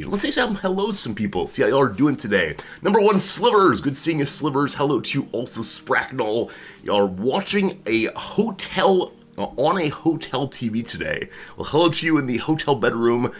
feed. Let's say some hello to some people, see how y'all are doing today. Number one, Slivers. Good seeing you, Slivers. Hello to you also, Spracknell. Y'all are watching a hotel on a hotel TV today. Well, hello to you in the hotel bedroom.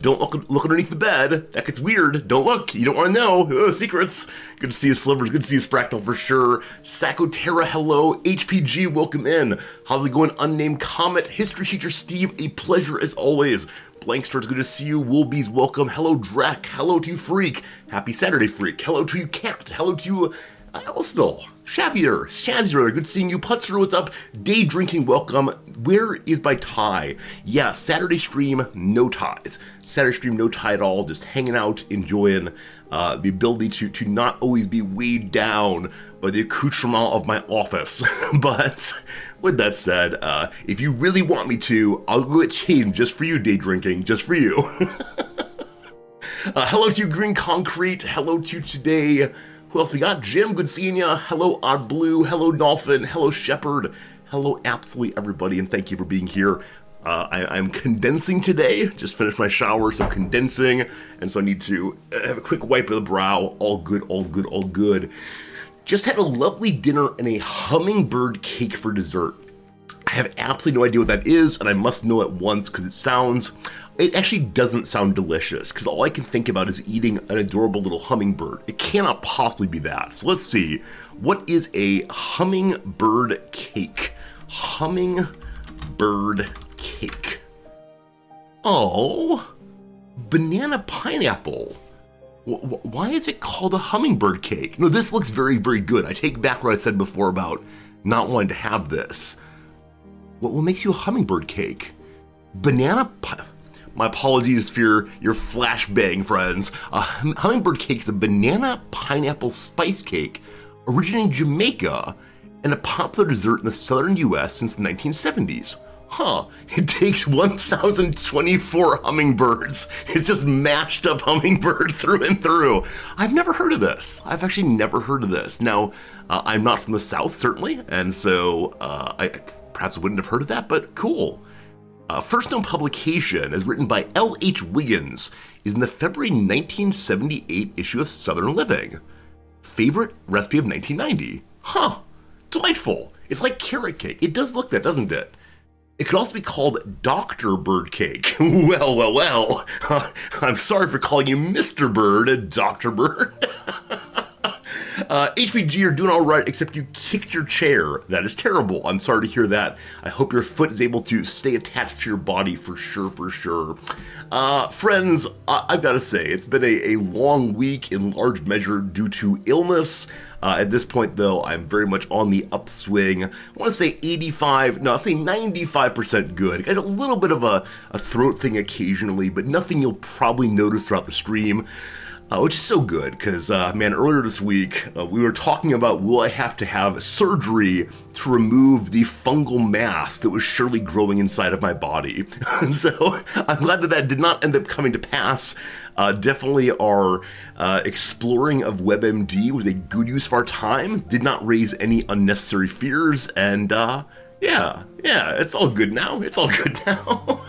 Don't look underneath the bed. That gets weird. Don't look. You don't want to know. Secrets. Good to see you, Slivers. Good to see you, Spracknell, for sure. Sakotera, hello. HPG, welcome in. How's it going, Unnamed Comet? History teacher Steve, a pleasure as always. Blankstars, good to see you. Woolbees, welcome. Hello, Drek. Hello to you, Freak. Happy Saturday, Freak. Hello to you, Cat. Hello to you, Alistair, Xavier, Shazier, good seeing you. Putzer, what's up? Day drinking, welcome. Where is my tie? Yeah, Saturday stream, no ties. Saturday stream, no tie at all. Just hanging out, enjoying the ability to not always be weighed down by the accoutrement of my office. But with that said, if you really want me to, I'll go get changed just for you, day drinking, just for you. Hello to you, Green Concrete. Hello to you today. Who else we got? Jim, good seeing ya. Hello, Odd Blue. Hello, Dolphin. Hello, Shepherd. Hello, absolutely everybody, and thank you for being here. I'm condensing today. Just finished my shower, so I'm condensing, and so I need to have a quick wipe of the brow. All good, all good, all good. Just had a lovely dinner and a hummingbird cake for dessert. I have absolutely no idea what that is, and I must know at once because it actually doesn't sound delicious, because all I can think about is eating an adorable little hummingbird. It cannot possibly be that. So let's see. What is a hummingbird cake? Hummingbird cake. Oh, banana pineapple. Why is it called a hummingbird cake? No, this looks very, very good. I take back what I said before about not wanting to have this. What makes you a hummingbird cake? My apologies for your flashbang, friends. Hummingbird cake is a banana pineapple spice cake originating in Jamaica and a popular dessert in the southern U.S. since the 1970s. Huh, it takes 1,024 hummingbirds. It's just mashed up hummingbird through and through. I've never heard of this. I've actually never heard of this. Now, I'm not from the South, certainly, and so I perhaps wouldn't have heard of that, but cool. First known publication, as written by L.H. Wiggins, is in the February 1978 issue of Southern Living. Favorite recipe of 1990. Huh, delightful. It's like carrot cake. It does look that, doesn't it? It could also be called Dr. Bird Cake. Well. I'm sorry for calling you Mr. Bird, Dr. Bird. HPG, you're doing all right, except you kicked your chair. That is terrible. I'm sorry to hear that. I hope your foot is able to stay attached to your body for sure, for sure. Friends, I've got to say, it's been a long week in large measure due to illness. At this point, though, I'm very much on the upswing. I want to say 95% good. I got a little bit of a throat thing occasionally, but nothing you'll probably notice throughout the stream. Which is so good, because, man, earlier this week, we were talking about will I have to have surgery to remove the fungal mass that was surely growing inside of my body. And so I'm glad that did not end up coming to pass. Definitely our exploring of WebMD was a good use of our time, did not raise any unnecessary fears, and yeah, it's all good now. It's all good now.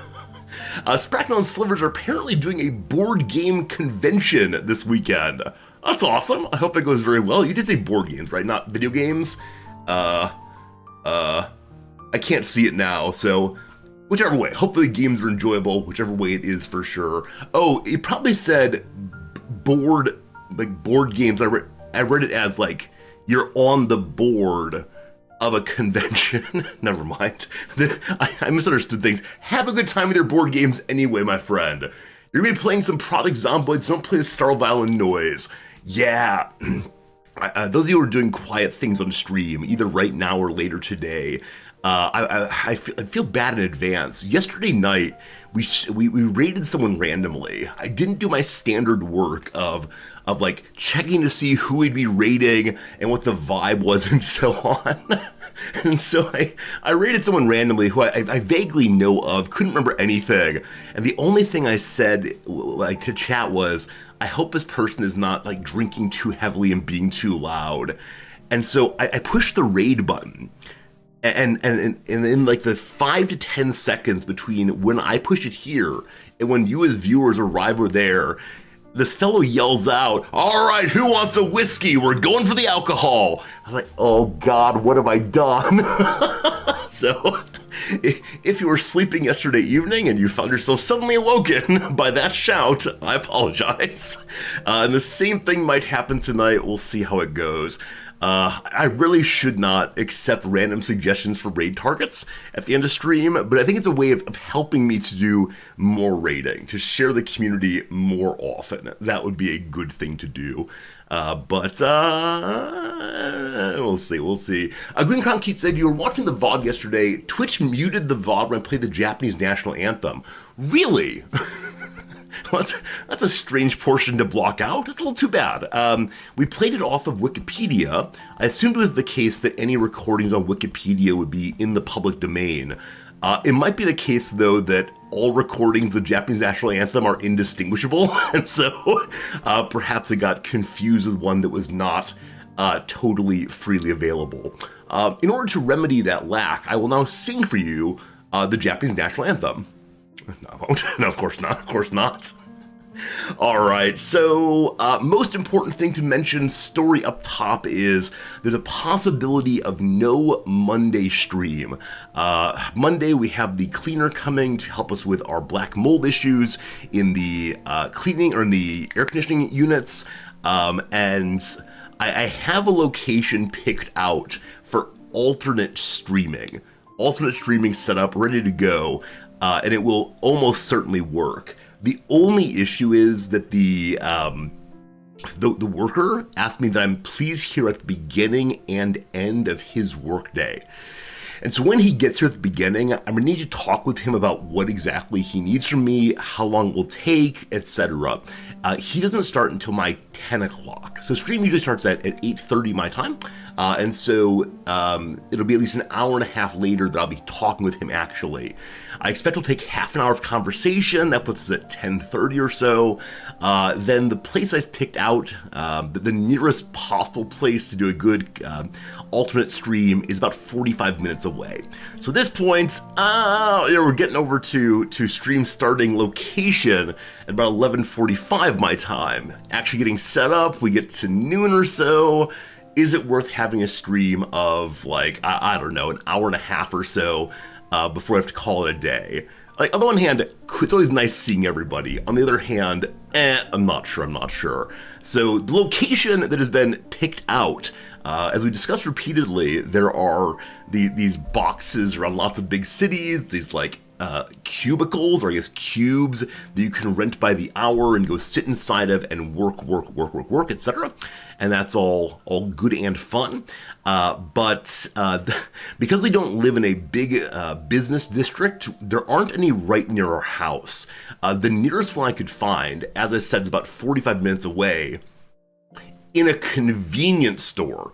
Spracknell and Slivers are apparently doing a board game convention this weekend. That's awesome. I hope it goes very well. You did say board games, right? Not video games? I can't see it now, so whichever way. Hopefully games are enjoyable, whichever way it is for sure. Oh, it probably said board games. I read it as like you're on the board of a convention. Never mind. I misunderstood things. Have a good time with your board games anyway, my friend. You're gonna be playing some Project Zomboids. Don't play the Starve Island noise. Yeah. Those of you who are doing quiet things on stream, either right now or later today, I feel bad in advance. Yesterday night, we raided someone randomly. I didn't do my standard work of like checking to see who we'd be raiding and what the vibe was and so on. And so I raided someone randomly who I vaguely know of, couldn't remember anything. And the only thing I said like to chat was, I hope this person is not like drinking too heavily and being too loud. And so I pushed the raid button. And in like the 5 to 10 seconds between when I push it here and when you as viewers arrive over there, this fellow yells out, "All right, who wants a whiskey? We're going for the alcohol." I was like, oh God, what have I done? So if you were sleeping yesterday evening and you found yourself suddenly awoken by that shout, I apologize. And the same thing might happen tonight. We'll see how it goes. I really should not accept random suggestions for raid targets at the end of stream, but I think it's a way of helping me to do more raiding, to share the community more often. That would be a good thing to do. But we'll see. Green Crown Keith said, you were watching the VOD yesterday. Twitch muted the VOD when I played the Japanese national anthem. Really? Well, that's a strange portion to block out. It's a little too bad. We played it off of Wikipedia. I assumed it was the case that any recordings on Wikipedia would be in the public domain. It might be the case, though, that all recordings of the Japanese national anthem are indistinguishable, and so perhaps it got confused with one that was not totally freely available. In order to remedy that lack, I will now sing for you the Japanese national anthem. No, I won't. No, of course not. Of course not. All right, so most important thing to mention, story up top, is there's a possibility of no Monday stream. Monday we have the cleaner coming to help us with our black mold issues in the cleaning or in the air conditioning units, and I have a location picked out for alternate streaming set up, ready to go. And it will almost certainly work. The only issue is that the worker asked me that I'm please here at the beginning and end of his workday. And so when he gets here at the beginning, I'm gonna need to talk with him about what exactly he needs from me, how long it will take, etc. He doesn't start until my 10 o'clock. So stream usually starts at 8:30 my time. And so it'll be at least an hour and a half later that I'll be talking with him actually. I expect it'll take half an hour of conversation. That puts us at 10:30 or so. Then the place I've picked out, the nearest possible place to do a good alternate stream is about 45 minutes away. So at this point, we're getting over to stream starting location at about 11:45 my time. Actually getting set up, we get to noon or so. Is it worth having a stream of like, I don't know, an hour and a half or so before I have to call it a day? Like, on the one hand, it's always nice seeing everybody. On the other hand, I'm not sure. So the location that has been picked out, as we discussed repeatedly, there are these boxes around lots of big cities, these like cubicles, or I guess cubes, that you can rent by the hour and go sit inside of and work, etc. And that's all good and fun. But because we don't live in a big business district, there aren't any right near our house. The nearest one I could find, as I said, is about 45 minutes away in a convenience store.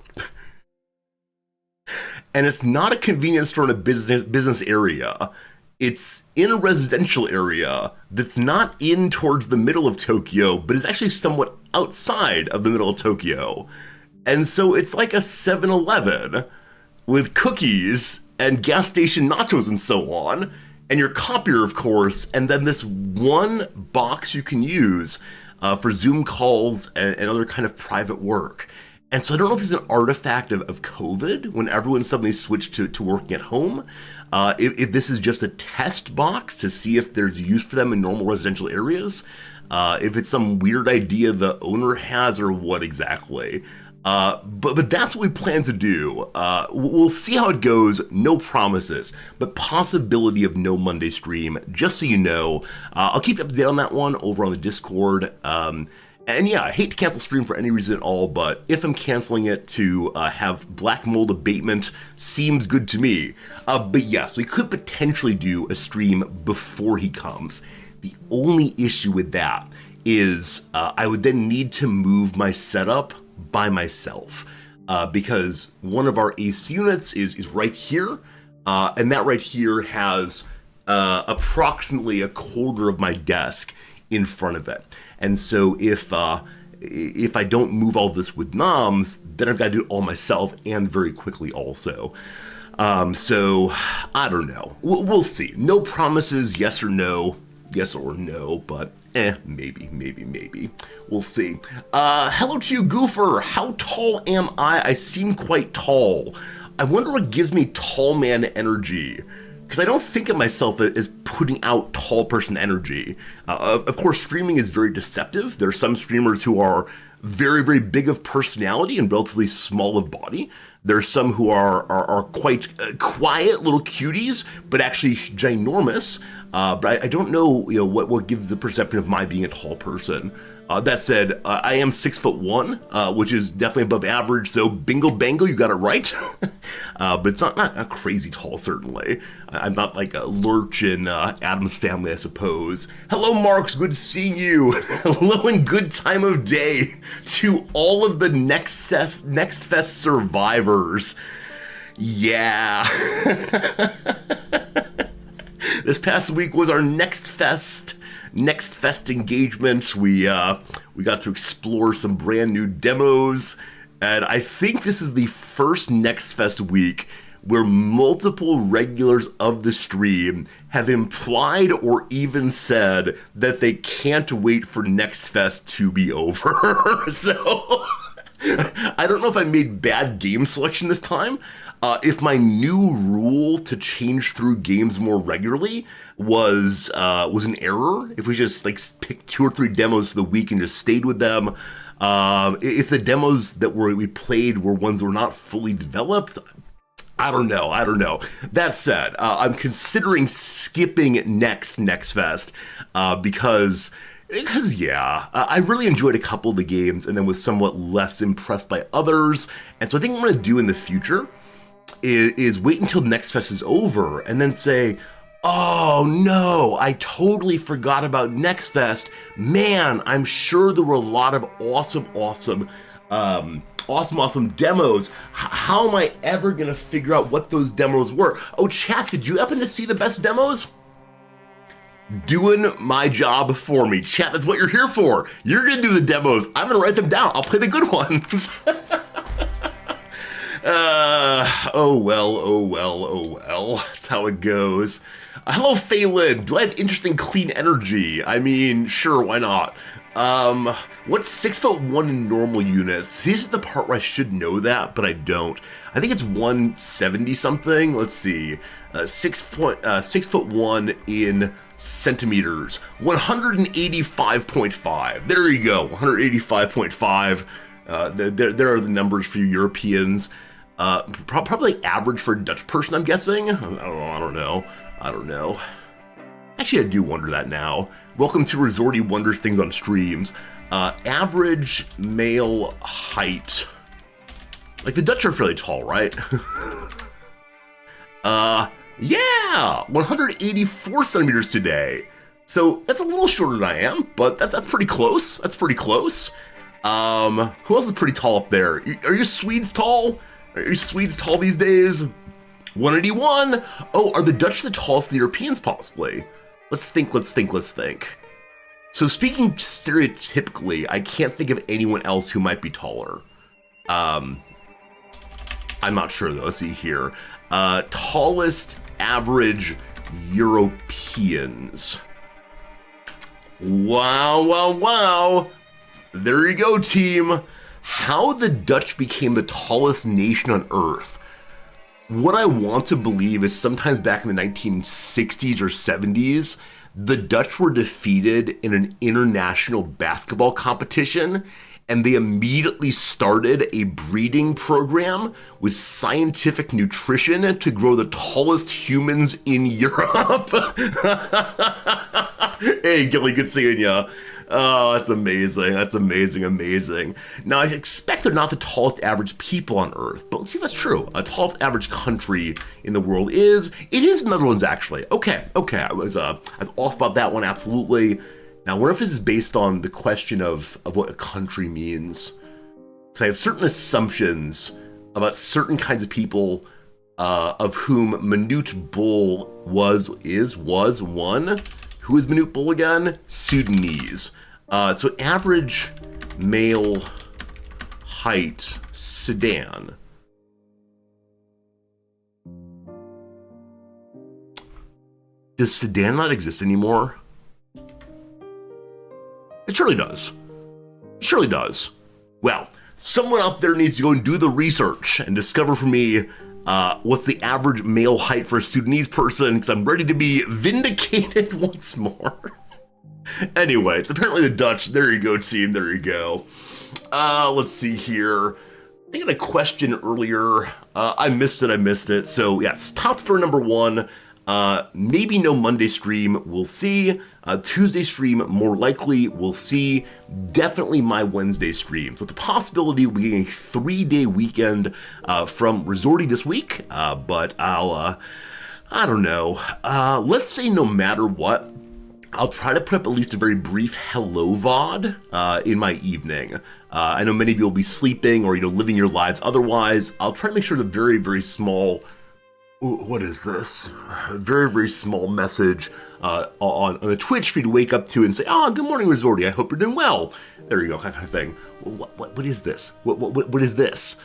And it's not a convenience store in a business area. It's in a residential area that's not in towards the middle of Tokyo, but is actually somewhat outside of the middle of Tokyo. And so it's like a 7-Eleven with cookies and gas station nachos and so on, and your copier, of course, and then this one box you can use for Zoom calls and other kind of private work. And so I don't know if it's an artifact of COVID when everyone suddenly switched to working at home. If this is just a test box to see if there's use for them in normal residential areas, if it's some weird idea the owner has or what exactly. But that's what we plan to do. We'll see how it goes. No promises, but possibility of no Monday stream, just so you know. I'll keep you up to date on that one over on the Discord. And yeah, I hate to cancel stream for any reason at all, but if I'm canceling it to have black mold abatement, seems good to me. But yes, we could potentially do a stream before he comes. The only issue with that is I would then need to move my setup by myself because one of our AC units is right here, and that right here has approximately a quarter of my desk in front of it. And so if I don't move all this with noms, then I've got to do it all myself and very quickly also. So I don't know. We'll see. No promises, yes or no. yes or no, but maybe. We'll see. Hello to you, Goofer. How tall am I? I seem quite tall. I wonder what gives me tall man energy. Because I don't think of myself as putting out tall person energy. Of course, streaming is very deceptive. There are some streamers who are very, very big of personality and relatively small of body. There are some who are quite quiet little cuties, but actually ginormous. But I don't know, what gives the perception of my being a tall person. That said, I am 6'1", which is definitely above average. So bingo bango, you got it right. But it's not crazy tall, certainly. I'm not like a lurch in Adam's Family, I suppose. Hello, Marks. Good seeing you. Hello and good time of day to all of the Next Fest survivors. Yeah. This past week was our Next Fest engagement. We got to explore some brand new demos, and I think this is the first Next Fest week where multiple regulars of the stream have implied or even said that they can't wait for Next Fest to be over. So I don't know if I made bad game selection this time. If my new rule to change through games more regularly was an error, if we just picked 2 or 3 demos for the week and just stayed with them, if the demos that we played were ones that were not fully developed, I don't know. That said, I'm considering skipping next Fest because I really enjoyed a couple of the games and then was somewhat less impressed by others. And so I think what I'm going to do in the future is wait until Next Fest is over and then say, oh no, I totally forgot about Next Fest. Man, I'm sure there were a lot of awesome demos. How am I ever going to figure out what those demos were? Oh, chat, did you happen to see the best demos? Doing my job for me. Chat, that's what you're here for. You're going to do the demos. I'm going to write them down. I'll play the good ones. Oh well. That's how it goes. Hello, Phelan. Do I have interesting clean energy? I mean, sure, why not? What's 6'1" in normal units? This is the part where I should know that, but I don't. I think it's 170 something. Let's see. 6'1" in centimeters. 185.5. There you go. 185.5. There are the numbers for you Europeans. Probably average for a Dutch person, I'm guessing. I don't know. Actually, I do wonder that now. Welcome to Resorty Wonders Things on Streams. Average male height. Like, the Dutch are fairly tall, right? Yeah! 184 centimeters today. So, that's a little shorter than I am, but that's pretty close. Who else is pretty tall up there? Are you Swedes tall? Are you Swedes tall these days? 181. Oh, are the Dutch the tallest of the Europeans, possibly? Let's think. So speaking stereotypically, I can't think of anyone else who might be taller. I'm not sure, though. Let's see here. Tallest average Europeans. Wow. There you go, team. How the Dutch became the tallest nation on Earth. What I want to believe is sometimes back in the 1960s or 70s, the Dutch were defeated in an international basketball competition, and they immediately started a breeding program with scientific nutrition to grow the tallest humans in Europe. Hey, Gilly, good seeing ya. Oh, that's amazing. Now, I expect they're not the tallest average people on Earth, but let's see if that's true. A tallest average country in the world is the Netherlands, actually. Okay. I was off about that one, absolutely. Now, I wonder if this is based on the question of what a country means. Because I have certain assumptions about certain kinds of people, of whom Manute Bol was one. Who is Manute Bol again? Sudanese. So average male height, Sudan. Does Sudan not exist anymore? It surely does. It surely does. Well, someone out there needs to go and do the research and discover for me what's the average male height for a Sudanese person, because I'm ready to be vindicated once more. Anyway, it's apparently the Dutch. There you go, team. There you go. Let's see here. I had a question earlier. I missed it. So yes, top story number one. Maybe no Monday stream, we'll see. Tuesday stream, more likely, we'll see. Definitely my Wednesday stream. So it's a possibility we're getting a 3-day weekend from Resorty this week, but I don't know. Let's say no matter what, I'll try to put up at least a very brief hello VOD in my evening. I know many of you will be sleeping or living your lives otherwise. I'll try to make sure the very, very small... What is this? A very, very small message on the Twitch feed to wake up to and say, good morning, Resorty. I hope you're doing well. There you go, kind of thing. What is this? What is this?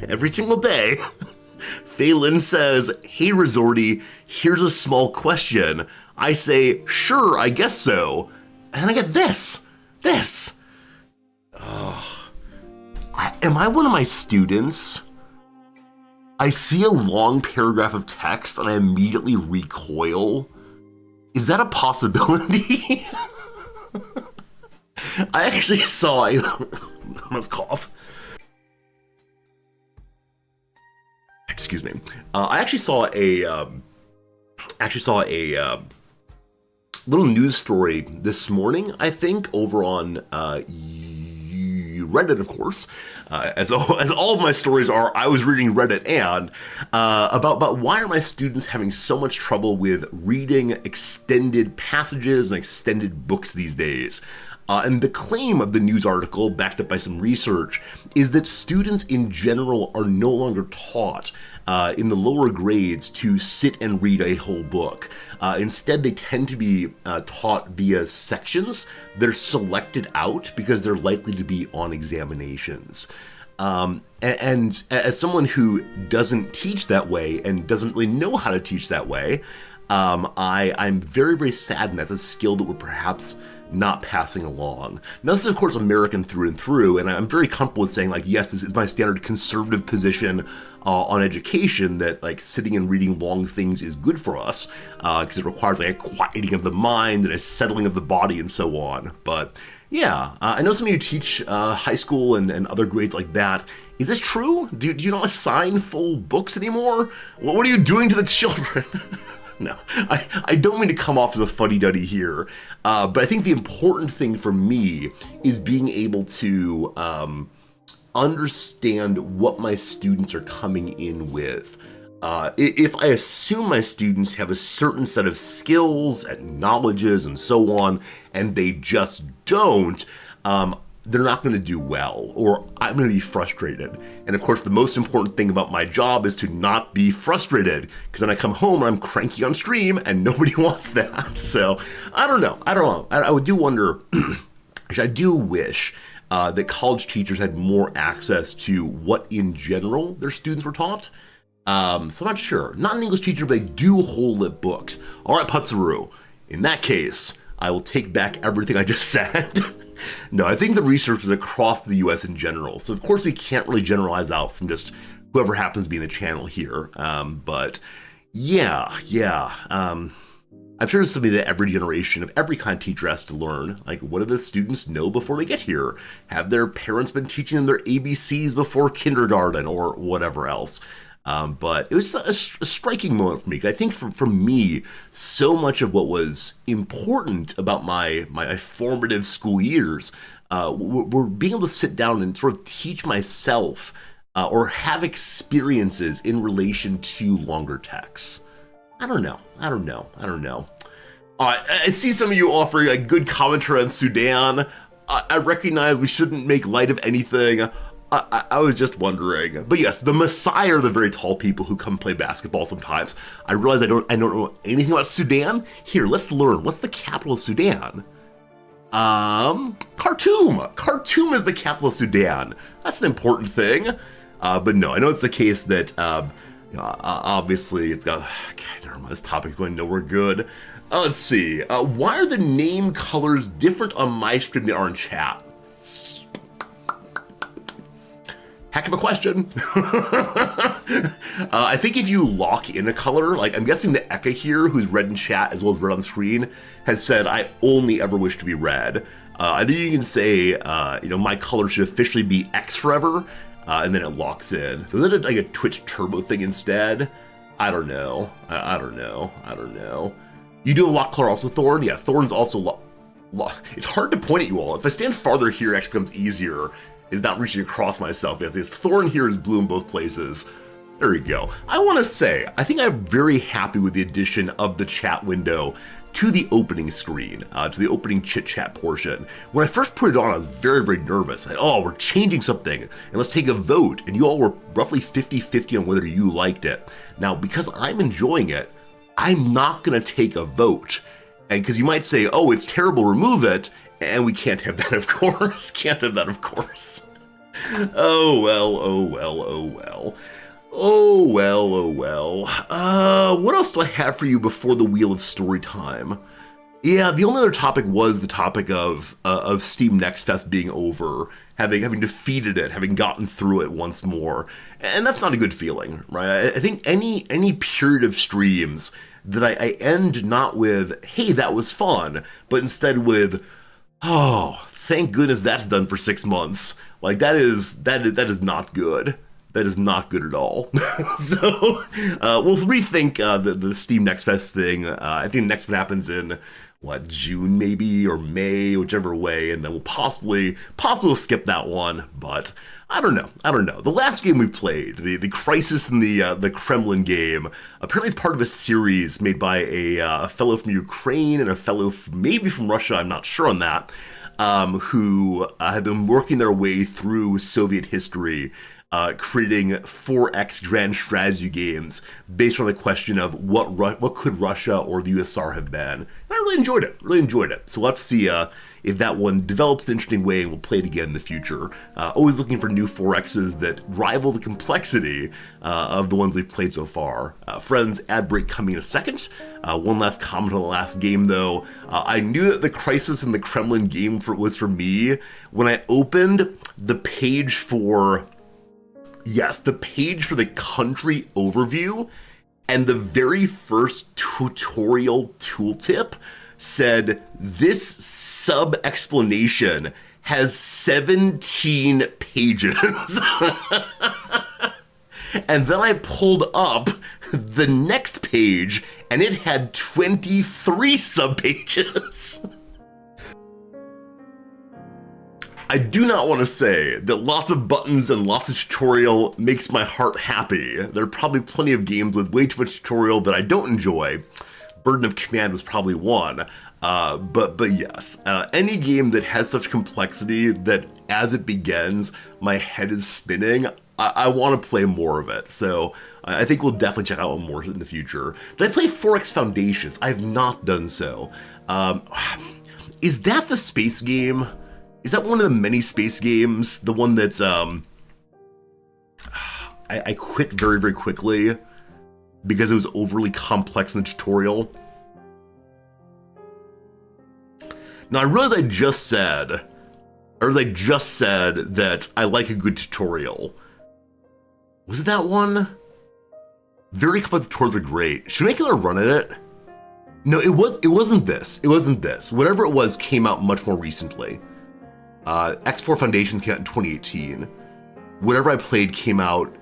Every single day, Phelan says, hey, Resorty, here's a small question. I say, sure, I guess so. And then I get this. Am I one of my students? I see a long paragraph of text and I immediately recoil. Is that a possibility? I actually saw I must cough. Excuse me. I actually saw a little news story this morning, I think, over on Reddit, of course. As all of my stories are, I was reading Reddit and about why are my students having so much trouble with reading extended passages and extended books these days. And the claim of the news article, backed up by some research, is that students in general are no longer taught in the lower grades to sit and read a whole book. Instead, they tend to be taught via sections that are selected out because they're likely to be on examinations. And as someone who doesn't teach that way and doesn't really know how to teach that way, I'm very, very saddened that that's a skill that we're perhaps not passing along. Now, this is, of course, American through and through, and I'm very comfortable with saying, yes, this is my standard conservative position on education, that, sitting and reading long things is good for us, because it requires, a quieting of the mind and a settling of the body and so on. But, yeah, I know some of you teach high school and other grades like that. Is this true? Do you not assign full books anymore? What are you doing to the children? No, I don't mean to come off as a fuddy-duddy here, but I think the important thing for me is being able to understand what my students are coming in with. If I assume my students have a certain set of skills and knowledges and so on, and they just don't, they're not going to do well, or I'm going to be frustrated. And of course, the most important thing about my job is to not be frustrated, because then I come home and I'm cranky on stream and nobody wants that. So I don't know. I do wonder, I do wish that college teachers had more access to what in general their students were taught. So I'm not sure. Not an English teacher, but I do whole lip books. All right, Putsaru. In that case, I will take back everything I just said. No, I think the research is across the US in general. So of course we can't really generalize out from just whoever happens to be in the channel here. But yeah. I'm sure it's something that every generation of every kind of teacher has to learn. What do the students know before they get here? Have their parents been teaching them their ABCs before kindergarten or whatever else? But it was a striking moment for me. I think for me, so much of what was important about my formative school years were being able to sit down and sort of teach myself or have experiences in relation to longer texts. I don't know. I see some of you offering a good commentary on Sudan. I recognize we shouldn't make light of anything. I was just wondering. But yes, the Messiah are the very tall people who come play basketball sometimes. I realize I don't know anything about Sudan. Here, let's learn. What's the capital of Sudan? Khartoum. Khartoum is the capital of Sudan. That's an important thing. But no, I know it's the case that obviously it's got... Okay, never mind. This topic's going nowhere good. Let's see. Why are the name colors different on my screen than they are in chat? Heck of a question. I think if you lock in a color, like I'm guessing the Eka here, who's red in chat as well as red on screen, has said, I only ever wish to be red. I think you can say, my color should officially be X forever, and then it locks in. Was it like a Twitch Turbo thing instead? I don't know. I don't know. You do a lock color also, Thorn? Yeah, Thorn's also it's hard to point at you all. If I stand farther here, it actually becomes easier. Is not reaching across myself. Yes, Thorn here is blue in both places. There you go. I want to say, I think I'm very happy with the addition of the chat window to the opening screen, to the opening chit-chat portion. When I first put it on, I was very, very nervous. We're changing something, and let's take a vote. And you all were roughly 50-50 on whether you liked it. Now, because I'm enjoying it, I'm not going to take a vote. And because you might say, oh, it's terrible, remove it. And we can't have that, of course. Can't have that, of course. Oh well. What else do I have for you before the Wheel of Story time? Yeah, the only other topic was the topic of Steam Next Fest being over, having defeated it, having gotten through it once more, and that's not a good feeling, right? I think any period of streams that I end not with, hey, that was fun, but instead with, oh, thank goodness that's done for 6 months. Like that is not good. That is not good at all. So we'll rethink the Steam Next Fest thing. I think the next one happens in June maybe or May, whichever way, and then we'll possibly skip that one. But I don't know. The last game we played, the Crisis in the Kremlin game, apparently it's part of a series made by a fellow from Ukraine and a fellow maybe from Russia, I'm not sure on that, who have been working their way through Soviet history, creating 4X grand strategy games based on the question of what could Russia or the USSR have been. And I really enjoyed it. So we'll have to see if that one develops an interesting way, and we'll play it again in the future. Always looking for new 4Xs that rival the complexity of the ones we've played so far. Friends, ad break coming in a second. One last comment on the last game, though. I knew that the Crisis in the Kremlin game was for me when I opened the page for... Yes, the page for the country overview, and the very first tutorial tooltip said this sub-explanation has 17 pages. And then I pulled up the next page, and it had 23 sub-pages. I do not want to say that lots of buttons and lots of tutorial makes my heart happy. There are probably plenty of games with way too much tutorial that I don't enjoy. Burden of Command was probably one. But yes, any game that has such complexity that as it begins, my head is spinning, I want to play more of it. So I think we'll definitely check out one more in the future. Did I play 4X Foundations? I have not done so. Is that the space game? Is that one of the many space games? The one that's, I quit very, very quickly because it was overly complex in the tutorial. Now, I realize I just said that I like a good tutorial. Was it that one? Very complex tutorials are great. Should we make another run at it? No, it wasn't this. It wasn't this. Whatever it was came out much more recently. X4 Foundations came out in 2018. Whatever I played came out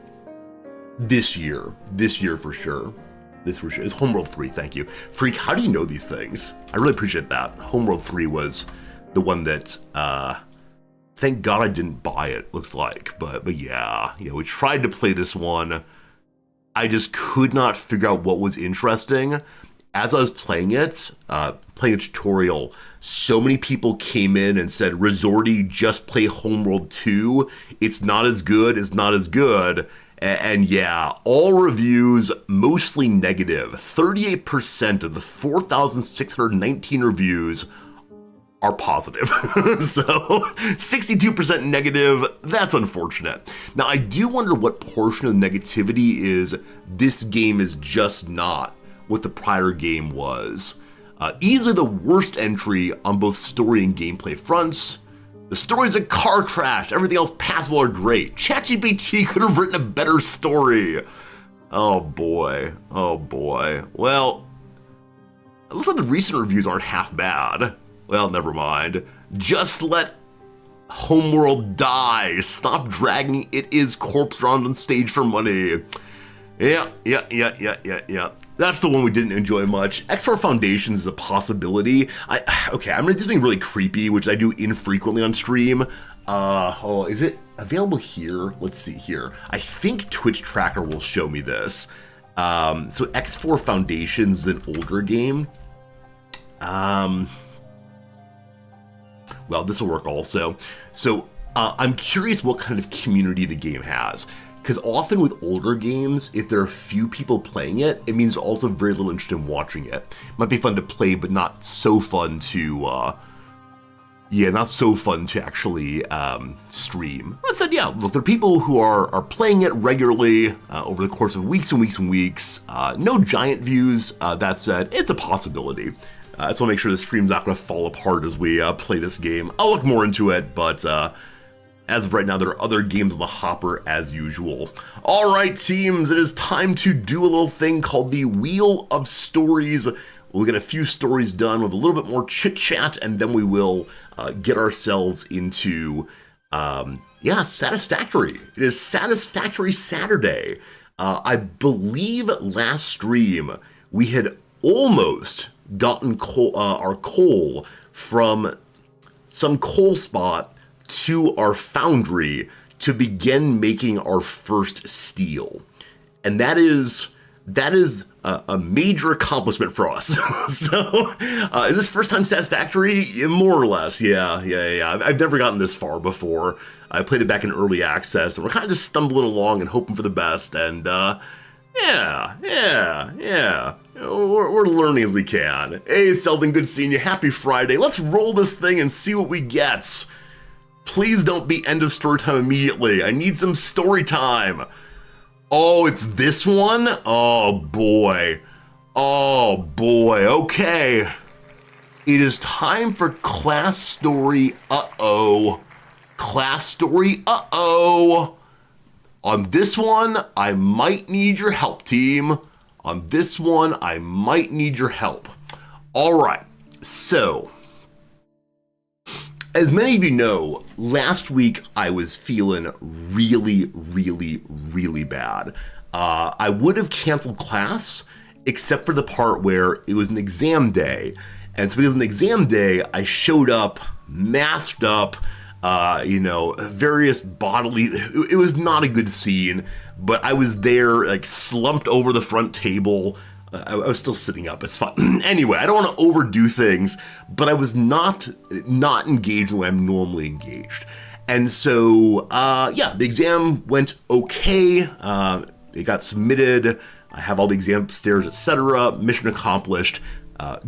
this year. This year for sure. It's Homeworld 3, thank you. Freak, how do you know these things? I really appreciate that. Homeworld 3 was the one that, thank God I didn't buy it, looks like. But yeah, we tried to play this one. I just could not figure out what was interesting. As I was playing it, playing a tutorial, so many people came in and said, Resorty, just play Homeworld 2. It's not as good, And yeah, all reviews mostly negative. 38% of the 4,619 reviews are positive. So 62% negative, that's unfortunate. Now, I do wonder what portion of the negativity is this game is just not what the prior game was. Easily the worst entry on both story and gameplay fronts. The story's a car crash, everything else passable or great. ChatGPT could have written a better story. Oh boy, oh boy. Well, it looks like the recent reviews aren't half bad. Well, never mind. Just let Homeworld die. Stop dragging it is corpse around on stage for money. Yeah. That's the one we didn't enjoy much. X4 Foundations is a possibility. Okay, I'm gonna do something really creepy, which I do infrequently on stream. Is it available here? Let's see here. I think Twitch Tracker will show me this. So X4 Foundations is an older game. Well, this will work also. So I'm curious what kind of community the game has. Because often with older games, if there are few people playing it, it means also very little interest in watching it. Might be fun to play, but not so fun to, not so fun to actually stream. That said, yeah, look, there are people who are playing it regularly over the course of weeks and weeks and weeks. No giant views. That said, it's a possibility. So I'll make sure the stream's not going to fall apart as we play this game. I'll look more into it, but as of right now, there are other games on the hopper as usual. All right, teams, it is time to do a little thing called the Wheel of Stories. We'll get a few stories done with a little bit more chit-chat, and then we will get ourselves into, Satisfactory. It is Satisfactory Saturday. I believe last stream we had almost gotten our coal from some coal spot to our foundry to begin making our first steel. And that is a major accomplishment for us. So, is this first time Satisfactory? More or less, yeah. I've never gotten this far before. I played it back in early access, and we're kind of just stumbling along and hoping for the best, and We're learning as we can. Hey, Selden, good seeing you. Happy Friday. Let's roll this thing and see what we get. Please don't be end of story time immediately. I need some story time. Oh, it's this one? Oh boy. Okay. It is time for class story. Class story. On this one, I might need your help, team. On this one, I might need your help. All right. So, as many of you know, last week I was feeling really bad. I would have canceled class, except for the part where it was an exam day. And so because it was an exam day, I showed up, masked up, various bodily, it was not a good scene, but I was there, like, slumped over the front table. I was still sitting up, it's fine. Anyway, I don't want to overdo things, but I was not engaged the way I'm normally engaged. And so, the exam went okay. It got submitted. I have all the exam upstairs, etc. Mission accomplished.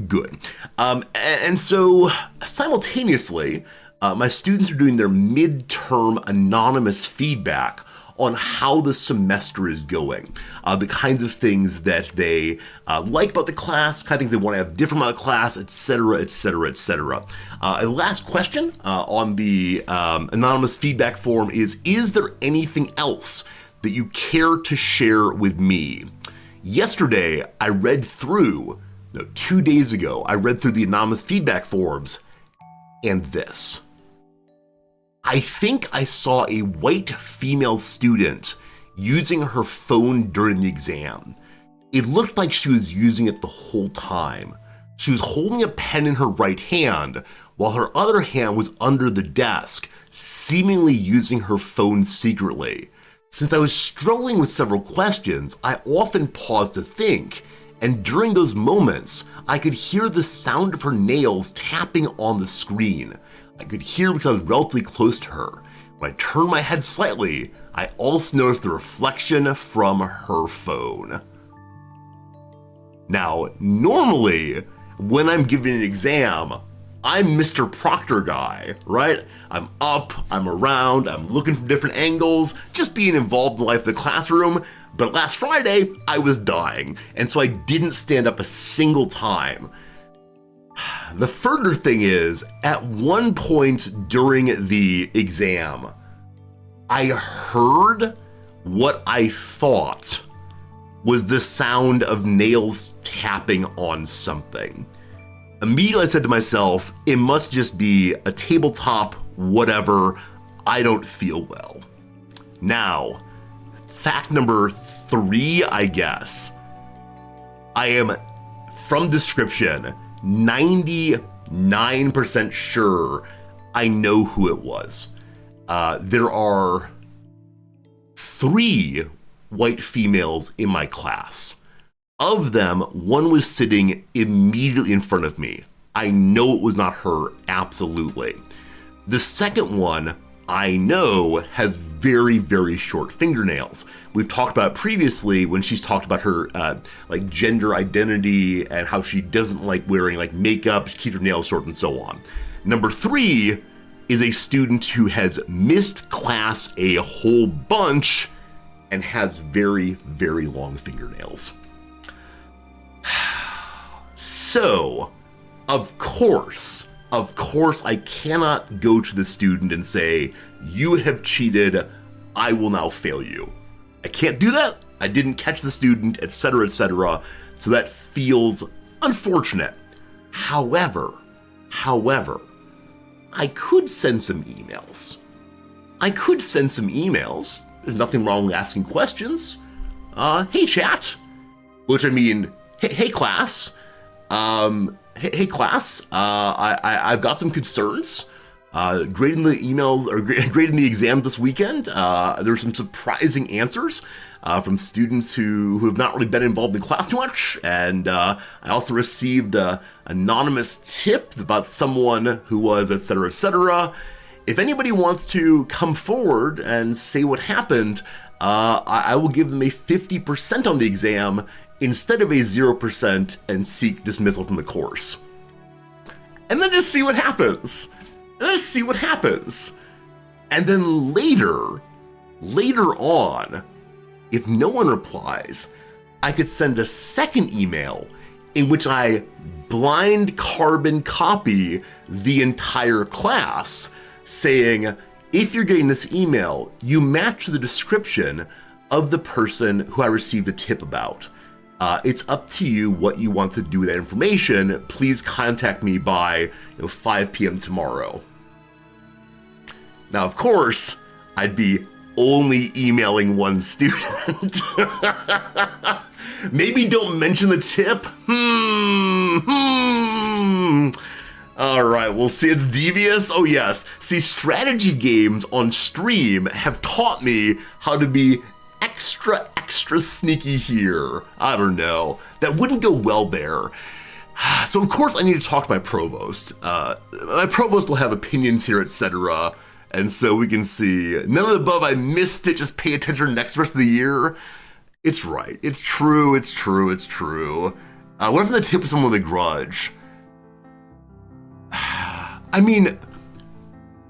Good. And so, simultaneously, my students are doing their midterm anonymous feedback on how the semester is going, the kinds of things that they like about the class, kind of things they want to have different about the class, etc. Last question on the anonymous feedback form is there anything else that you care to share with me? Yesterday, 2 days ago, I read through the anonymous feedback forms, and this. I think I saw a white female student using her phone during the exam. It looked like she was using it the whole time. She was holding a pen in her right hand while her other hand was under the desk, seemingly using her phone secretly. Since I was struggling with several questions, I often paused to think, and during those moments, I could hear the sound of her nails tapping on the screen. I could hear because I was relatively close to her. When I turned my head slightly, I also noticed the reflection from her phone. Now, normally, when I'm giving an exam, I'm Mr. Proctor guy, right? I'm up, I'm around, I'm looking from different angles, just being involved in the life of the classroom. But last Friday, I was dying, and so I didn't stand up a single time. The further thing is, at one point during the exam, I heard what I thought was the sound of nails tapping on something. Immediately I said to myself, it must just be a tabletop, whatever, I don't feel well. Now, fact number 3, I guess. I am, from description, 99% sure I know who it was. There are 3 white females in my class. Of them, one was sitting immediately in front of me. I know it was not her, absolutely. The second one, I know, has very, very short fingernails. We've talked about it previously when she's talked about her like gender identity and how she doesn't like wearing like makeup, she keeps her nails short and so on. Number 3 is a student who has missed class a whole bunch and has very, very long fingernails. So, of course, I cannot go to the student and say, you have cheated, I will now fail you. I can't do that. I didn't catch the student, etc., etc. So that feels unfortunate. However, I could send some emails. There's nothing wrong with asking questions. Hey, chat. Which I mean, hey class. Hey class. I've got some concerns. Grading the emails or grading the exam this weekend. There's some surprising answers from students who have not really been involved in class too much. And I also received an anonymous tip about someone who was, etc., etc. If anybody wants to come forward and say what happened, I will give them a 50% on the exam instead of a 0% and seek dismissal from the course. And then just see what happens. And then later on, if no one replies, I could send a second email in which I blind carbon copy the entire class, saying, if you're getting this email, you match the description of the person who I received a tip about. It's up to you what you want to do with that information. Please contact me by 5 p.m. tomorrow. Now, of course, I'd be only emailing one student. Maybe don't mention the tip. All right, we'll see. It's devious. Oh, yes. See, strategy games on stream have taught me how to be extra sneaky here. I don't know. That wouldn't go well there. So, of course, I need to talk to my provost. My provost will have opinions here, etc. And so we can see, none of the above, I missed it, just pay attention next rest of the year. It's right. It's true. What if the tip is someone with a grudge? I mean,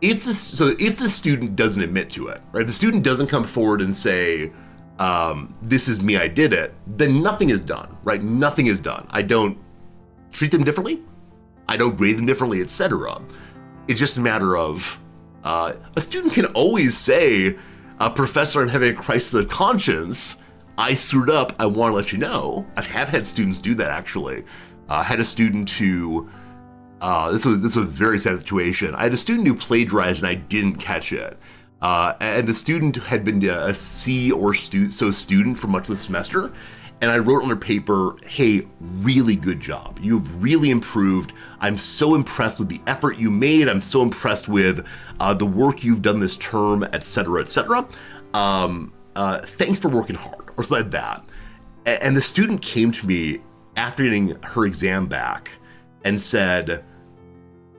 if the student doesn't admit to it, right? If the student doesn't come forward and say, this is me, I did it, then nothing is done, right? Nothing is done. I don't treat them differently. I don't grade them differently, etc. It's just a matter of, a student can always say, Professor, I'm having a crisis of conscience. I screwed up. I want to let you know. I have had students do that, actually. I had a student who, this was a very sad situation. I had a student who plagiarized and I didn't catch it. And the student had been a C or so student for much of the semester. And I wrote on their paper, hey, really good job. You've really improved. I'm so impressed with the effort you made. I'm so impressed with the work you've done this term, etc., etc. Thanks for working hard, or something like that. And the student came to me after getting her exam back and said,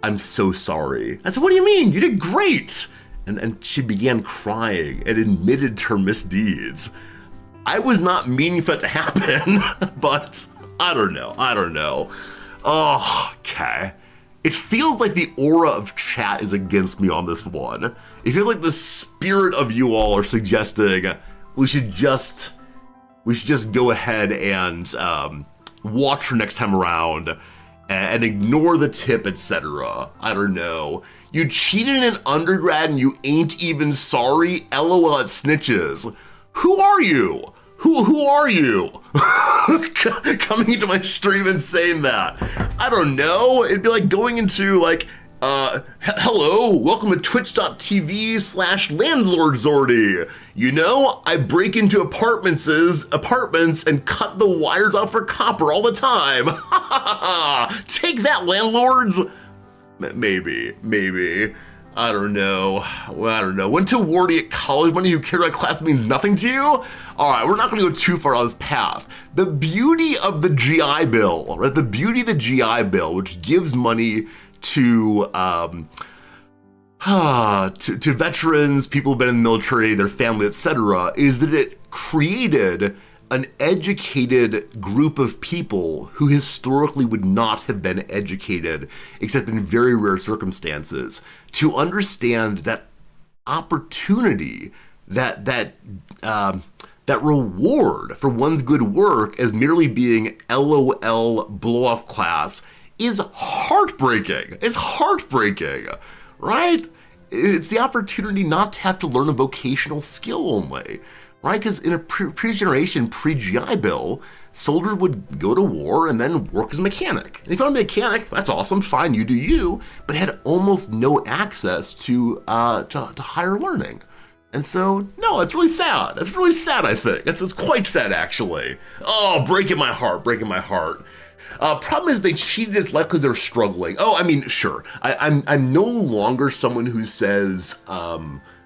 I'm so sorry. I said, what do you mean? You did great. And she began crying and admitted to her misdeeds. I was not meaning for it to happen, but I don't know. Oh, okay. It feels like the aura of chat is against me on this one. It feels like the spirit of you all are suggesting we should just go ahead and watch her next time around and ignore the tip, etc. I don't know. You cheated in undergrad and you ain't even sorry? LOL at snitches. Who are you? Who are you? Coming into my stream and saying that. I don't know. It'd be like going into like, hello, welcome to twitch.tv/landlordzordy. You know, I break into apartments and cut the wires out for copper all the time. Take that, landlords. Maybe. I don't know. Went to Wardy at college. Money who cared about class means nothing to you? All right, we're not going to go too far on this path. The beauty of the GI Bill, right? The beauty of the GI Bill, which gives money to veterans, people who've been in the military, their family, etc., is that it created an educated group of people who historically would not have been educated, except in very rare circumstances, to understand that opportunity, that reward for one's good work as merely being LOL blow-off class is heartbreaking. It's heartbreaking, right? It's the opportunity not to have to learn a vocational skill only. Right, because in a previous generation, pre-GI Bill, soldiers would go to war and then work as a mechanic. And if you want to be a mechanic, that's awesome, fine, you do you, but had almost no access to higher learning. And so, no, it's really sad. It's really sad, I think. It's quite sad, actually. Oh, breaking my heart. Problem is they cheated his life because they're struggling. Oh, I mean, sure. I'm no longer someone who says,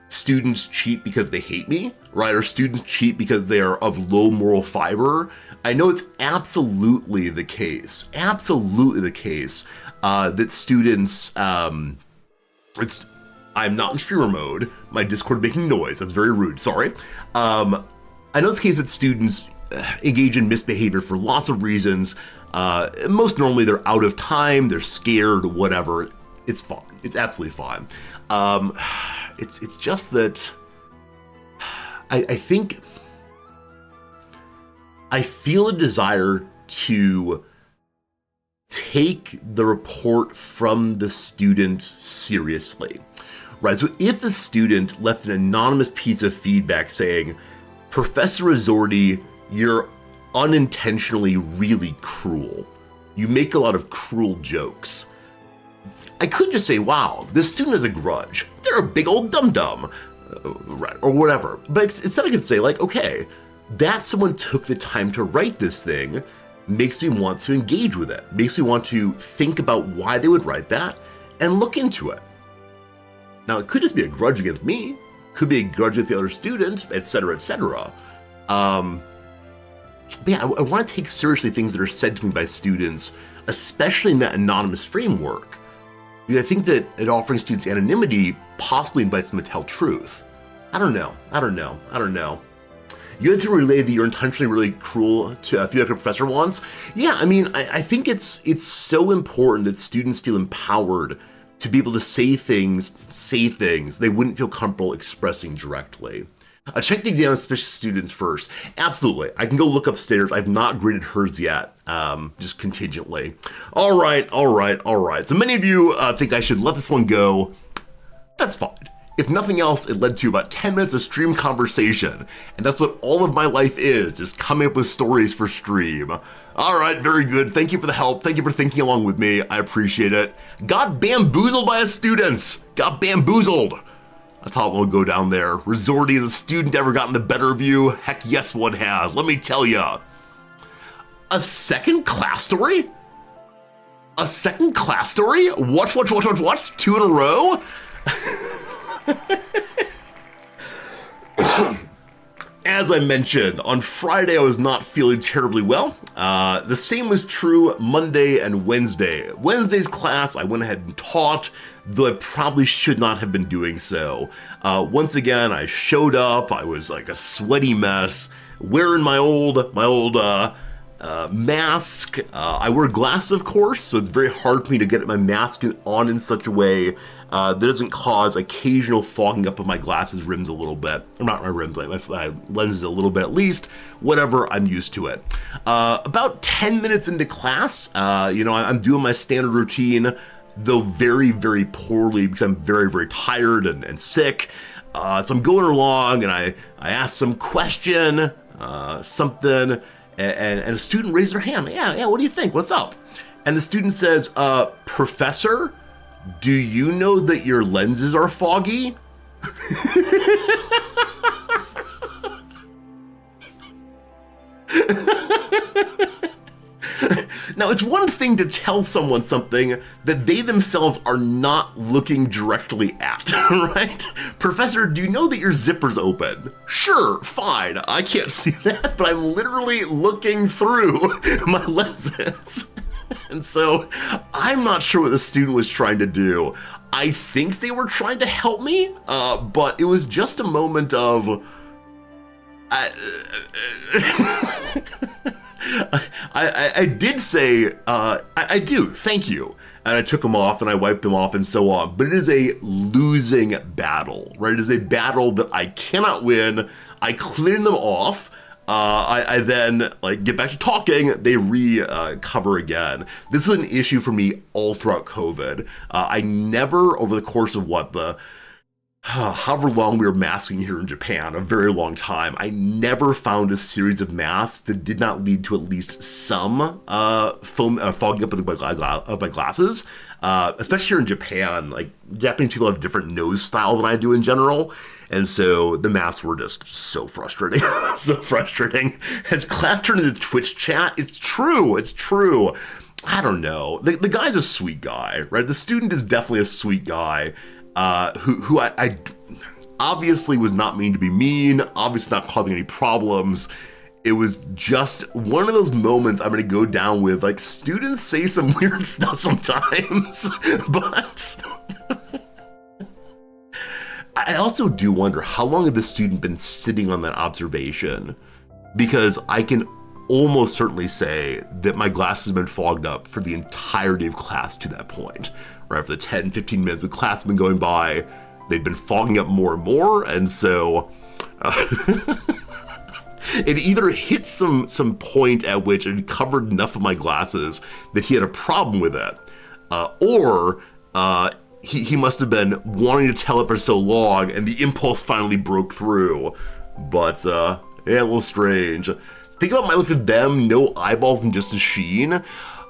students cheat because they hate me, right? Or students cheat because they are of low moral fiber. I know it's absolutely the case that students, I'm not in streamer mode, my Discord making noise, that's very rude, sorry. I know it's the case that students engage in misbehavior for lots of reasons. Most normally they're out of time, they're scared, whatever. It's fine, it's absolutely fine. It's just that I think I feel a desire to take the report from the student seriously, right? So if a student left an anonymous piece of feedback saying, Professor Azordi, you're unintentionally really cruel. You make a lot of cruel jokes. I could just say, wow, this student has a grudge. They're a big old dum-dum, right, or whatever. But instead I could say, like, okay, that someone took the time to write this thing makes me want to engage with it, makes me want to think about why they would write that and look into it. Now, it could just be a grudge against me, could be a grudge against the other student, etc., etc. But yeah, I want to take seriously things that are said to me by students, especially in that anonymous framework. Because I think that it offering students anonymity possibly invites them to tell truth. I don't know. You had to relay that you're intentionally really cruel to a feedback a professor once. Yeah, I mean, I think it's so important that students feel empowered to be able to say things they wouldn't feel comfortable expressing directly. Check the exam of suspicious students first. Absolutely. I can go look upstairs. I've not graded hers yet, just contingently. All right. So many of you think I should let this one go. That's fine. If nothing else, it led to about 10 minutes of stream conversation. And that's what all of my life is, just coming up with stories for stream. All right, very good. Thank you for the help. Thank you for thinking along with me. I appreciate it. Got bamboozled by a student. Got bamboozled. That's how it will go down there. Resorty, has a student ever gotten the better of you? Heck yes, one has. Let me tell ya. A second class story? A second class story? What? 2 in a row? As I mentioned, on Friday I was not feeling terribly well. The same was true Monday and Wednesday. Wednesday's class I went ahead and taught, though I probably should not have been doing so. Once again, I showed up, I was like a sweaty mess, wearing my old mask. I wear glasses, of course, so it's very hard for me to get my mask on in such a way that doesn't cause occasional fogging up of my glasses rims a little bit. Or not my rims, my lenses a little bit at least. Whatever, I'm used to it. About 10 minutes into class, I'm doing my standard routine, though very, very poorly because I'm very, very tired and sick. So I'm going along and I ask some question, something, and a student raises their hand. Yeah, what do you think? What's up? And the student says, Professor, do you know that your lenses are foggy? Now, it's one thing to tell someone something that they themselves are not looking directly at, right? Professor, do you know that your zipper's open? Sure, fine, I can't see that, but I'm literally looking through my lenses. And so I'm not sure what the student was trying to do. I think they were trying to help me, but it was just a moment of... I did say, I do, thank you. And I took them off and I wiped them off and so on. But it is a losing battle, right? It is a battle that I cannot win. I clean them off. I then get back to talking, they recover again. This is an issue for me all throughout COVID. I never, over the course of however long we were masking here in Japan, a very long time, I never found a series of masks that did not lead to at least some fogging up of my glasses. Especially here in Japan, Japanese people have different nose style than I do in general. And so the masks were just so frustrating, so frustrating. Has class turned into Twitch chat? It's true. I don't know. The guy's a sweet guy, right? The student is definitely a sweet guy. Who I obviously was not mean to be mean, obviously not causing any problems. It was just one of those moments I'm going to go down with. Students say some weird stuff sometimes, but I also do wonder how long had the student been sitting on that observation, because I can almost certainly say that my glasses have been fogged up for the entirety of class to that point. Right, for the 10, 15 minutes the class had been going by, they'd been fogging up more and more, and so it either hit some point at which it had covered enough of my glasses that he had a problem with it, or he must have been wanting to tell it for so long and the impulse finally broke through. But yeah, a little strange. Think about my look at them, no eyeballs and just a sheen.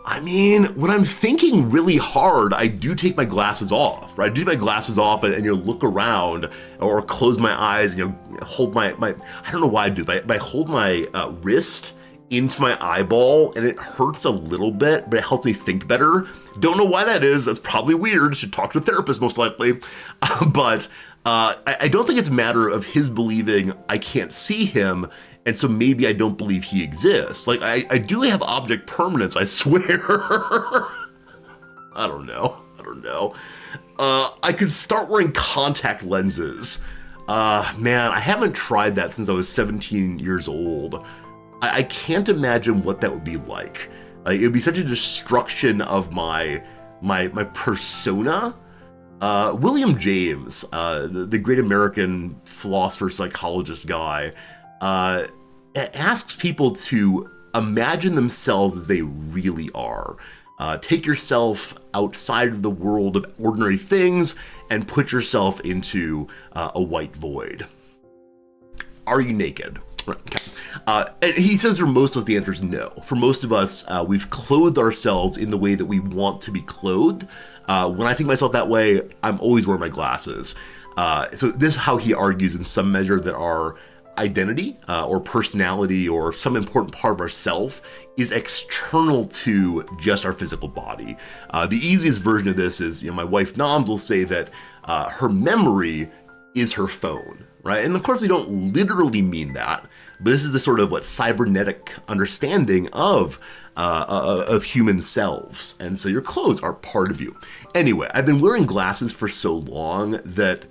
I mean, when I'm thinking really hard, I do take my glasses off, right? I do take my glasses off and look around or close my eyes and hold my I don't know why I do, but I hold my wrist into my eyeball and it hurts a little bit, but it helps me think better. Don't know why that is. That's probably weird. Should talk to a therapist most likely. But I don't think it's a matter of his believing I can't see him, and so maybe I don't believe he exists. I do have object permanence, I swear. I don't know. I could start wearing contact lenses. Man, I haven't tried that since I was 17 years old. I can't imagine what that would be like. It would be such a destruction of my persona. William James, the great American philosopher, psychologist guy, asks people to imagine themselves as they really are. Take yourself outside of the world of ordinary things and put yourself into a white void. Are you naked? Okay. And he says for most of us the answer is no. For most of us, we've clothed ourselves in the way that we want to be clothed. When I think myself that way, I'm always wearing my glasses. So this is how he argues in some measure that our identity or personality or some important part of ourself is external to just our physical body. The easiest version of this is, my wife Noms will say that her memory is her phone, right? And of course we don't literally mean that, but this is the sort of cybernetic understanding of human selves. And so your clothes are part of you. Anyway, I've been wearing glasses for so long that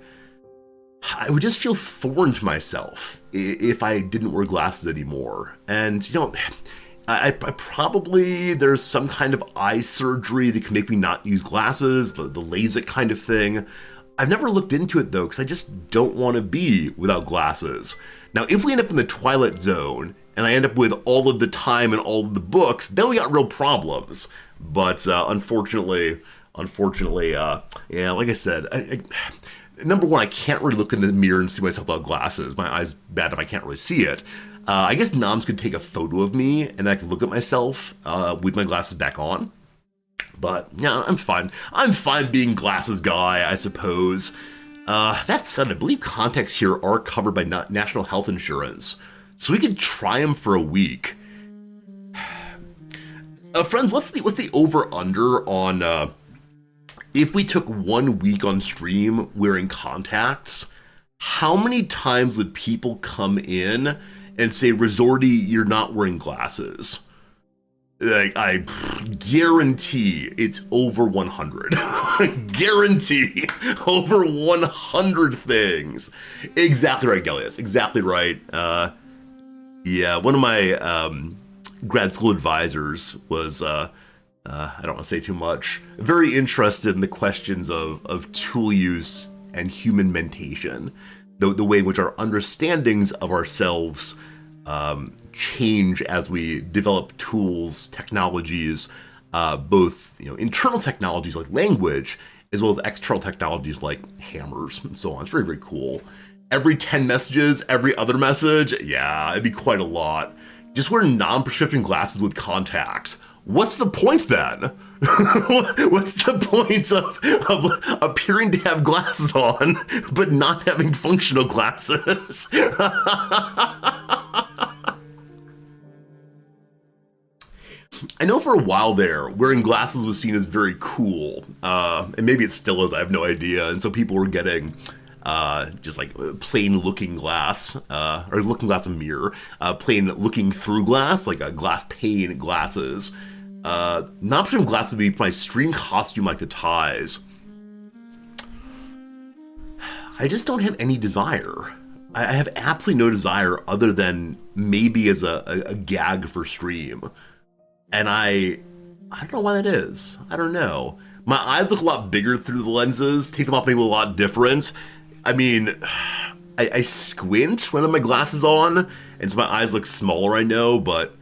I would just feel foreign to myself if I didn't wear glasses anymore. And I probably, there's some kind of eye surgery that can make me not use glasses, the LASIK kind of thing. I've never looked into it though, because I just don't want to be without glasses. Now, if we end up in the Twilight Zone and I end up with all of the time and all of the books, then we got real problems. But unfortunately, yeah, like I said, number one, I can't really look in the mirror and see myself without glasses. My eyes bad enough I can't really see it. I guess Noms could take a photo of me and I could look at myself with my glasses back on. But yeah, I'm fine. I'm fine being glasses guy, I suppose. That said, I believe contacts here are covered by National Health Insurance, so we could try them for a week. Friends, what's the over/under on if we took 1 week on stream wearing contacts? How many times would people come in and say, "Resorty, you're not wearing glasses"? Like, I guarantee it's over 100. Guarantee over 100 things. Exactly right, Gellius. Exactly right. Yeah, one of my grad school advisors was, I don't want to say too much, very interested in the questions of tool use and human mentation, the way in which our understandings of ourselves change as we develop tools, technologies, both internal technologies like language, as well as external technologies like hammers and so on. It's very, very cool. Every 10 messages, every other message, yeah, it'd be quite a lot. Just wear non-prescription glasses with contacts. What's the point then? What's the point of appearing to have glasses on, but not having functional glasses? I know for a while there, wearing glasses was seen as very cool, and maybe it still is, I have no idea, and so people were getting just like plain looking glass, or looking glass and mirror, plain looking through glass, like a glass pane glasses. Not from glasses would be my stream costume like the ties. I just don't have any desire. I have absolutely no desire other than maybe as a gag for stream. And I don't know why that is. I don't know. My eyes look a lot bigger through the lenses, take them off maybe a lot different. I mean, I squint when I have my glasses on, and so my eyes look smaller, I know, but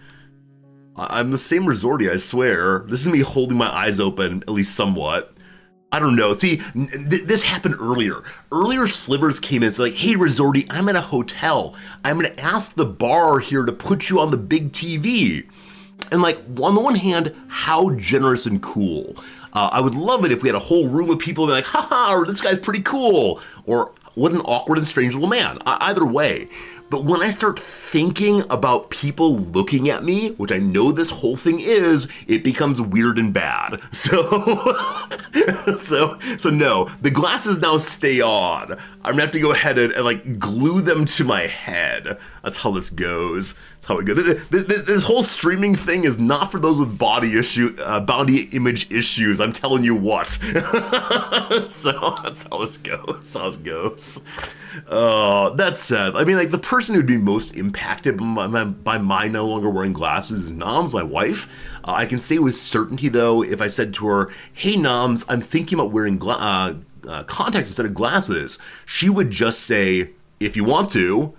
I'm the same Resorty, I swear. This is me holding my eyes open, at least somewhat. I don't know. See, this happened earlier. Earlier, Slivers came in and said, like, "Hey, Resorty, I'm at a hotel. I'm going to ask the bar here to put you on the big TV." And like, on the one hand, how generous and cool. I would love it if we had a whole room of people be like, "Haha, or this guy's pretty cool," or "What an awkward and strange little man." Either way. But when I start thinking about people looking at me, which I know this whole thing is, it becomes weird and bad. So, so no, the glasses now stay on. I'm gonna have to go ahead and like glue them to my head. That's how this goes. That's how it goes. This whole streaming thing is not for those with body image issues. I'm telling you what. So that's how this goes. That's how it goes. That said, I mean, like, the person who'd be most impacted by my no longer wearing glasses is Noms, my wife. I can say with certainty, though, if I said to her, "Hey, Noms, I'm thinking about wearing contacts instead of glasses," she would just say, "If you want to."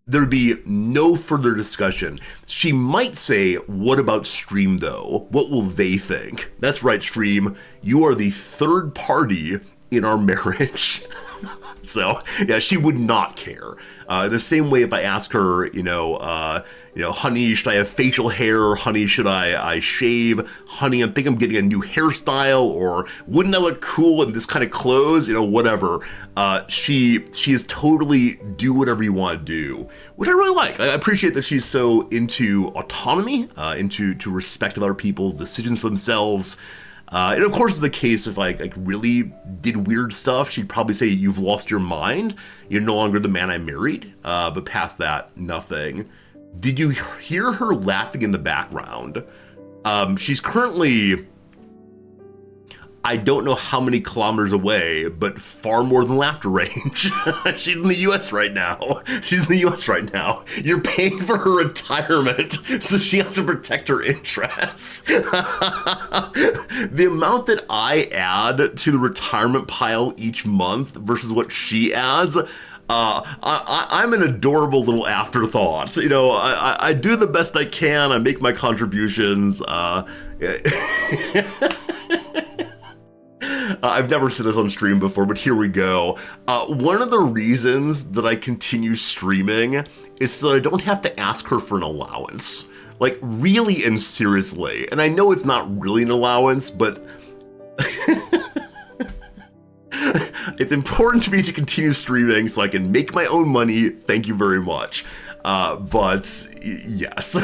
There'd be no further discussion. She might say, "What about Stream, though? What will they think?" That's right, Stream. You are the third party in our marriage. So, yeah, she would not care. The same way if I ask her, "Honey, should I have facial hair? Honey, should I shave? Honey, I think I'm getting a new hairstyle," or "Wouldn't I look cool in this kind of clothes?" Whatever. She is totally do whatever you want to do, which I really like. I appreciate that she's so into autonomy, into respect of other people's decisions for themselves. And of course, it's the case if I really did weird stuff, she'd probably say, "You've lost your mind. You're no longer the man I married." But past that, nothing. Did you hear her laughing in the background? She's currently I don't know how many kilometers away, but far more than laughter range. She's in the US right now. You're paying for her retirement, so she has to protect her interests. The amount that I add to the retirement pile each month versus what she adds, I'm an adorable little afterthought. I do the best I can. I make my contributions. I've never said this on stream before, but here we go. One of the reasons that I continue streaming is so that I don't have to ask her for an allowance. Like, really and seriously. And I know it's not really an allowance, but it's important to me to continue streaming so I can make my own money. Thank you very much. But yes.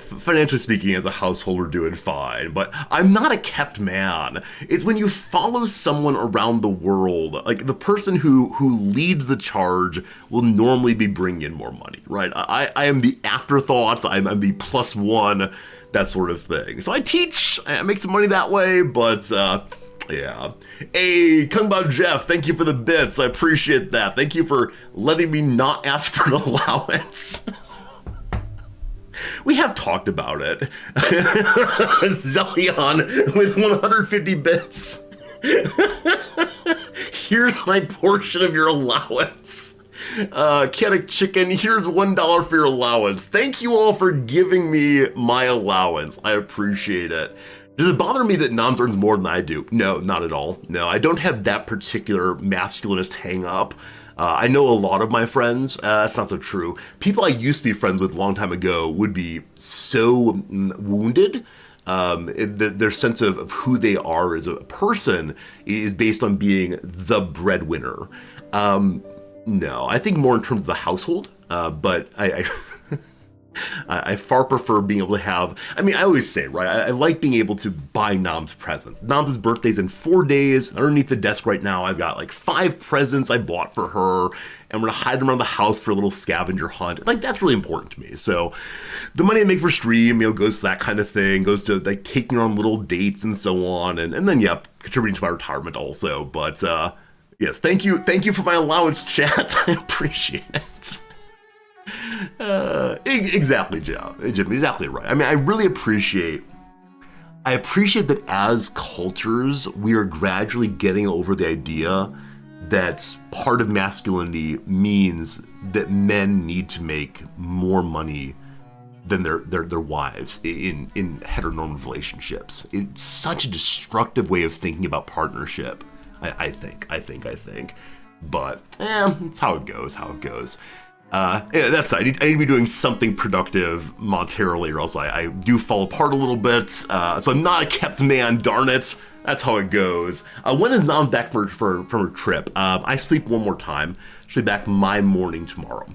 Financially speaking, as a household, we're doing fine, but I'm not a kept man. It's when you follow someone around the world, like the person who leads the charge will normally be bringing in more money, right? I am the afterthought, I'm the plus one, that sort of thing. So I teach, I make some money that way, but yeah. Hey, Kung Bao Jeff, thank you for the bits. I appreciate that. Thank you for letting me not ask for an allowance. We have talked about it. Zellion with 150 bits. Here's my portion of your allowance. Chaotic Chicken, here's $1 for your allowance. Thank you all for giving me my allowance. I appreciate it. Does it bother me that Noms earns more than I do? No, not at all. No, I don't have that particular masculinist hang up. I know a lot of my friends, that's not so true. People I used to be friends with a long time ago would be so wounded. Their sense of who they are as a person is based on being the breadwinner. No, I think more in terms of the household, but I far prefer being able to have, I mean, I always say, right, I like being able to buy Noms presents. Noms' birthday's in 4 days. Underneath the desk right now, I've got like 5 presents I bought for her, and I'm gonna hide them around the house for a little scavenger hunt. Like, that's really important to me. So the money I make for stream, goes to that kind of thing, goes to like taking her on little dates and so on, and then, yeah, contributing to my retirement also. But yes, thank you for my allowance, chat. I appreciate it. Exactly, Jim, exactly right. I mean, I really appreciate that as cultures, we are gradually getting over the idea that part of masculinity means that men need to make more money than their wives in heteronormative relationships. It's such a destructive way of thinking about partnership, I think. But, it's how it goes. Yeah, that's it. I need to be doing something productive monetarily, or else I do fall apart a little bit. So I'm not a kept man, darn it. That's how it goes. When is Nam back from her trip? I sleep one more time. She'll be back my morning tomorrow.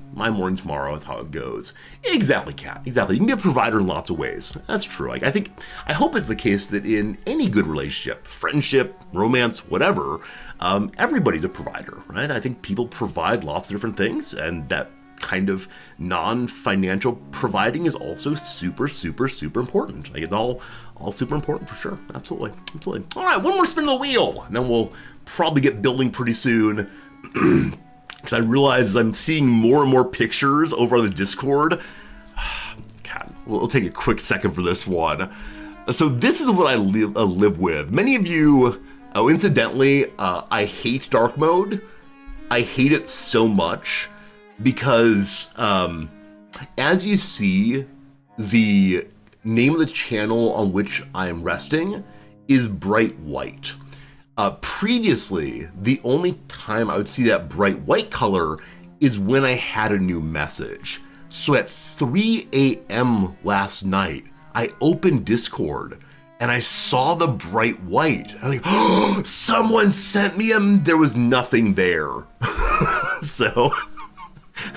Is how it goes. Exactly, Kat. Exactly. You can be a provider in lots of ways. That's true. Like, I hope it's the case that in any good relationship, friendship, romance, whatever, everybody's a provider, right? I think people provide lots of different things, and that kind of non-financial providing is also super, super, super important. Like, it's all super important for sure. Absolutely. All right, one more spin of the wheel, and then we'll probably get building pretty soon. Because I realize I'm seeing more and more pictures over on the Discord. God, we'll take a quick second for this one. So this is what I live with. Many of you, incidentally, I hate dark mode. I hate it so much. Because as you see, the name of the channel on which I am resting is bright white. Previously, the only time I would see that bright white color is when I had a new message. So at 3 a.m. last night, I opened Discord and I saw the bright white. I'm like, oh, someone sent me them. There was nothing there. So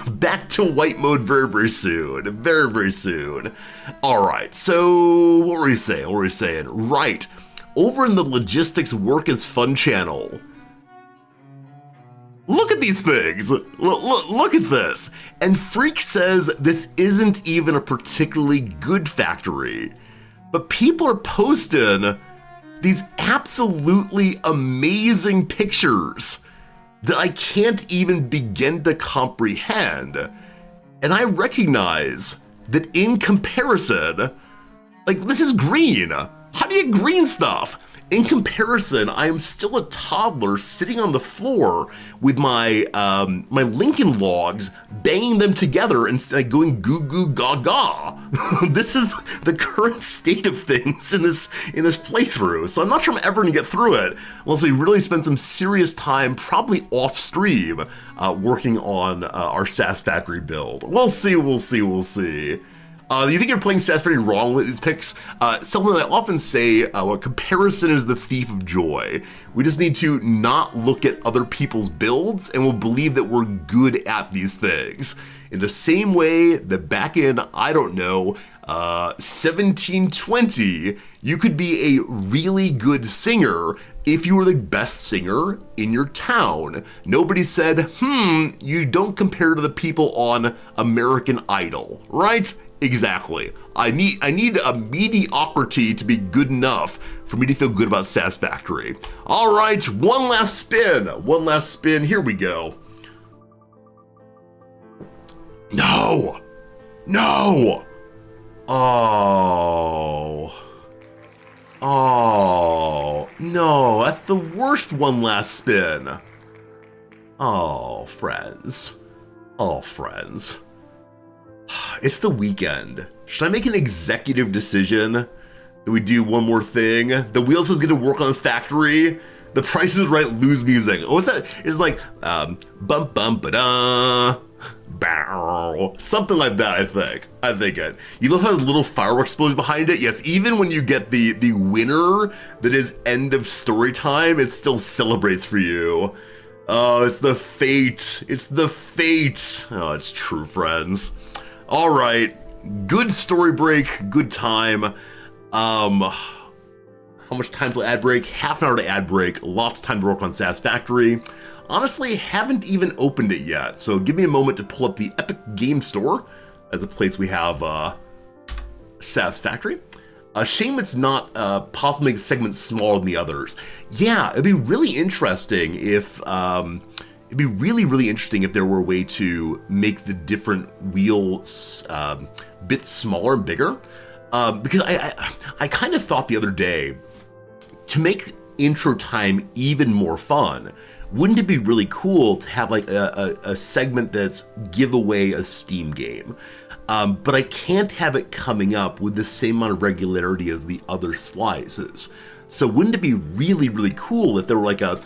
back to white mode very, very soon. Very, very soon. All right, so what were we saying? Right, over in the Logistics Work is Fun channel. Look at these things. Look at this. And Freak says this isn't even a particularly good factory. but people are posting these absolutely amazing pictures that I can't even begin to comprehend. And I recognize that in comparison, like, this is green. How do you get green stuff? In comparison, I am still a toddler sitting on the floor with my my Lincoln logs, banging them together and going goo goo gaga. This is the current state of things in this playthrough. So I'm not sure I'm ever gonna get through it unless we really spend some serious time, probably off stream, working on our Satisfactory build. We'll see. You think you're playing Satisfactory wrong with these picks? Something I often say, comparison is the thief of joy. We just need to not look at other people's builds and we'll believe that we're good at these things. In the same way that back in, I don't know, 1720, you could be a really good singer if you were the best singer in your town. Nobody said, you don't compare to the people on American Idol, right? Exactly. I need a mediocrity to be good enough for me to feel good about Satisfactory. All right, one last spin. Here we go. No. Oh, no, that's the worst one last spin. Oh, friends. It's the weekend. Should I make an executive decision that we do one more thing? The Wheels is gonna work on this factory. The Price is Right lose music. Oh, what's that? It's like, bum bum ba-da, bow. Something like that, I think it. You love how the little fireworks explosion behind it? Yes, even when you get the winner that is end of story time, it still celebrates for you. Oh, it's the fate. Oh, it's true, friends. All right, good story break, good time. How much time till ad break? Half an hour to ad break, lots of time to work on Satisfactory. Honestly, haven't even opened it yet, so give me a moment to pull up the Epic Game Store as a place we have Satisfactory. Shame it's not possible to make the segment smaller than the others. Yeah, it'd be really interesting if it'd be really interesting if there were a way to make the different wheels bits smaller and bigger. Because I kind of thought the other day, to make intro time even more fun, wouldn't it be really cool to have like a segment that's give away a Steam game? But I can't have it coming up with the same amount of regularity as the other slices. So wouldn't it be really cool if there were like a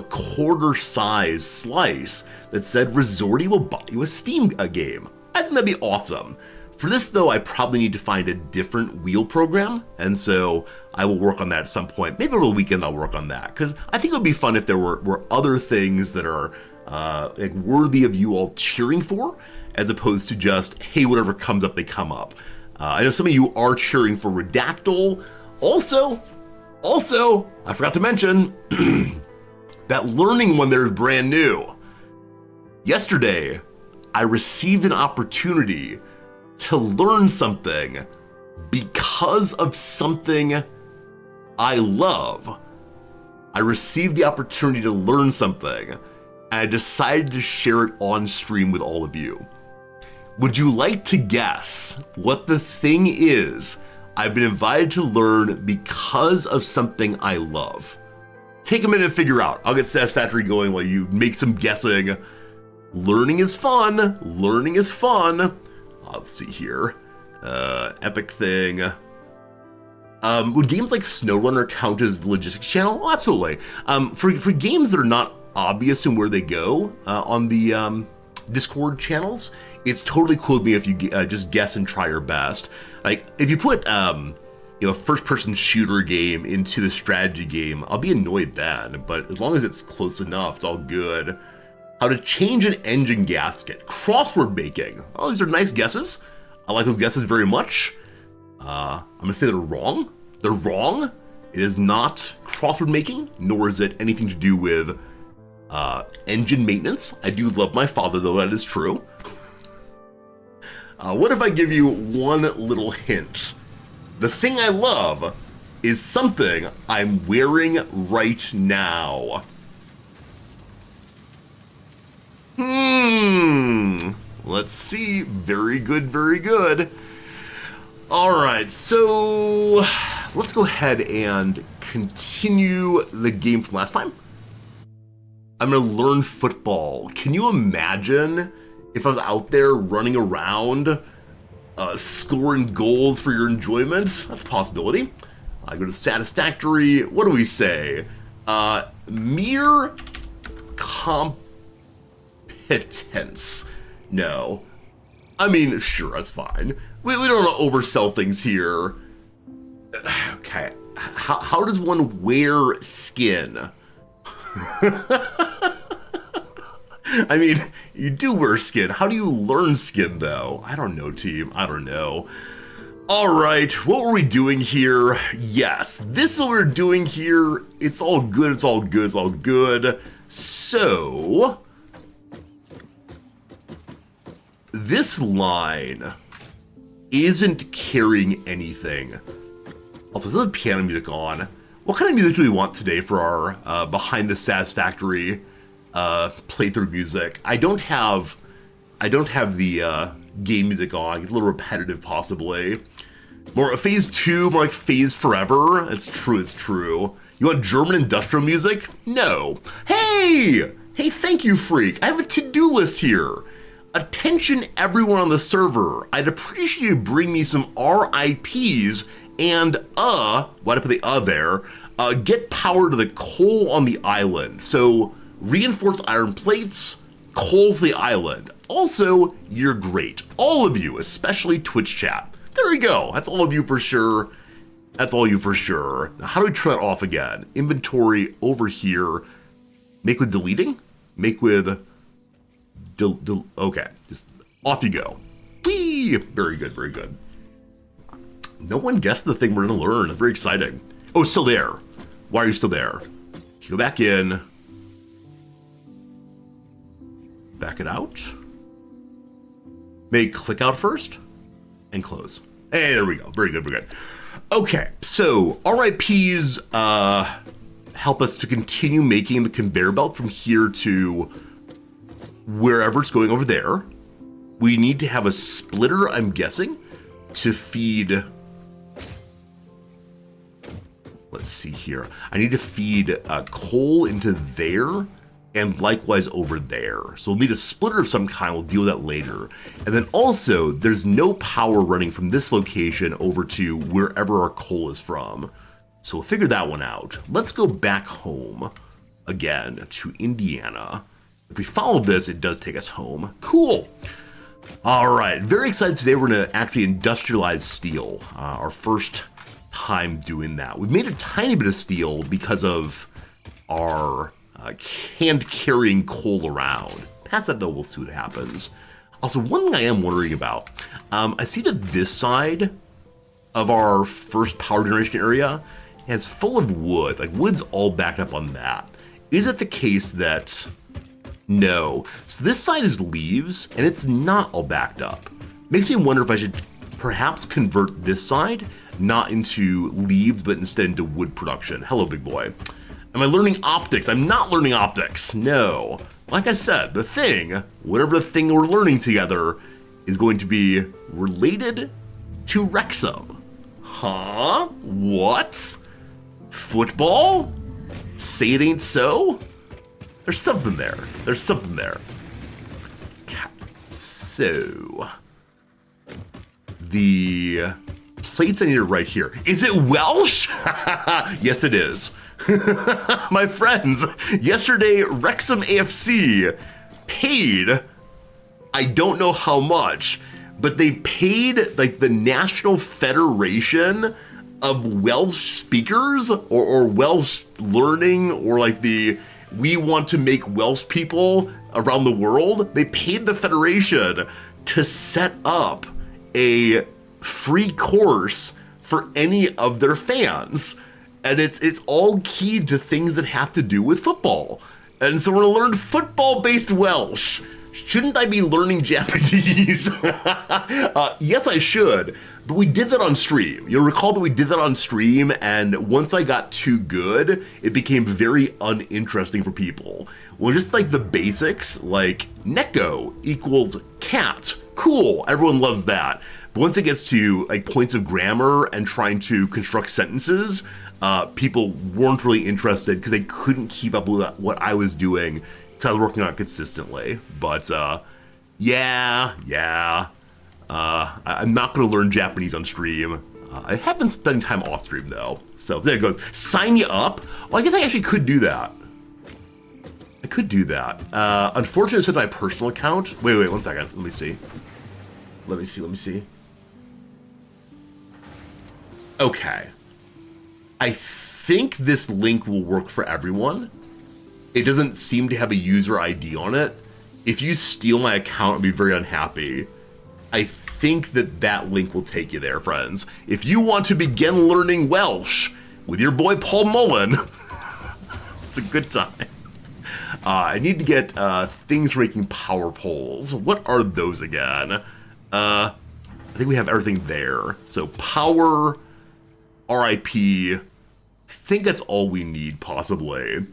quarter size slice that said Resorty will buy you a Steam game? I think that'd be awesome. For this though, I probably need to find a different wheel program, and so I will work on that at some point. Maybe over the weekend I'll work on that, because I think it would be fun if there were other things that are like worthy of you all cheering for, as opposed to just, hey, whatever comes up, they come up. I know some of you are cheering for Redactyl. Also, I forgot to mention that learning one there is brand new. Yesterday, I received an opportunity to learn something because of something I love. I received the opportunity to learn something, and I decided to share it on stream with all of you. Would you like to guess what the thing is I've been invited to learn because of something I love? Take a minute to figure out. I'll get Satisfactory going while you make some guessing. Learning is fun. Let's see here. Epic thing. Would games like SnowRunner count as the logistics channel? Oh, absolutely. For games that are not obvious in where they go on the Discord channels, it's totally cool with me if you just guess and try your best. Like if you put a first-person shooter game into the strategy game, I'll be annoyed then. But as long as it's close enough, it's all good. How to change an engine gasket. Crossword making. Oh, these are nice guesses. I like those guesses very much. I'm gonna say they're wrong. They're wrong. It is not crossword making, nor is it anything to do with engine maintenance. I do love my father, though, that is true. What if I give you one little hint The thing I love is something I'm wearing right now. Let's see. Very good, very good. All right, so let's go ahead and continue the game from last time. I'm gonna learn football. Can you imagine if I was out there running around, scoring goals for your enjoyment? That's a possibility. I go to Satisfactory. What do we say? Mere competence. No. I mean, sure, that's fine. We don't want to oversell things here. Okay. How does one wear skin? I mean, you do wear skin. How do you learn skin, though? I don't know, team. I don't know. All right, what were we doing here? Yes, this is what we're doing here. It's all good, it's all good, it's all good. So, this line isn't carrying anything. Also, there's piano music on. What kind of music do we want today for our Behind the Satisfactory playthrough music? I don't have the game music on. It's a little repetitive, possibly. More phase 2, more like phase forever. It's true, it's true. You want German industrial music? No. Hey, thank you, Freak. I have a to-do list here. Attention, everyone on the server. I'd appreciate you bring me some RIPs and why'd I put the there? Get power to the coal on the island. So reinforced iron plates, coal to the island. Also, you're great. All of you, especially Twitch chat. There we go. That's all of you for sure. That's all you for sure. Now, how do we turn that off again? Inventory over here. Make with deleting? Make with... okay, just off you go. Whee! Very good, very good. No one guessed the thing we're going to learn. It's very exciting. Oh, it's still there. Why are you still there? You go back in. Back it out. Maybe click out first and close. Hey, there we go. Very good, very good. Okay, so RIPs help us to continue making the conveyor belt from here to wherever it's going over there. We need to have a splitter, I'm guessing, to feed... Let's see here. I need to feed coal into there and likewise over there. So we'll need a splitter of some kind. We'll deal with that later. And then also, there's no power running from this location over to wherever our coal is from. So we'll figure that one out. Let's go back home again to Indiana. If we follow this, it does take us home. Cool. All right, very excited today. We're gonna actually industrialize steel. Our first time doing that. We've made a tiny bit of steel because of our hand carrying coal around. Past that though, we'll see what happens. Also, one thing I am wondering about, I see that this side of our first power generation area is full of wood. Like wood's all backed up on that. Is it the case that, no. So this side is leaves and it's not all backed up. Makes me wonder if I should perhaps convert this side not into leaves, but instead into wood production. Hello, big boy. Am I learning optics? I'm not learning optics. No. Like I said, the thing, whatever the thing we're learning together, is going to be related to Wrexham. Huh? What? Football? Say it ain't so? There's something there. There's something there. So, the plates I need are right here. Is it Welsh? Yes, it is. My friends, yesterday Wrexham AFC paid, I don't know how much, but they paid like the National Federation of Welsh Speakers or Welsh Learning, or like the we want to make Welsh people around the world. They paid the Federation to set up a free course for any of their fans. And it's all keyed to things that have to do with football. And so we're gonna learn football-based Welsh. Shouldn't I be learning Japanese? Yes, I should. But we did that on stream. You'll recall that we did that on stream, and once I got too good, it became very uninteresting for people. Well, just like the basics, like Neko equals cat. Cool, everyone loves that. But once it gets to like points of grammar and trying to construct sentences, people weren't really interested because they couldn't keep up with what I was doing because I was working on it consistently. But yeah. I'm not going to learn Japanese on stream. I have been spending time off stream though. So there it goes. Sign you up? Well, I guess I actually could do that. I could do that. Unfortunately, it's in my personal account. Wait, 1 second. Let me see. Okay. I think this link will work for everyone. It doesn't seem to have a user ID on it. If you steal my account, I'll be very unhappy. I think that link will take you there, friends. If you want to begin learning Welsh with your boy Paul Mullen, it's a good time. I need to get things for making power poles. What are those again? I think we have everything there. So power, RIP. I think that's all we need, possibly.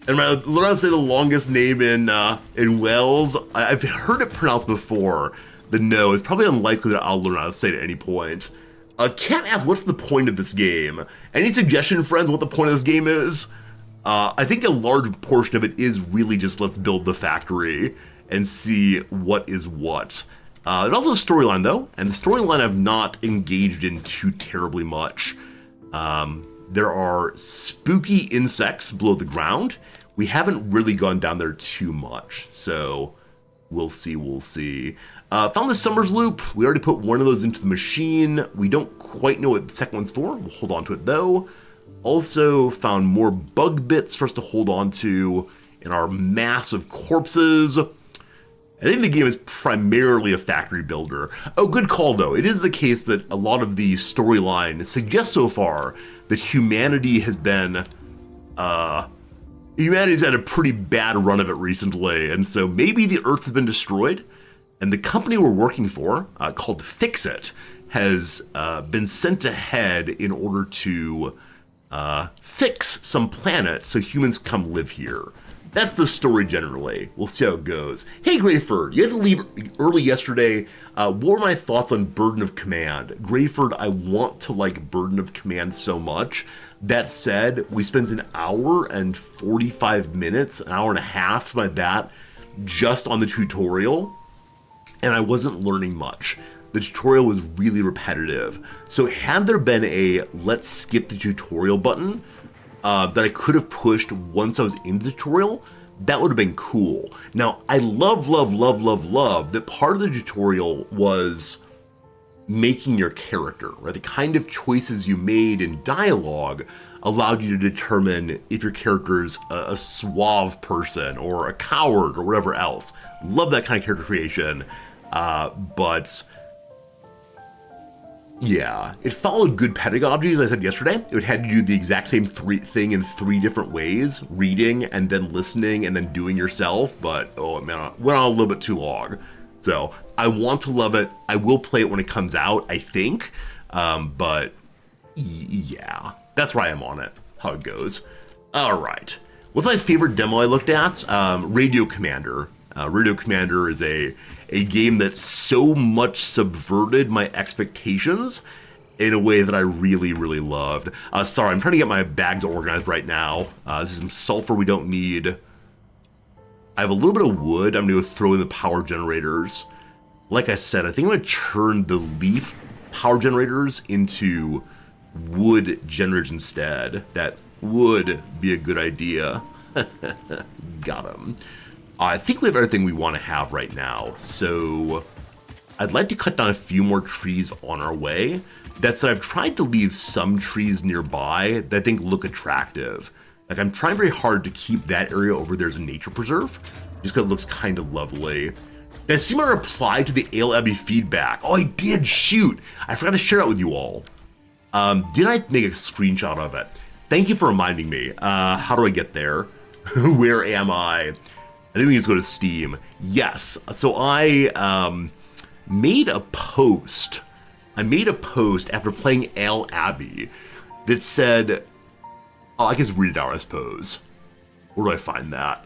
And I learned how to say the longest name in Wales. I've heard it pronounced before. But no, it's probably unlikely that I'll learn how to say it at any point. Cat asks, what's the point of this game? Any suggestion, friends, what the point of this game is? I think a large portion of it is really just let's build the factory and see what is what. There's also a storyline, though, and the storyline I've not engaged in too terribly much. There are spooky insects below the ground. We haven't really gone down there too much, so we'll see. Found the Summers Loop. We already put one of those into the machine. We don't quite know what the second one's for. We'll hold on to it, though. Also found more bug bits for us to hold on to in our mass of corpses. I think the game is primarily a factory builder. Oh, good call, though. It is the case that a lot of the storyline suggests so far that humanity has been... humanity's had a pretty bad run of it recently, and so maybe the Earth has been destroyed, and the company we're working for, called Fix It, has been sent ahead in order to fix some planets so humans come live here. That's the story generally. We'll see how it goes. Hey, Grayford, you had to leave early yesterday. What were my thoughts on Burden of Command? Grayford, I want to like Burden of Command so much. That said, we spent an hour and 45 minutes, an hour and a half, something like that, just on the tutorial, and I wasn't learning much. The tutorial was really repetitive. So had there been a let's skip the tutorial button that I could have pushed once I was in the tutorial, that would have been cool. Now, I love that part of the tutorial was making your character, right? The kind of choices you made in dialogue allowed you to determine if your character's a suave person or a coward or whatever else. Love that kind of character creation, but yeah, it followed good pedagogy, as I said yesterday. It had you do the exact same thing in 3 different ways, reading and then listening and then doing yourself, but oh man, it went on a little bit too long. So I want to love it. I will play it when it comes out, I think, but yeah, that's why I'm on it, how it goes. All right, what's my favorite demo I looked at? Radio Commander. Radio Commander is a game that so much subverted my expectations in a way that I really loved. Sorry, I'm trying to get my bags organized right now. This is some sulfur we don't need. I have a little bit of wood. I'm going to throw in the power generators. Like I said, I think I'm going to turn the leaf power generators into wood generators instead. That would be a good idea. Got him. I think we have everything we want to have right now, so I'd like to cut down a few more trees on our way. That said, I've tried to leave some trees nearby that I think look attractive. Like, I'm trying very hard to keep that area over there as a nature preserve, just because it looks kind of lovely. Did I see my reply to the Ale Abbey feedback? Oh, I did, shoot! I forgot to share it with you all. Did I make a screenshot of it? Thank you for reminding me. How do I get there? Where am I? I think we can just go to Steam. Yes, so I made a post I made a post after playing Al Abbey that said, oh, I can read it out, I suppose. Where do I find that?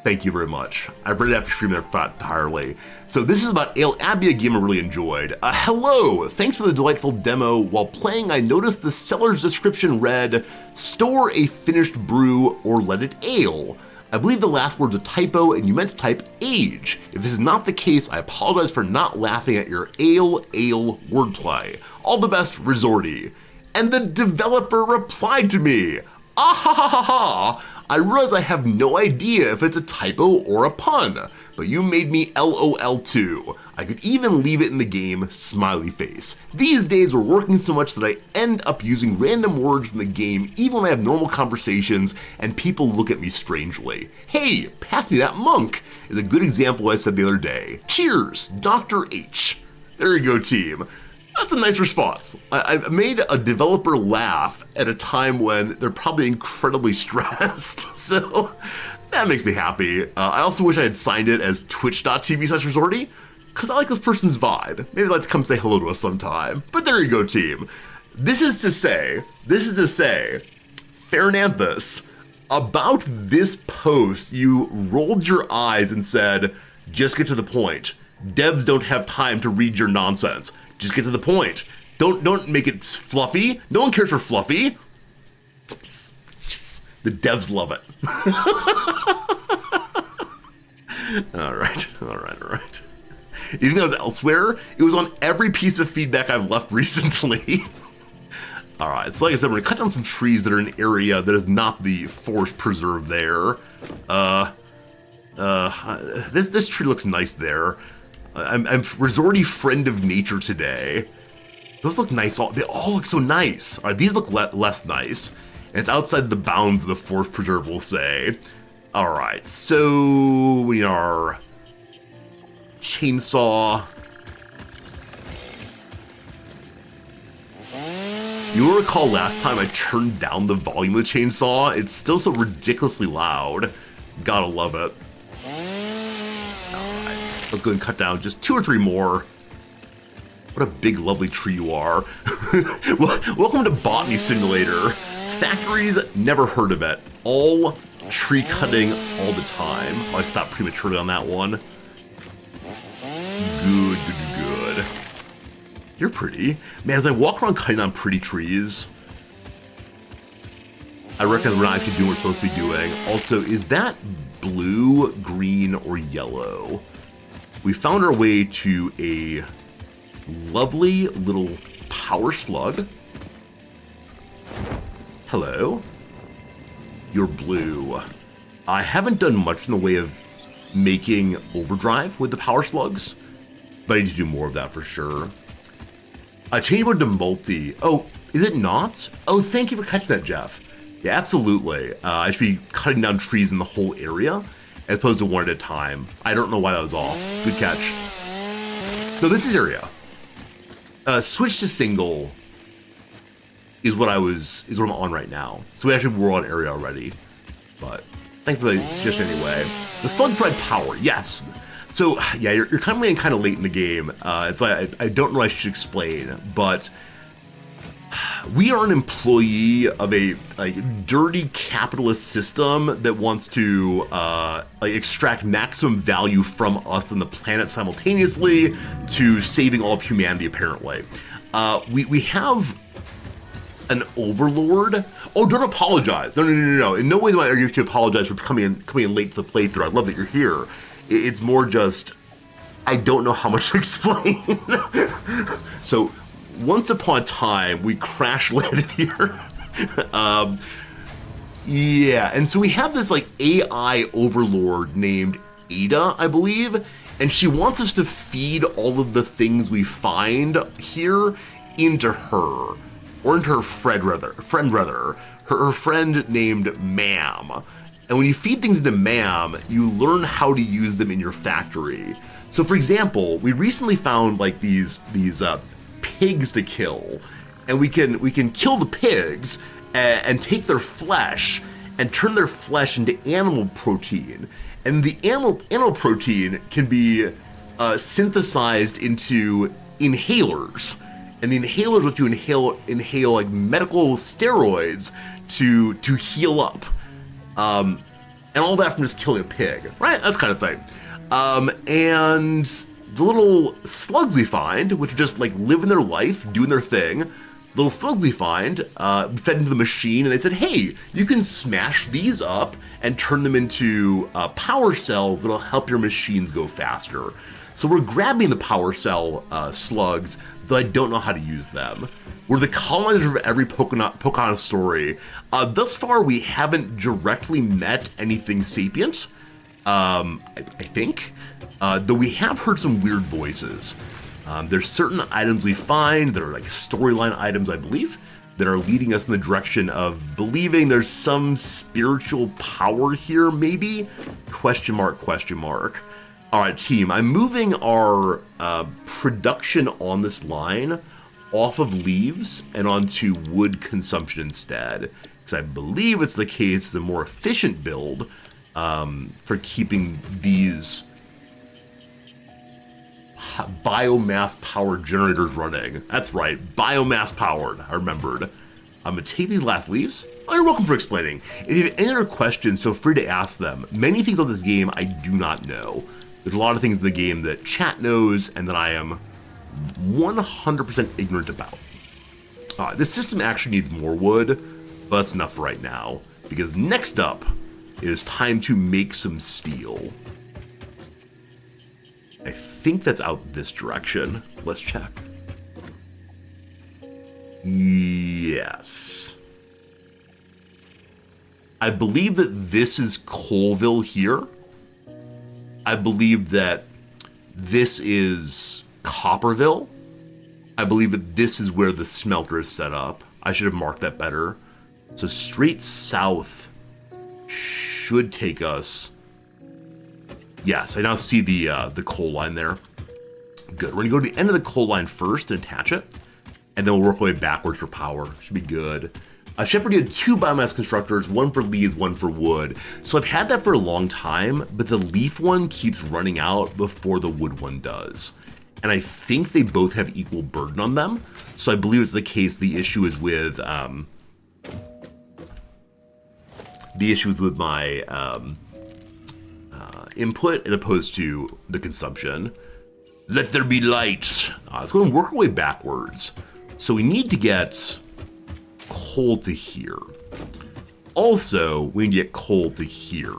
Thank you very much. I read it after streaming that entirely. So this is about Ale Abbey, a game I really enjoyed. Hello, thanks for the delightful demo. While playing, I noticed the seller's description read, store a finished brew or let it ale. I believe the last word's a typo and you meant to type age. If this is not the case, I apologize for not laughing at your ale wordplay. All the best, Resorty. And the developer replied to me, ah ha ha ha ha. I realize I have no idea if it's a typo or a pun, but you made me LOL too. I could even leave it in the game, smiley face. These days we're working so much that I end up using random words from the game even when I have normal conversations and people look at me strangely. Hey, pass me that monk is a good example I said the other day. Cheers, Dr. H. There you go, team. That's a nice response. I made a developer laugh at a time when they're probably incredibly stressed, so that makes me happy. I also wish I had signed it as twitch.tv/resorty, because I like this person's vibe. Maybe I'd like to come say hello to us sometime. But there you go, team. This is to say, Fernanthus, about this post, you rolled your eyes and said, just get to the point. Devs don't have time to read your nonsense. Just get to the point. Don't make it fluffy. No one cares for fluffy. The devs love it. All right. You think that was elsewhere? It was on every piece of feedback I've left recently. All right, so like I said, we're gonna cut down some trees that are in an area that is not the forest preserve there. This tree looks nice there. I'm Resorty friend of nature today. Those look nice. They all look so nice. All right, these look less nice. And it's outside the bounds of the forest preserve, we'll say. All right, so we are chainsaw. You'll recall last time I turned down the volume of the chainsaw. It's still so ridiculously loud. Gotta love it. Let's go ahead and cut down just 2 or 3 more. What a big, lovely tree you are. Welcome to Botany Simulator. Factories, never heard of it. All tree cutting all the time. Oh, I stopped prematurely on that one. Good. You're pretty. Man, as I walk around cutting down pretty trees, I recognize we're not actually doing what we're supposed to be doing. Also, is that blue, green, or yellow? We found our way to a lovely little power slug. Hello. You're blue. I haven't done much in the way of making overdrive with the power slugs, but I need to do more of that for sure. I changed mode to multi. Oh, is it not? Oh, thank you for catching that, Jeff. Yeah, absolutely. I should be cutting down trees in the whole area, as opposed to one at a time. I don't know why that was off. Good catch. No, this is area. Switch to single is what I'm on right now. So we actually were on area already. But thanks for the suggestion anyway. The slug provide power, yes. So yeah, you're coming in kind of late in the game. So I don't know what I should explain, but we are an employee of a dirty capitalist system that wants to extract maximum value from us and the planet simultaneously to saving all of humanity, apparently. We have an overlord. Oh, don't apologize. No. In no way are you to apologize for coming in late to the playthrough. I love that you're here. It's more just, I don't know how much to explain. So, once upon a time, we crash landed here. Yeah, and so we have this like AI overlord named Ada, I believe, and she wants us to feed all of the things we find here into her, or into her friend rather, her friend named Ma'am. And when you feed things into Ma'am, you learn how to use them in your factory. So for example, we recently found like these pigs to kill, and we can kill the pigs and take their flesh and turn their flesh into animal protein, and the animal protein can be synthesized into inhalers. And the inhalers let you inhale like medical steroids to heal up. And all that from just killing a pig, right? That's kind of thing. And the little slugs we find, which are just like living their life, doing their thing, little slugs we find, fed into the machine, and they said, hey, you can smash these up and turn them into power cells that'll help your machines go faster. So we're grabbing the power cell slugs, though I don't know how to use them. We're the colonizer of every Pocahontas story. Thus far, we haven't directly met anything sapient, I think, though we have heard some weird voices. There's certain items we find that are like storyline items, I believe, that are leading us in the direction of believing there's some spiritual power here, maybe? Question mark, question mark. All right, team, I'm moving our production on this line off of leaves and onto wood consumption instead, because I believe it's the case, the more efficient build for keeping these biomass powered generators running. That's right, biomass powered, I remembered. I'm gonna take these last leaves. Oh, you're welcome for explaining. If you have any other questions, feel free to ask them. Many things on this game I do not know. There's a lot of things in the game that chat knows and that I am 100% ignorant about. This system actually needs more wood, but that's enough for right now, because next up, it is time to make some steel. I think that's out this direction. Let's check. Yes. I believe that this is Colville here. I believe that this is Copperville. I believe that this is where the smelter is set up. I should have marked that better. So straight south should take us. Yes, I now see the coal line there. Good. We're gonna go to the end of the coal line first and attach it, and then we'll work our way backwards for power. Should be good. Shepard had 2 biomass constructors, one for leaves, one for wood. So I've had that for a long time, but the leaf one keeps running out before the wood one does. And I think they both have equal burden on them. So I believe it's the case. The issue is with my input as opposed to the consumption. Let there be light. Let's go and work our way backwards. So we need to get coal to here. Also, we need to get coal to here.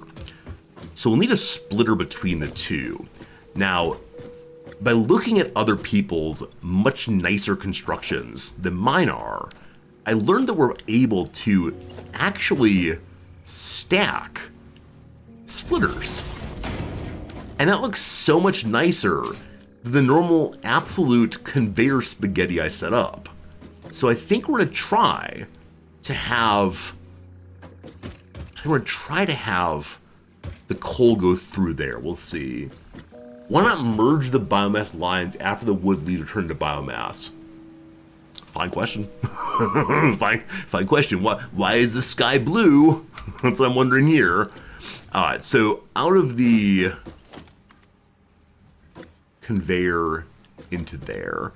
So we'll need a splitter between the two. Now, by looking at other people's much nicer constructions than mine are, I learned that we're able to actually stack splitters. And that looks so much nicer than the normal absolute conveyor spaghetti I set up. So I think we're gonna try to have the coal go through there. We'll see. Why not merge the biomass lines after the wood leaves return to biomass? Fine question. fine question. Why is the sky blue? That's what I'm wondering here. All right, so out of the conveyor into there.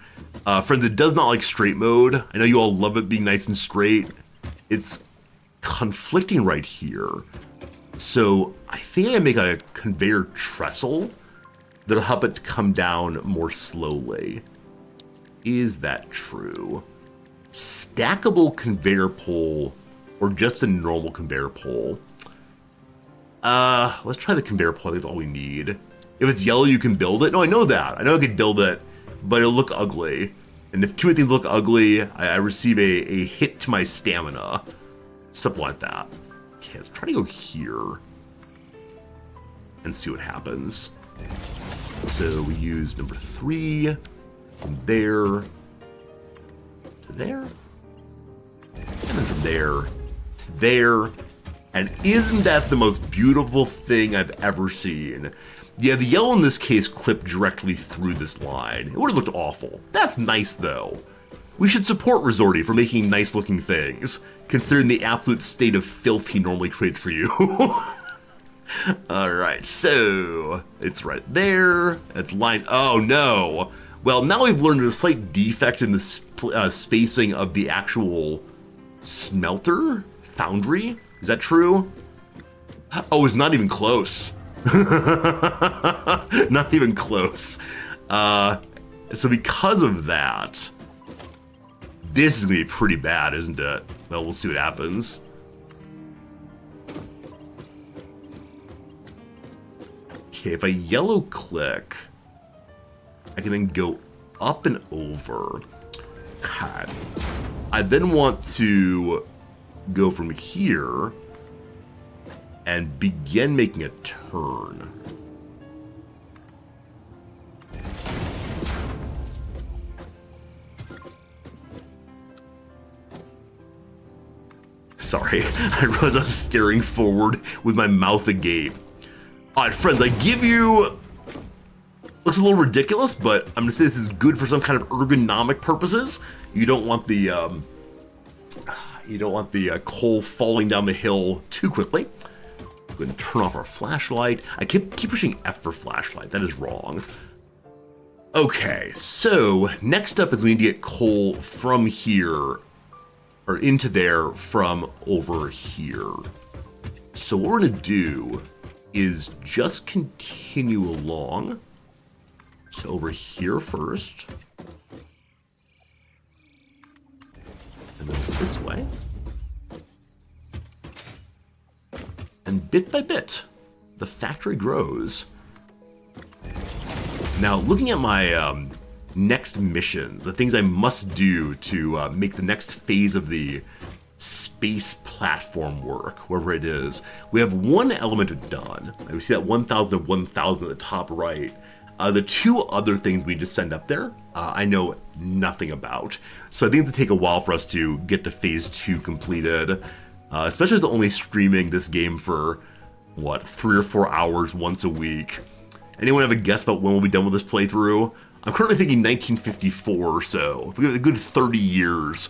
Friends, it does not like straight mode. I know you all love it being nice and straight. It's conflicting right here. So I think I can make a conveyor trestle that'll help it come down more slowly. Is that true? Stackable conveyor pole or just a normal conveyor pole? Let's try the conveyor pole. I think that's all we need. If it's yellow, you can build it. No, I know that. I know I could build it, but it'll look ugly. And if too many things look ugly, I receive a hit to my stamina. Something like that. Okay, let's try to go here and see what happens. So we use number 3 from there to there, and then from there to there. And isn't that the most beautiful thing I've ever seen? Yeah, the yellow in this case clipped directly through this line. It would have looked awful. That's nice, though. We should support Resorty for making nice-looking things, considering the absolute state of filth he normally creates for you. Alright, so it's right there. It's lined. Oh, no. Well, now we've learned there's a slight defect in the spacing of the actual smelter foundry. Is that true? Oh, it's not even close. Not even close. So because of that, this is gonna be pretty bad, isn't it? Well, we'll see what happens. Okay, if I yellow click, I can then go up and over. God. I then want to go from here and begin making a turn. Sorry, I realized I was staring forward with my mouth agape. Alright, friends, I give you... Looks a little ridiculous, but I'm gonna say this is good for some kind of ergonomic purposes. You don't want the coal falling down the hill too quickly. Go ahead and turn off our flashlight. I keep pushing F for flashlight. That is wrong. Okay, so next up is we need to get coal from here, or into there from over here. So what we're gonna do is just continue along. So over here first. And then this way. And bit by bit, the factory grows. Now, looking at my next missions, the things I must do to make the next phase of the space platform work, wherever it is, we have one element done. We see that 1,000 of 1,000 at the top right. The two other things we need to send up there, I know nothing about. So I think it's going to take a while for us to get to phase 2 completed. Especially as only streaming this game for, what, 3 or 4 hours once a week. Anyone have a guess about when we'll be done with this playthrough? I'm currently thinking 1954 or so. If we have a good 30 years.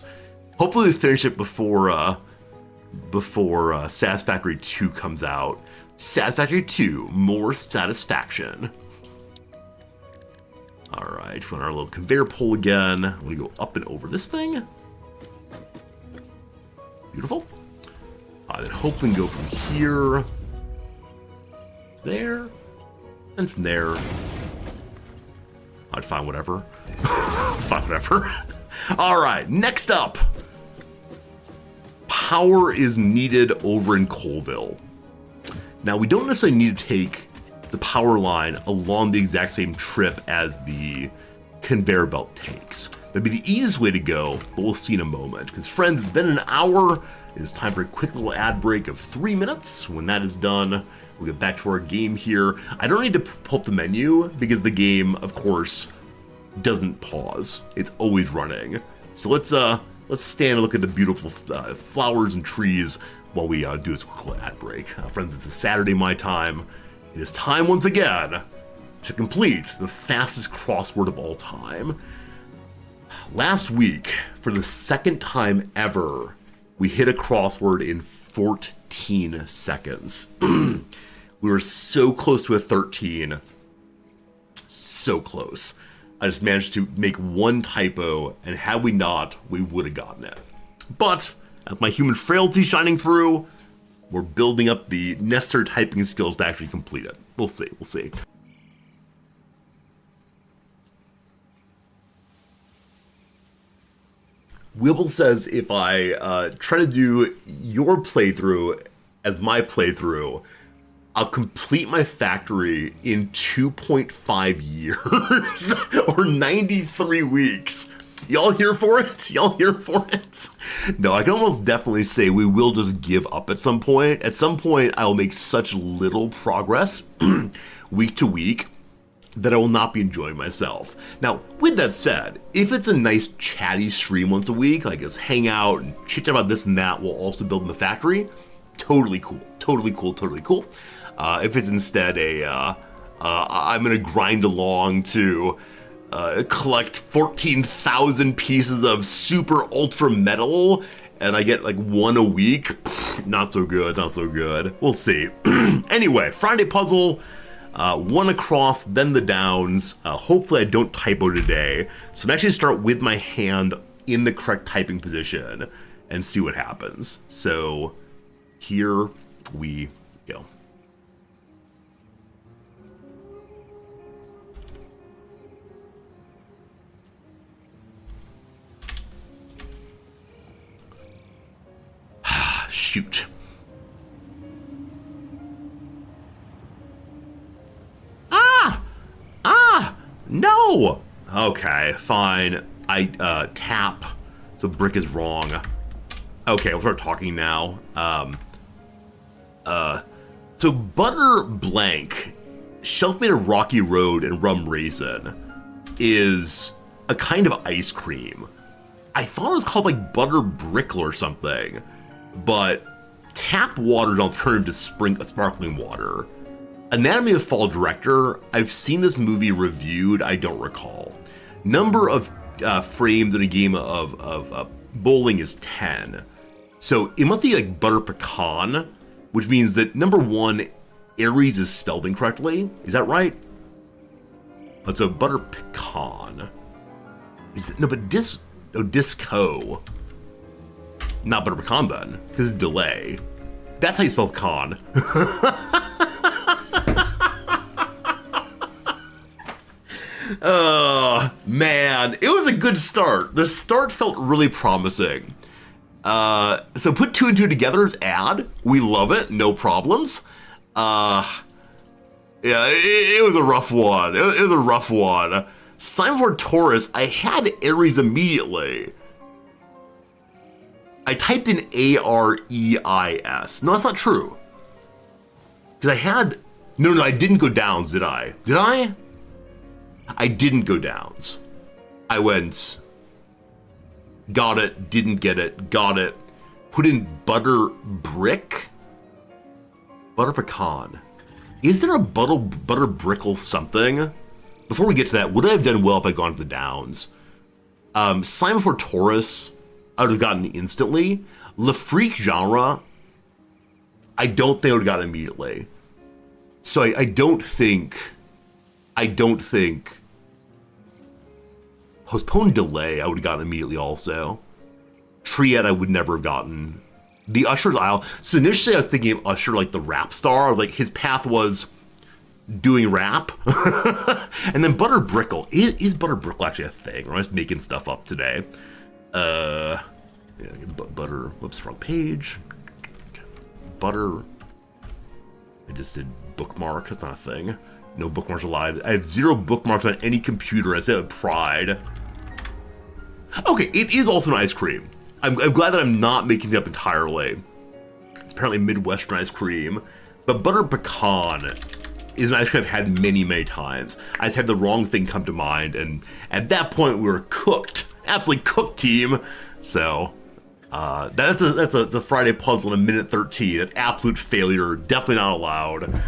Hopefully we finish it before Satisfactory 2 comes out. Satisfactory 2, more satisfaction. Alright, run our little conveyor pole again. I'm gonna go up and over this thing. Beautiful. Then hope we can go from here, there, and from there. I'd find whatever. Fine, whatever. Alright, next up. Power is needed over in Colville. Now, we don't necessarily need to take the power line along the exact same trip as the conveyor belt takes. That'd be the easiest way to go, but we'll see in a moment. Because friends, it's been an hour. It is time for a quick little ad break of 3 minutes. When that is done, we'll get back to our game here. I don't need to pull up the menu because the game, of course, doesn't pause. It's always running. So let's stand and look at the beautiful flowers and trees while we do this quick little ad break. Friends, it's a Saturday my time. It is time once again to complete the fastest crossword of all time. Last week, for the second time ever, we hit a crossword in 14 seconds. We were so close to a 13. So close. I just managed to make one typo, and had we not, we would have gotten it. But, as my human frailty shining through, we're building up the necessary typing skills to actually complete it. We'll see, we'll see. Wibble says if I try to do your playthrough as my playthrough, I'll complete my factory in 2.5 years or 93 weeks. Y'all here for it? Y'all here for it? No, I can almost definitely say we will just give up at some point. At some point, I will make such little progress week to week that I will not be enjoying myself. Now, with that said, if it's a nice chatty stream once a week, like us hang out and chit chat about this and that while also building the factory, totally cool, totally cool, totally cool. If it's instead I'm gonna grind along to collect 14,000 pieces of super ultra metal and I get like one a week, not so good, not so good. We'll see. Anyway, Friday puzzle. One across, then the downs. Hopefully I don't typo today. So I'm actually start with my hand in the correct typing position and see what happens. So here we go. Shoot. No! Okay, fine. I tap. So brick is wrong. Okay, we'll start talking now. So butter blank, shelf made of rocky road and rum raisin, is a kind of ice cream. I thought it was called like butter brickle or something, but tap water is an alternative to sparkling water. Anatomy of Fall director, I've seen this movie reviewed, I don't recall. Number of frames in a game of bowling is 10. So it must be like butter pecan, which means that number one, Aries is spelled incorrectly. Is that right? Oh, so butter pecan. Is it, no, but disco. Not butter pecan then, because it's delay. That's how you spell pecan. Oh, man, it was a good start. The start felt really promising. So put 2 and 2 together as add. We love it, no problems. Yeah, it was a rough one. It was a rough one. Sign for Taurus, I had Aries immediately. I typed in A-R-E-I-S. No, that's not true. Because I had... No, I didn't go downs, did I? Did I? I didn't go downs. I went, got it, didn't get it, got it. Put in butter brick? Butter pecan. Is there a butter brickle something? Before we get to that, would I have done well if I'd gone to the downs? Simon for Taurus, I would have gotten instantly. Le Freak genre, I don't think I would have gotten immediately. So I don't think Postpone delay I would have gotten immediately also. Triad I would never have gotten. The Usher's Isle. So initially I was thinking of Usher like the rap star. I was like, his path was doing rap. And then Butter Brickle. Is Butter Brickle actually a thing? Or am I just making stuff up today? Yeah, butter, whoops, wrong page. Butter. I just did bookmark, that's not a thing. No bookmarks allowed. I have 0 bookmarks on any computer. I say it with pride. Okay, it is also an ice cream. I'm glad that I'm not making it up entirely. It's apparently Midwestern ice cream. But butter pecan is an ice cream I've had many, many times. I just had the wrong thing come to mind, and at that point we were cooked. Absolutely cooked, team. So, that's a Friday puzzle in a minute 13. That's absolute failure. Definitely not allowed.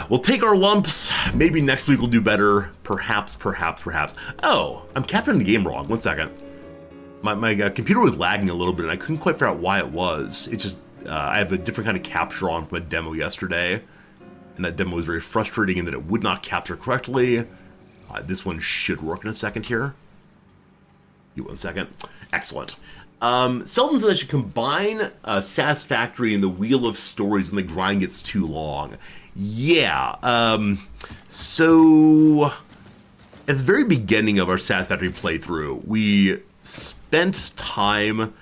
We'll take our lumps. Maybe next week we'll do better. Perhaps. Oh, I'm capturing the game wrong. 1 second. My computer was lagging a little bit and I couldn't quite figure out why it was. It just, I have a different kind of capture on from a demo yesterday. And that demo was very frustrating in that it would not capture correctly. This one should work in a second here. Give 1 second. Excellent. Selden says I should combine Satisfactory and the Wheel of Stories when the grind gets too long. Yeah, so at the very beginning of our Satisfactory playthrough, we spent time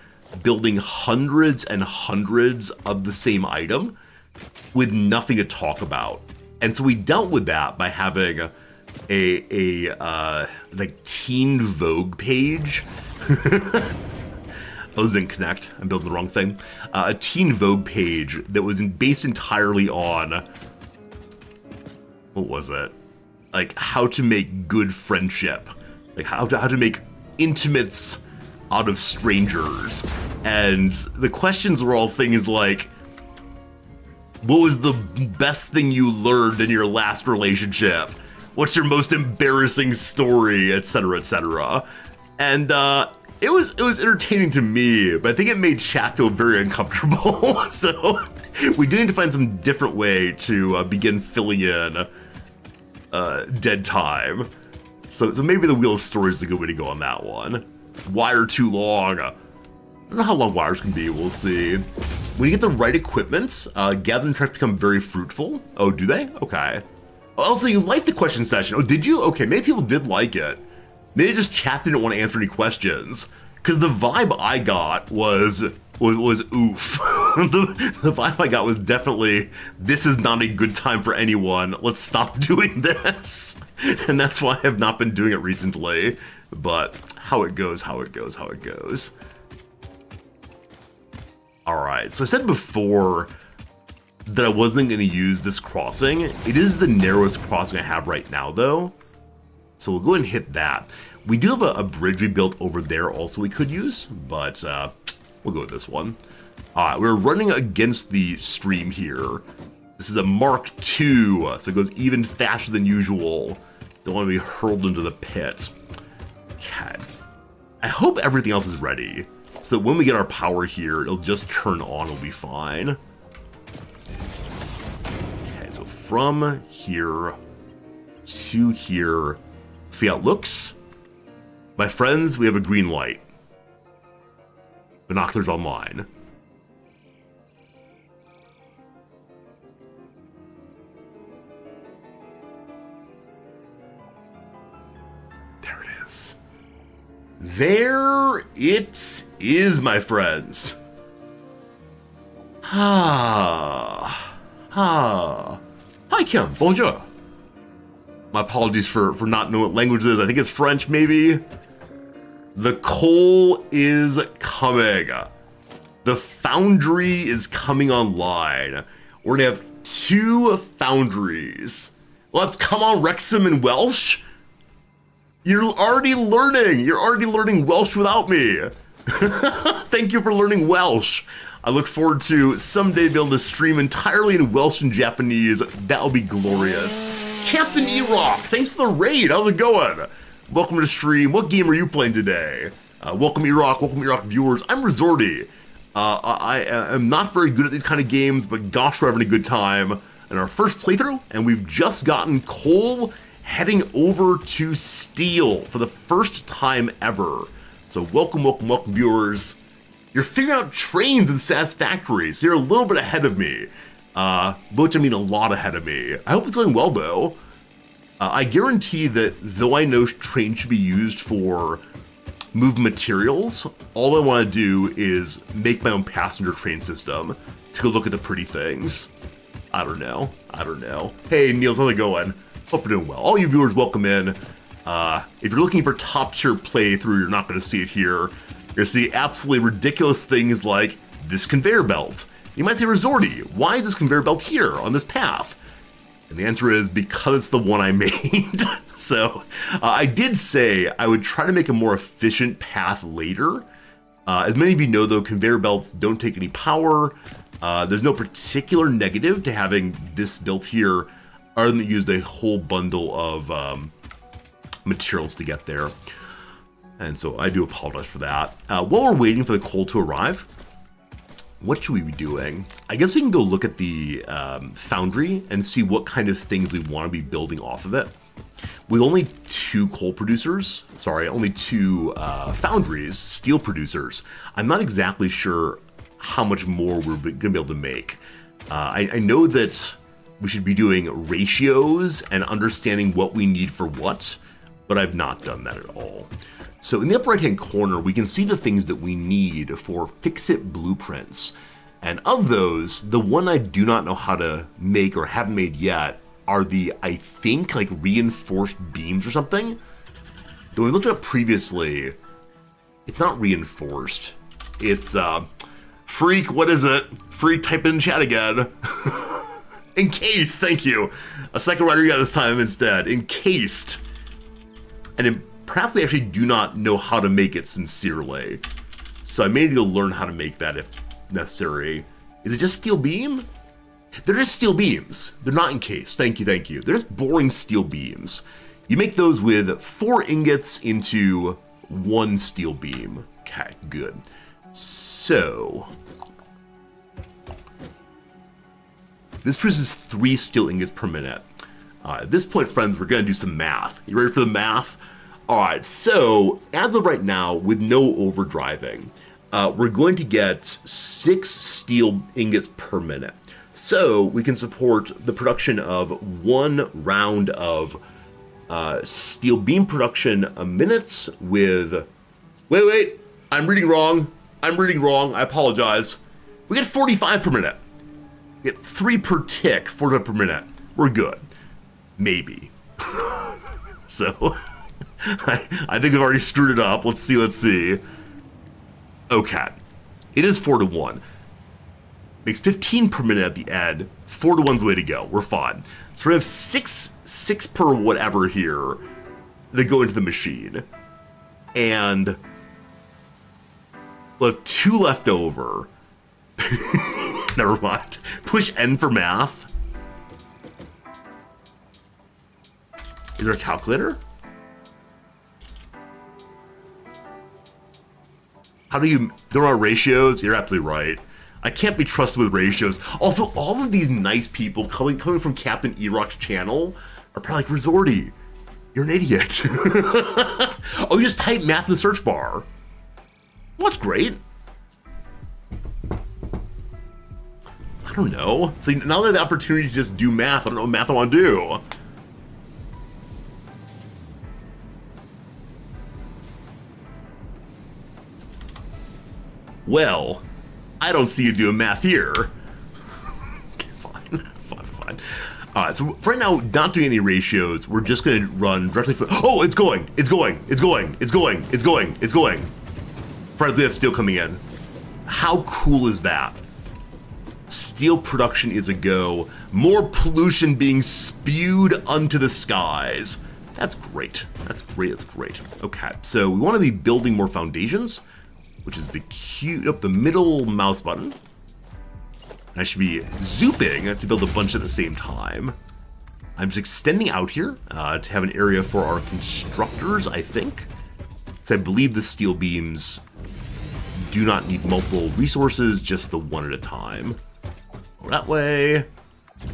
building hundreds and hundreds of the same item with nothing to talk about. And so we dealt with that by having a like teen Vogue page. Oh, this didn't connect. I'm building the wrong thing. A teen Vogue page that was based entirely on, what was it? Like how to make good friendship, like how to make intimates out of strangers. And the questions were all things like, what was the best thing you learned in your last relationship? What's your most embarrassing story, etc., etc. And it was entertaining to me, but I think it made chat feel very uncomfortable. So We do need to find some different way to begin filling in dead time. So maybe the Wheel of Stories is a good way to go on that one. Wire too long. I don't know how long wires can be, we'll see. When you get the right equipment, gathering tracks become very fruitful. Oh, do they? Okay. Also, you liked the question session. Oh, did you? Okay, maybe people did like it. Maybe just chat didn't want to answer any questions. Because the vibe I got was oof. the vibe I got was definitely, this is not a good time for anyone. Let's stop doing this. And that's why I have not been doing it recently. But how it goes, how it goes, how it goes. Alright, so I said before that I wasn't going to use this crossing. It is the narrowest crossing I have right now, though. So we'll go ahead and hit that. We do have a bridge we built over there also we could use, but we'll go with this one. Alright, we're running against the stream here. This is a Mark II, so it goes even faster than usual. Don't want to be hurled into the pit. Okay. I hope everything else is ready, so that when we get our power here, it'll just turn on, it'll be fine. Okay, so from here to here, see how it looks? My friends, we have a green light. Binoculars online. There it is. There it is, my friends. Hi, Kim. Bonjour. My apologies for not knowing what language it is. I think it's French, maybe. The coal is coming. The foundry is coming online. We're gonna have 2 foundries. Let's come on, Wrexham and Welsh. You're already learning. You're already learning Welsh without me. Thank you for learning Welsh. I look forward to someday being able to stream entirely in Welsh and Japanese. That'll be glorious. Captain E-Rock, thanks for the raid. How's it going? Welcome to the stream. What game are you playing today? Welcome E-Rock viewers. I'm Resorty. I am not very good at these kind of games, but gosh, we're having a good time in our first playthrough, and we've just gotten coal heading over to steel for the first time ever. So welcome viewers. You're figuring out trains in Satisfactory, so you're a little bit ahead of me. Which I mean a lot ahead of me. I hope it's going well though. I guarantee that though I know trains should be used for move materials, all I want to do is make my own passenger train system to go look at the pretty things. I don't know. Hey Niels, how's it going? Hope you're doing well. All you viewers, welcome in. If you're looking for top tier playthrough, you're not going to see it here. You're going to see absolutely ridiculous things like this conveyor belt. You might say, Resorty, why is this conveyor belt here on this path? And the answer is because it's the one I made. So I did say I would try to make a more efficient path later. As many of you know, though, conveyor belts don't take any power. There's no particular negative to having this built here, other than it used a whole bundle of materials to get there. And so I do apologize for that. While we're waiting for the coal to arrive, what should we be doing? I guess we can go look at the foundry and see what kind of things we want to be building off of it. With only 2 coal producers, only 2 foundries, steel producers, I'm not exactly sure how much more we're going to be able to make. I know that we should be doing ratios and understanding what we need for what, but I've not done that at all. So in the upper right-hand corner, we can see the things that we need for fix-it blueprints. And of those, the one I do not know how to make or haven't made yet are the, I think, like reinforced beams or something. Though we looked at previously, it's not reinforced. It's, Freak, what is it? Freak, type it in chat again. Encased, thank you. A second writer you got this time instead. Encased. And perhaps they actually do not know how to make it sincerely. So I may need to learn how to make that if necessary. Is it just steel beam? They're just steel beams. They're not encased. Thank you. They're just boring steel beams. You make those with 4 ingots into 1 steel beam. Okay, good. So This produces 3 steel ingots per minute. At this point, friends, we're going to do some math. You ready for the math? All right, so as of right now, with no overdriving, we're going to get 6 steel ingots per minute. So we can support the production of 1 round of steel beam production a minute with... Wait, I'm reading wrong. I apologize. We get 45 per minute. We get 3 per tick, 45 per minute. We're good. Maybe. So, I think we've already screwed it up. Let's see. Okay. It is 4 to 1. Makes 15 per minute at the end. 4 to 1's the way to go. We're fine. So we have 6 per whatever here that go into the machine. And we'll have 2 left over. Never mind. Push N for math. Is there a calculator? How do you... There are ratios? You're absolutely right. I can't be trusted with ratios. Also, all of these nice people coming from Captain Eroc's channel are probably like, Resorty, you're an idiot. Oh, you just type math in the search bar. Well, that's great. I don't know. See, now that I have the opportunity to just do math, I don't know what math I want to do. Well, I don't see you doing math here. Okay, fine. Alright, so for right now, not doing any ratios, we're just gonna run directly for... Oh, it's going! Friends, we have steel coming in. How cool is that? Steel production is a go. More pollution being spewed unto the skies. That's great. Okay, so we want to be building more foundations, which is the middle mouse button. I should be zooping to build a bunch at the same time. I'm just extending out here to have an area for our constructors, I think. So I believe the steel beams do not need multiple resources, just the one at a time. Go that way.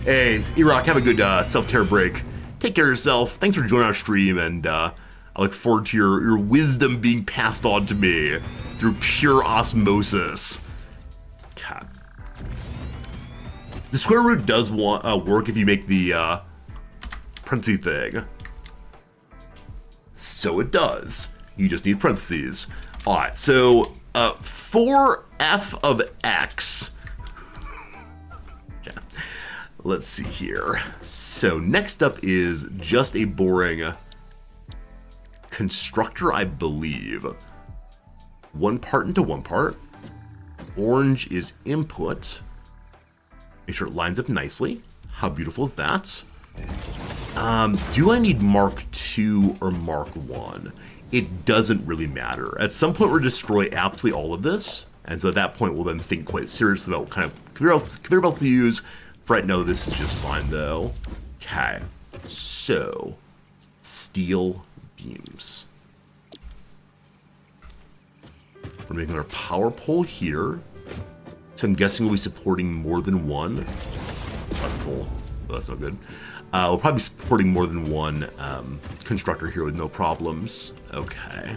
Hey, Eroc, have a good self-care break. Take care of yourself. Thanks for joining our stream, and I look forward to your wisdom being passed on to me through pure osmosis. Okay. The square root does work if you make the parentheses thing. So it does. You just need parentheses. Alright, so for f of x. Okay. Let's see here. So next up is just a boring constructor, I believe. 1 part into 1 part. Orange is input. Make sure it lines up nicely. How beautiful is that? Do I need Mark II or Mark I? It doesn't really matter. At some point, we'll destroy absolutely all of this. And so at that point, we'll then think quite seriously about what kind of conveyor belt to use. For right now, this is just fine, though. Okay. So, steel beams. We're making our power pole here. So I'm guessing we'll be supporting more than one. That's full. Oh, that's not good. We'll probably be supporting more than one constructor here with no problems. Okay.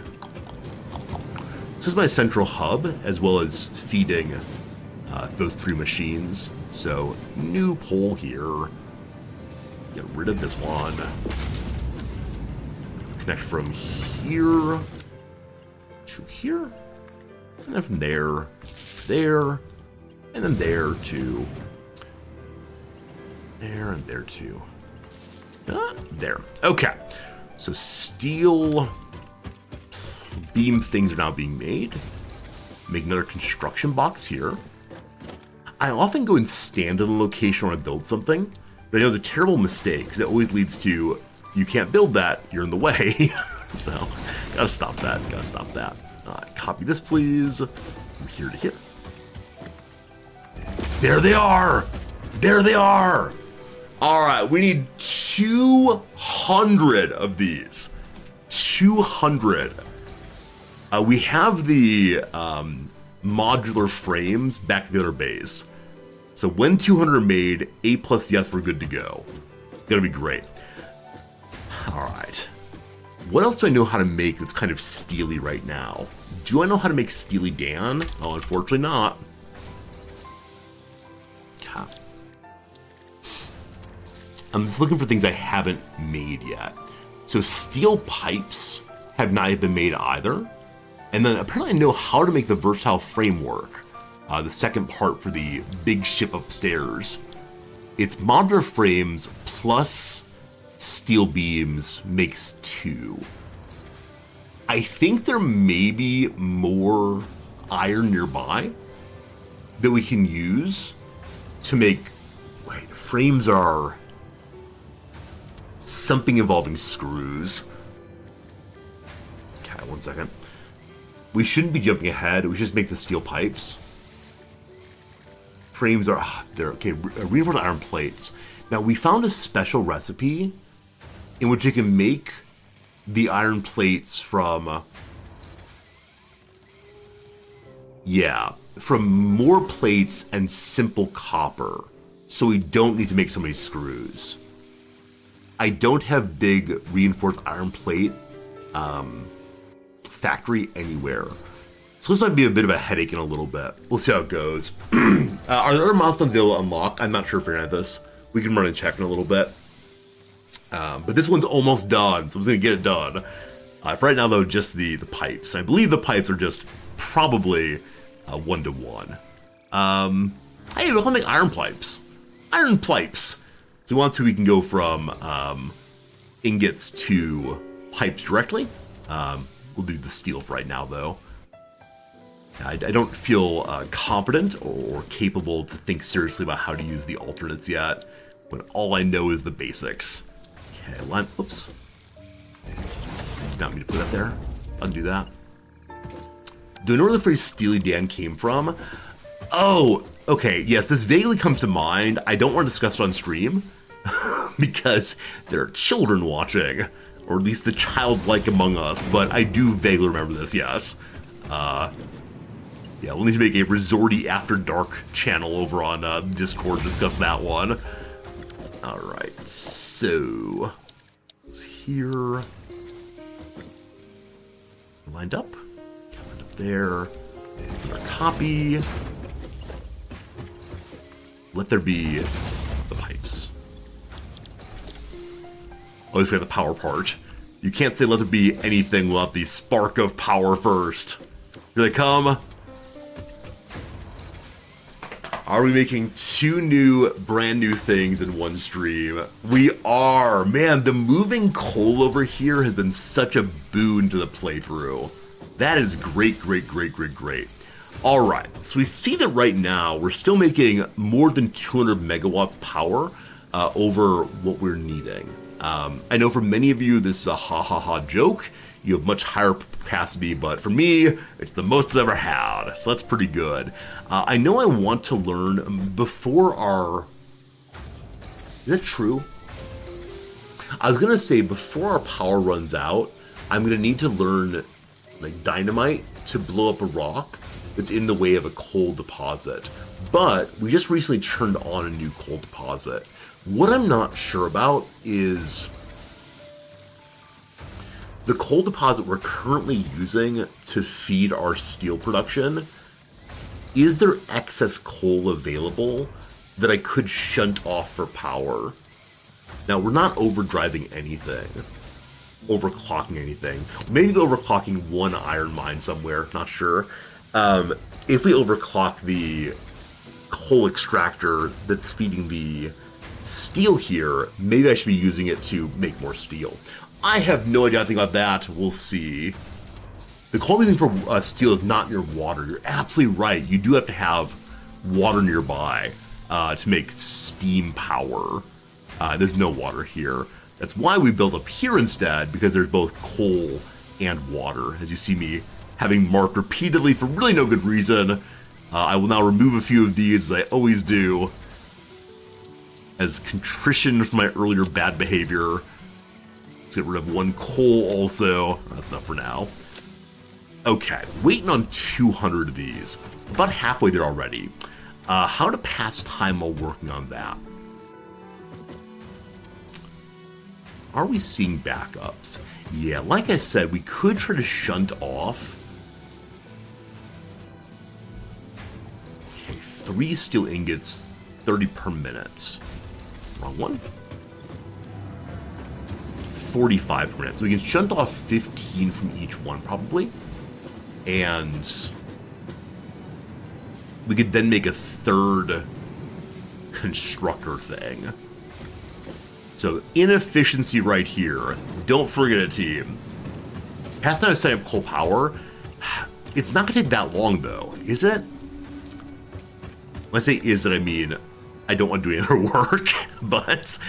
This is my central hub, as well as feeding those 3 machines. So, new pole here. Get rid of this one. Connect from here to here. And then from there, there, and then there to there, and there to there. Okay. So steel beam things are now being made. Make another construction box here. I often go and stand in a location when I build something, but I know it's a terrible mistake because it always leads to you can't build that, you're in the way. So, gotta stop that. Copy this, please. From here to here. There they are! Alright, we need 200 of these. 200. We have the modular frames back at the other base. So when 200 are made, 8 plus yes, we're good to go. Gonna be great. Alright. What else do I know how to make that's kind of steely right now? Do I know how to make Steely Dan? Oh, unfortunately not. Okay. I'm just looking for things I haven't made yet. So steel pipes have not yet been made either. And then apparently I know how to make the versatile framework. The second part for the big ship upstairs. It's modular frames plus steel beams makes 2. I think there may be more iron nearby that we can use to make... Wait, frames are something involving screws. Okay, 1 second. We shouldn't be jumping ahead. We should just make the steel pipes. Frames are... they're okay. Reinforced iron plates. Now, we found a special recipe in which you can make the iron plates from... from more plates and simple copper. So we don't need to make so many screws. I don't have big reinforced iron plate factory anywhere. So this might be a bit of a headache in a little bit. We'll see how it goes. Are there other milestones available to unlock? I'm not sure for any of this. We can run and check in a little bit. But this one's almost done, so I'm just going to get it done. For right now, though, just the pipes. I believe the pipes are just probably 1-to-1. Hey, we'll make iron pipes. Iron pipes. So we want to, we can go from ingots to pipes directly. We'll do the steel for right now, though. I don't feel competent or capable to think seriously about how to use the alternates yet, when all I know is the basics. Okay, oops. Did not mean to put that there. Undo that. Do you know where the phrase Steely Dan came from? Oh, okay, yes, this vaguely comes to mind. I don't want to discuss it on stream, because there are children watching, or at least the childlike among us, but I do vaguely remember this, yes. Yeah, we'll need to make a Resorty After Dark channel over on Discord to discuss that one. Alright, so... it's here. Lined up. Lined up there. Another copy. Let there be the pipes. Oh, we forgot the power part. You can't say let there be anything without the spark of power first. Here they come. Are we making 2 brand new things in one stream? We are! Man, the moving coal over here has been such a boon to the playthrough. That is great, great, great, great, great. Alright, so we see that right now we're still making more than 200 megawatts power over what we're needing. I know for many of you this is a ha-ha-ha joke. You have much higher capacity, but for me, it's the most I've ever had, so that's pretty good. I know I want to learn before our... Is that true? I was going to say before our power runs out, I'm going to need to learn like dynamite to blow up a rock that's in the way of a coal deposit. But we just recently turned on a new coal deposit. What I'm not sure about is... the coal deposit we're currently using to feed our steel production, is there excess coal available that I could shunt off for power? Now, we're not overdriving anything, overclocking anything. Maybe overclocking one iron mine somewhere, not sure. If we overclock the coal extractor that's feeding the steel here, maybe I should be using it to make more steel. I have no idea anything about that. We'll see. The coal using for steel is not near water. You're absolutely right. You do have to have water nearby to make steam power. There's no water here. That's why we built up here instead, because there's both coal and water. As you see me having marked repeatedly for really no good reason. I will now remove a few of these, as I always do, as contrition for my earlier bad behavior. Let's get rid of one coal also. That's enough for now. Okay, waiting on 200 of these. About halfway there already. How to pass time while working on that. Are we seeing backups? Yeah, like I said, we could try to shunt off. Okay, 3 steel ingots, 30 per minute. Wrong one. 45 per minute. So we can shunt off 15 from each one, probably. And we could then make a third constructor thing. So inefficiency right here. Don't forget it, team. Past time of setting up coal power. It's not gonna take that long though, is it? When I say is it, I mean I don't want to do any other work. But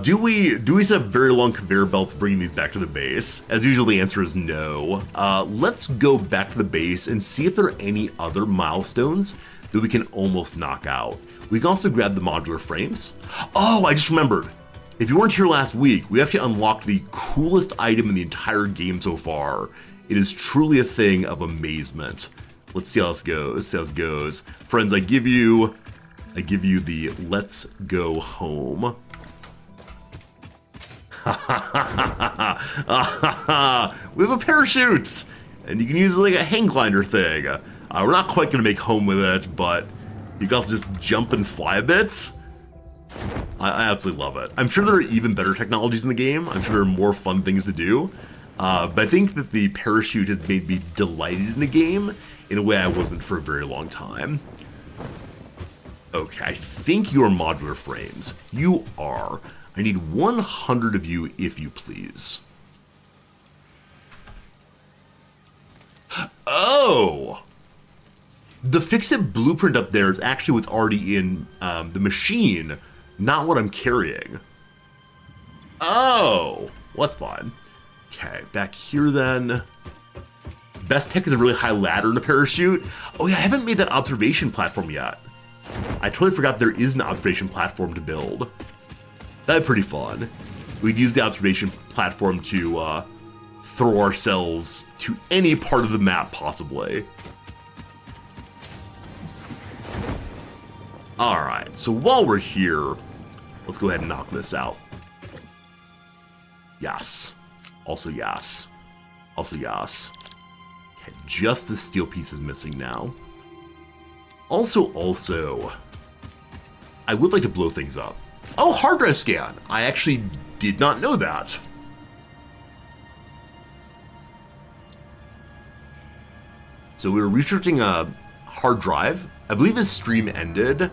do we set up very long conveyor belts bringing these back to the base? As usual, the answer is no. Let's go back to the base and see if there are any other milestones that we can almost knock out. We can also grab the modular frames. Oh, I just remembered. If you weren't here last week, we actually unlocked the coolest item in the entire game so far. It is truly a thing of amazement. Let's see how this goes. Friends, I give you the let's go home. We have a parachute, and you can use it like a hang glider thing. We're not quite gonna make home with it, but you can also just jump and fly a bit. I absolutely love it. I'm sure there are even better technologies in the game. I'm sure there are more fun things to do. But I think that the parachute has made me delighted in the game in a way I wasn't for a very long time. Okay, I think you're modular frames. You are. I need 100 of you, if you please. Oh! The fix-it blueprint up there is actually what's already in the machine, not what I'm carrying. Oh! Well, that's fine. Okay, back here then. Best tech is a really high ladder and a parachute. Oh yeah, I haven't made that observation platform yet. I totally forgot there is an observation platform to build. That'd be pretty fun. We'd use the observation platform to throw ourselves to any part of the map, possibly. Alright, so while we're here, let's go ahead and knock this out. Yes. Also yes. Also yes. Okay, just the steel piece is missing now. Also, I would like to blow things up. Oh, hard drive scan! I actually did not know that. So we were researching a hard drive. I believe his stream ended.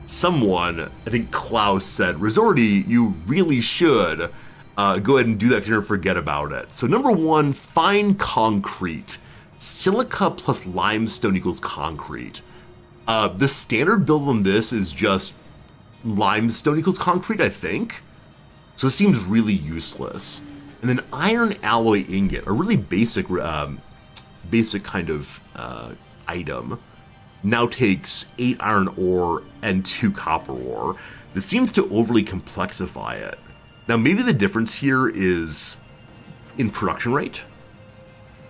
Someone, I think Klaus, said, Resorty, you really should go ahead and do that because you're gonna forget about it. So number 1, fine concrete. Silica plus limestone equals concrete. The standard build on this is just limestone equals concrete, I think. So it seems really useless. And then iron alloy ingot, a really basic kind of item, now takes 8 iron ore and 2 copper ore. This seems to overly complexify it. Now maybe the difference here is in production rate.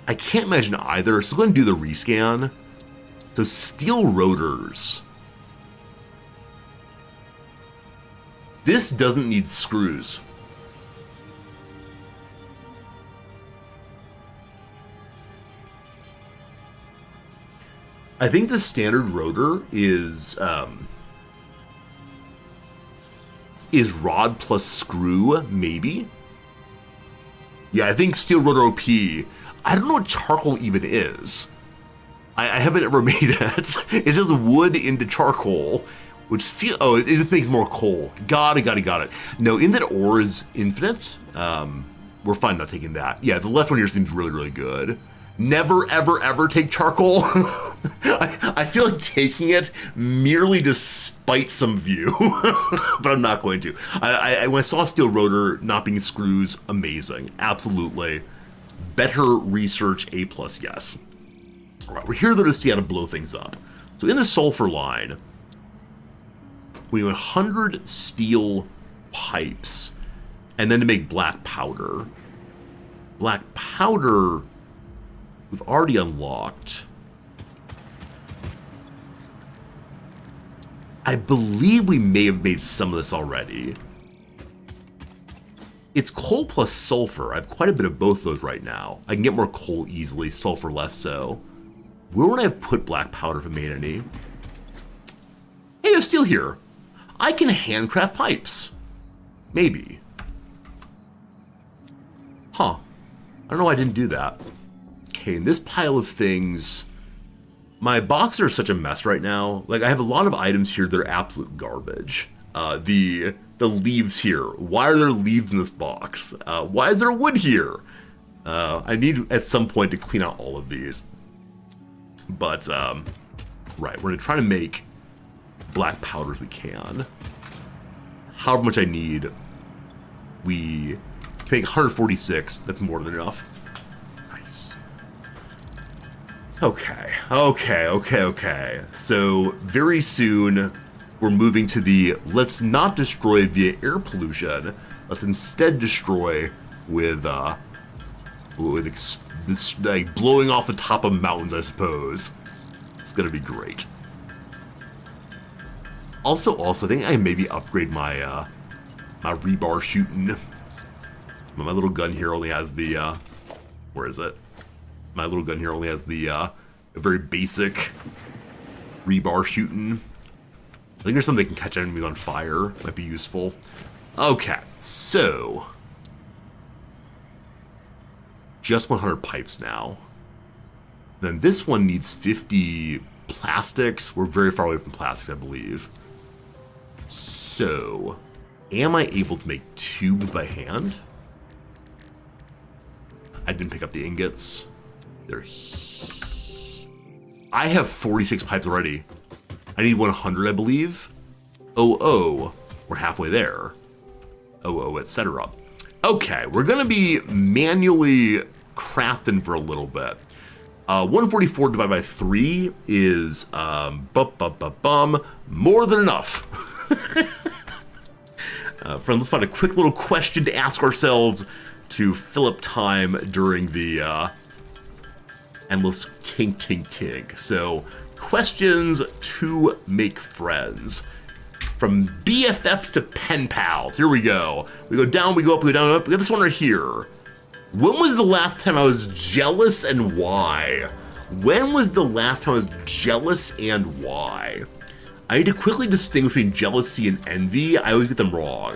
I can't imagine either, so I'm going to do the rescan. So steel rotors. This doesn't need screws. I think the standard rotor is rod plus screw, maybe? Yeah, I think steel rotor OP. I don't know what charcoal even is. I haven't ever made it. It's just wood into charcoal, which it just makes more coal. Got it. No, in that ore is infinite. We're fine not taking that. Yeah, the left one here seems really, really good. Never, ever, ever take charcoal. I feel like taking it merely to spite some of you, but I'm not going to. When I saw steel rotor not being screws, amazing, absolutely. Better research, A+, yes. All right, we're here though to see how to blow things up. So in the sulfur line, we have 100 steel pipes, and then to make black powder. Black powder we've already unlocked. I believe we may have made some of this already. It's coal plus sulfur. I have quite a bit of both of those right now. I can get more coal easily, sulfur less so. Where would I have put black powder if I made any? Hey, there's steel here. I can handcraft pipes. Maybe. Huh. I don't know why I didn't do that. Okay, in this pile of things, my boxes are such a mess right now. Like, I have a lot of items here that are absolute garbage. The leaves here. Why are there leaves in this box? Why is there wood here? I need at some point to clean out all of these. But, right, we're gonna try to make black powder as we can. However much I need, we can make 146. That's more than enough. Nice. Okay. So, very soon, we're moving to the let's not destroy via air pollution. Let's instead destroy with this like blowing off the top of mountains, I suppose. It's gonna be great. Also, I think I maybe upgrade my my rebar shooting. My little gun here only has the where is it? My little gun here only has the a very basic rebar shooting. I think there's something that can catch enemies on fire. Might be useful. Okay, so just 100 pipes now. Then this one needs 50 plastics. We're very far away from plastics, I believe. So, am I able to make tubes by hand? I didn't pick up the ingots. I have 46 pipes already. I need 100, I believe. Oh, we're halfway there. Etc. Okay, we're gonna be manually crafting for a little bit. 144 divided by 3 is more than enough. Friends, let's find a quick little question to ask ourselves to fill up time during the endless tink. So, questions to make friends. From BFFs to pen pals. Here we go. We go down, we go up, we go down, up. We got this one right here. When was the last time I was jealous and why? When was the last time I was jealous and why? I need to quickly distinguish between jealousy and envy. I always get them wrong.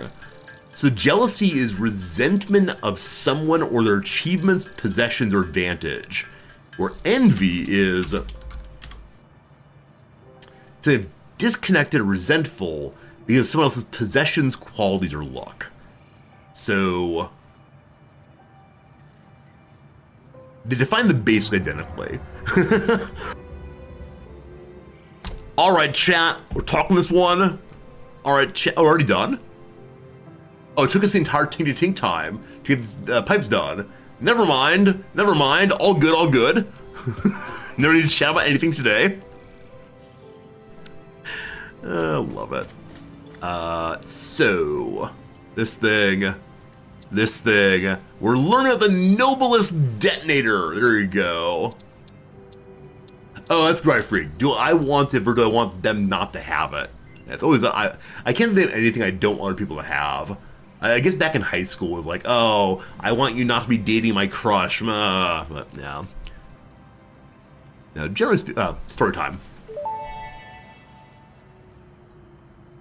So jealousy is resentment of someone or their achievements, possessions, or advantage. Where envy is feeling disconnected or resentful because of someone else's possessions, qualities, or luck. So they define the basic identically. All right, chat, we're talking this one. All right, chat, oh, already done? Oh, it took us the entire tink time to get the pipes done. Never mind, all good. No need to chat about anything today. Love it. So, this thing, we're learning about the noblest detonator. There you go. Oh, that's right, freak. Do I want it or do I want them not to have it? That's always, I can't think of anything I don't want other people to have. I guess back in high school it was like, oh, I want you not to be dating my crush. But yeah. Now, generally, story time.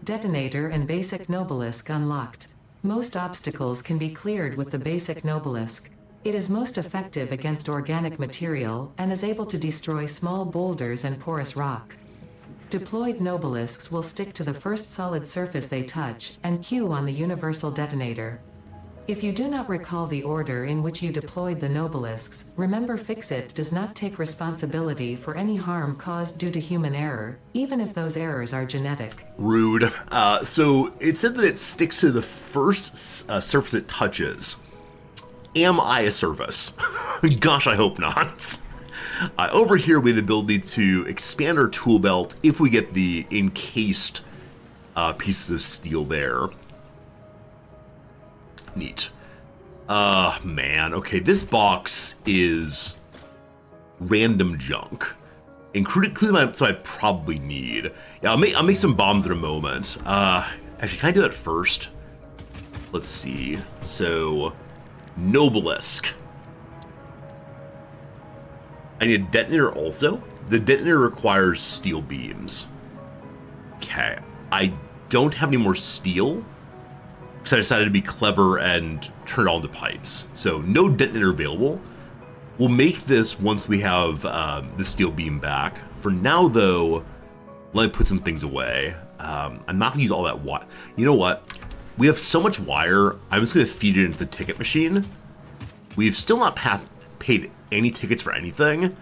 Detonator and Basic Nobelisk unlocked. Most obstacles can be cleared with the Basic Nobelisk. It is most effective against organic material and is able to destroy small boulders and porous rock. Deployed Nobelisks will stick to the first solid surface they touch and queue on the universal detonator. If you do not recall the order in which you deployed the Nobelisks, remember Fixit does not take responsibility for any harm caused due to human error, even if those errors are genetic. Rude. So it said that it sticks to the first surface it touches. Am I a surface? Gosh, I hope not. Over here, we have the ability to expand our tool belt if we get the encased pieces of steel there. Neat. Man. Okay, this box is random junk. Including so I probably need. Yeah, I'll make some bombs in a moment. Actually, can I do that first? Let's see. So, Nobelisk. I need a detonator also. The detonator requires steel beams. Okay, I don't have any more steel because I decided to be clever and turn it all into pipes. So no detonator available. We'll make this once we have the steel beam back. For now, though, let me put some things away. I'm not going to use all that wire. You know what? We have so much wire, I'm just going to feed it into the ticket machine. We've still not paid any tickets for anything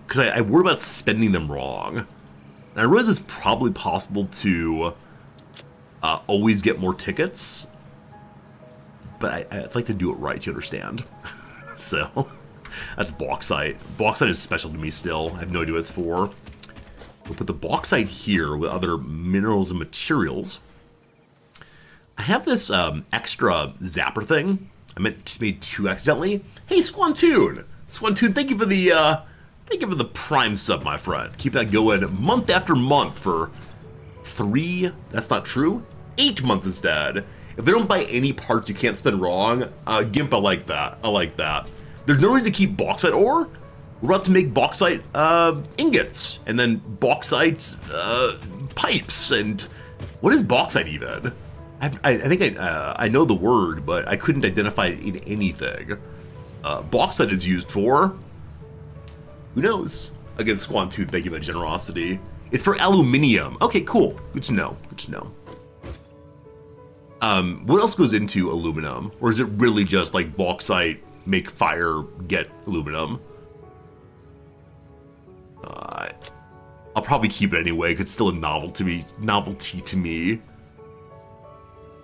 because I worry about spending them wrong. And I realize it's probably possible to always get more tickets, but I'd like to do it right, you understand? So, that's bauxite. Bauxite is special to me still. I have no idea what it's for. We'll put the bauxite here with other minerals and materials. I have this extra zapper thing. I made two accidentally. Hey, Squantoon! Squantoon, thank you for the Prime sub, my friend. Keep that going month after month for 3, that's not true, 8 months instead. If they don't buy any parts you can't spend wrong, Gimp, I like that. I like that. There's no reason to keep bauxite ore. We're about to make bauxite ingots, and then bauxite pipes, and what is bauxite even? I think I know the word, but I couldn't identify it in anything. Bauxite is used for, who knows? Again, Squantoon, thank you for the generosity. It's for aluminium. Okay, cool. Good to know. Good to know. What else goes into aluminum? Or is it really just like bauxite, make fire, get aluminum? I'll probably keep it anyway, because it's still a novelty to me.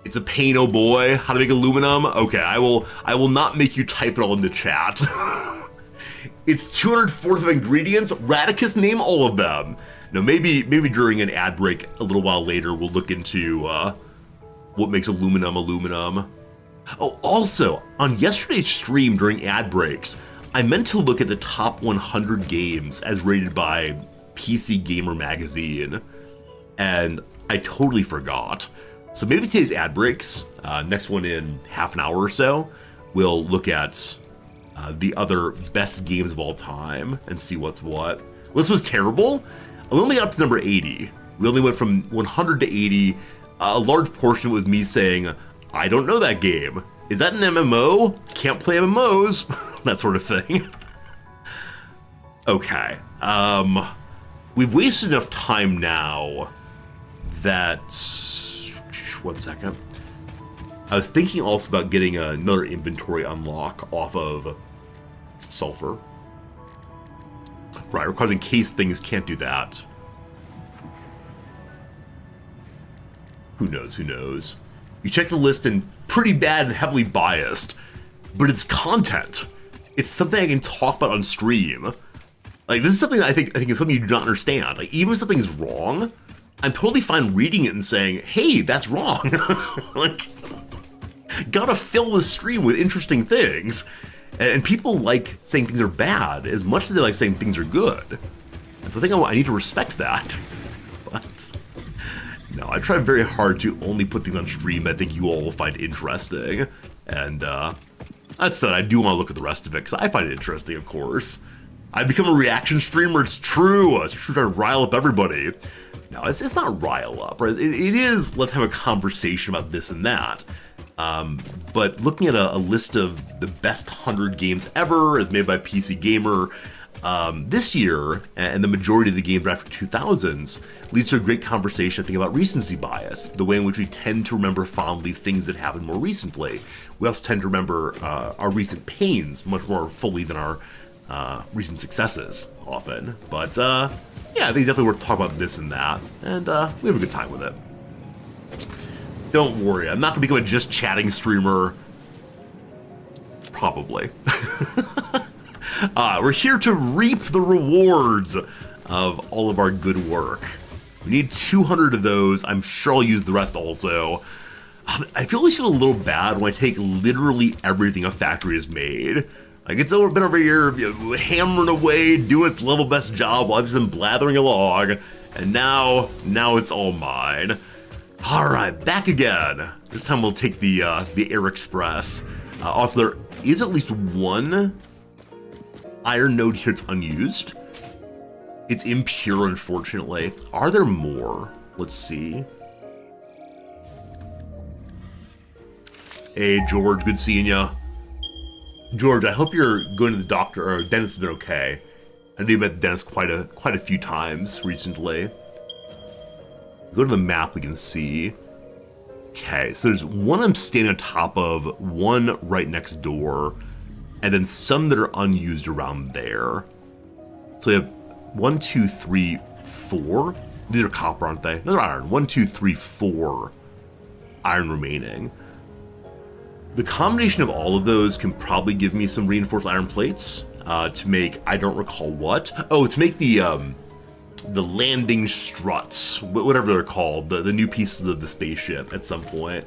It's a pain, oh boy. How to make aluminum? Okay, I will not make you type it all in the chat. It's 204 ingredients. Radicus, name all of them. No, maybe during an ad break a little while later, we'll look into what makes aluminum. Oh, also, on yesterday's stream during ad breaks, I meant to look at the top 100 games as rated by PC Gamer Magazine, and I totally forgot. So maybe today's ad breaks, next one in half an hour or so, we'll look at the other best games of all time and see what's what. This was terrible. We only got up to number 80. We only went from 100 to 80. A large portion was me saying, I don't know that game. Is that an MMO? Can't play MMOs. That sort of thing. Okay. We've wasted enough time now that... 1 second. I was thinking also about getting another inventory unlock off of sulfur. Right, requires in case things can't do that. Who knows, who knows? You check the list and pretty bad and heavily biased, but it's content. It's something I can talk about on stream. Like, this is something that I think is something you do not understand. Like, even if something is wrong, I'm totally fine reading it and saying, hey, that's wrong. Like, gotta fill the stream with interesting things. And people like saying things are bad as much as they like saying things are good. And so I think I need to respect that. But no, I try very hard to only put things on stream I think you all will find interesting. And that said, I do want to look at the rest of it because I find it interesting, of course. I've become a reaction streamer. It's true. It's true to rile up everybody. No, it's not rile up, right? It is, let's have a conversation about this and that. But looking at a list of the best 100 games ever as made by PC Gamer this year, and the majority of the games after 2000s, leads to a great conversation, I think, about recency bias, the way in which we tend to remember fondly things that happened more recently. We also tend to remember our recent pains much more fully than our recent successes, often. But yeah, I think it's definitely worth talking about this and that, and we have a good time with it. Don't worry, I'm not going to become a just chatting streamer. Probably. We're here to reap the rewards of all of our good work. We need 200 of those. I'm sure I'll use the rest also. I feel a little bad when I take literally everything a factory has made. Like, it's been over here hammering away, doing its level best job while I've just been blathering along, and now it's all mine. All right, back again. This time we'll take the Air Express. Also, there is at least one iron node here that's unused. It's impure, unfortunately. Are there more? Let's see. Hey, George, good seeing ya. George, I hope you're going to the doctor, or dentist has been okay. I know you've been at the dentist quite a few times recently. Go to the map, we can see. Okay, so there's one I'm standing on top of, one right next door, and then some that are unused around there. So we have 1, 2, 3, 4. These are copper, aren't they? No, they're iron. 1, 2, 3, 4 iron remaining. The combination of all of those can probably give me some reinforced iron plates to make, I don't recall what. Oh, to make the landing struts, whatever they're called, the new pieces of the spaceship at some point.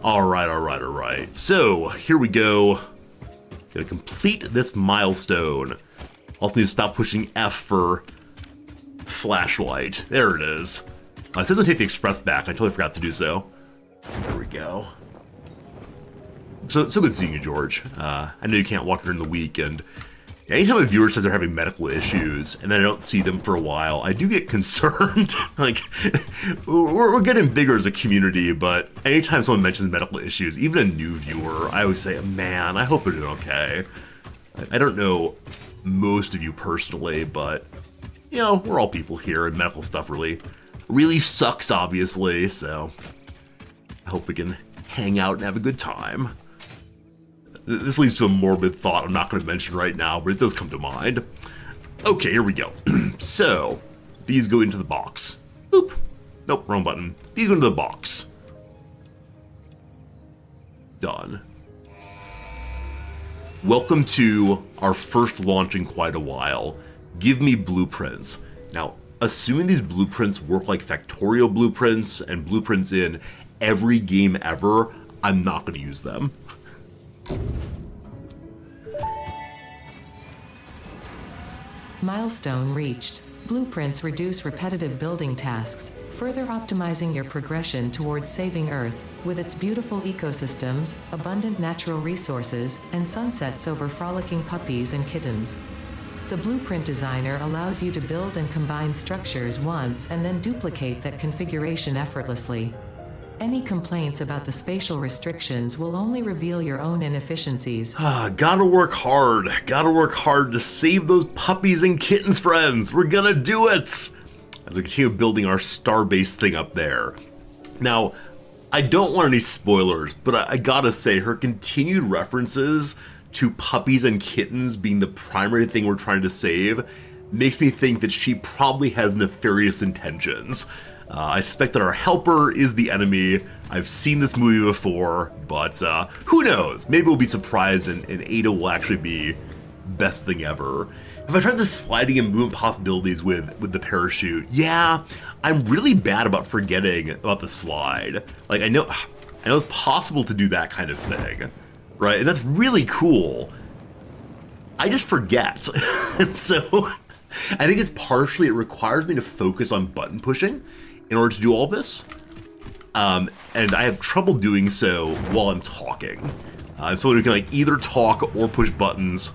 All right. So here we go. Gonna complete this milestone. Also need to stop pushing F for flashlight. There it is. I said to take the express back. I totally forgot to do so. There we go. So good seeing you, George. I know you can't walk during the week, and anytime a viewer says they're having medical issues and then I don't see them for a while, I do get concerned. Like, we're getting bigger as a community, but anytime someone mentions medical issues, even a new viewer, I always say, man, I hope they're doing okay. I don't know most of you personally, but, you know, we're all people here, and medical stuff really sucks, obviously, so I hope we can hang out and have a good time. This leads to a morbid thought I'm not going to mention right now, but it does come to mind. Okay, here we go. So, these go into the box. Boop. Nope, wrong button. These go into the box. Done. Welcome to our first launch in quite a while. Give me blueprints. Now, assuming these blueprints work like Factorio blueprints and blueprints in every game ever, I'm not going to use them. Milestone reached. Blueprints reduce repetitive building tasks, further optimizing your progression towards saving Earth, with its beautiful ecosystems, abundant natural resources, and sunsets over frolicking puppies and kittens. The blueprint designer allows you to build and combine structures once and then duplicate that configuration effortlessly. Any complaints about the spatial restrictions will only reveal your own inefficiencies. Gotta work hard to save those puppies and kittens, friends. We're gonna do it as we continue building our starbase thing up there. Now, I don't want any spoilers, but I gotta say, her continued references to puppies and kittens being the primary thing we're trying to save makes me think that she probably has nefarious intentions. I suspect that our helper is the enemy. I've seen this movie before, but who knows? Maybe we'll be surprised and Ada will actually be best thing ever. Have I tried the sliding and movement possibilities with the parachute? Yeah, I'm really bad about forgetting about the slide. Like, I know it's possible to do that kind of thing, right? And that's really cool. I just forget. And so I think it's partially, it requires me to focus on button pushing in order to do all this, and I have trouble doing so while I'm talking. I'm someone who can like either talk or push buttons,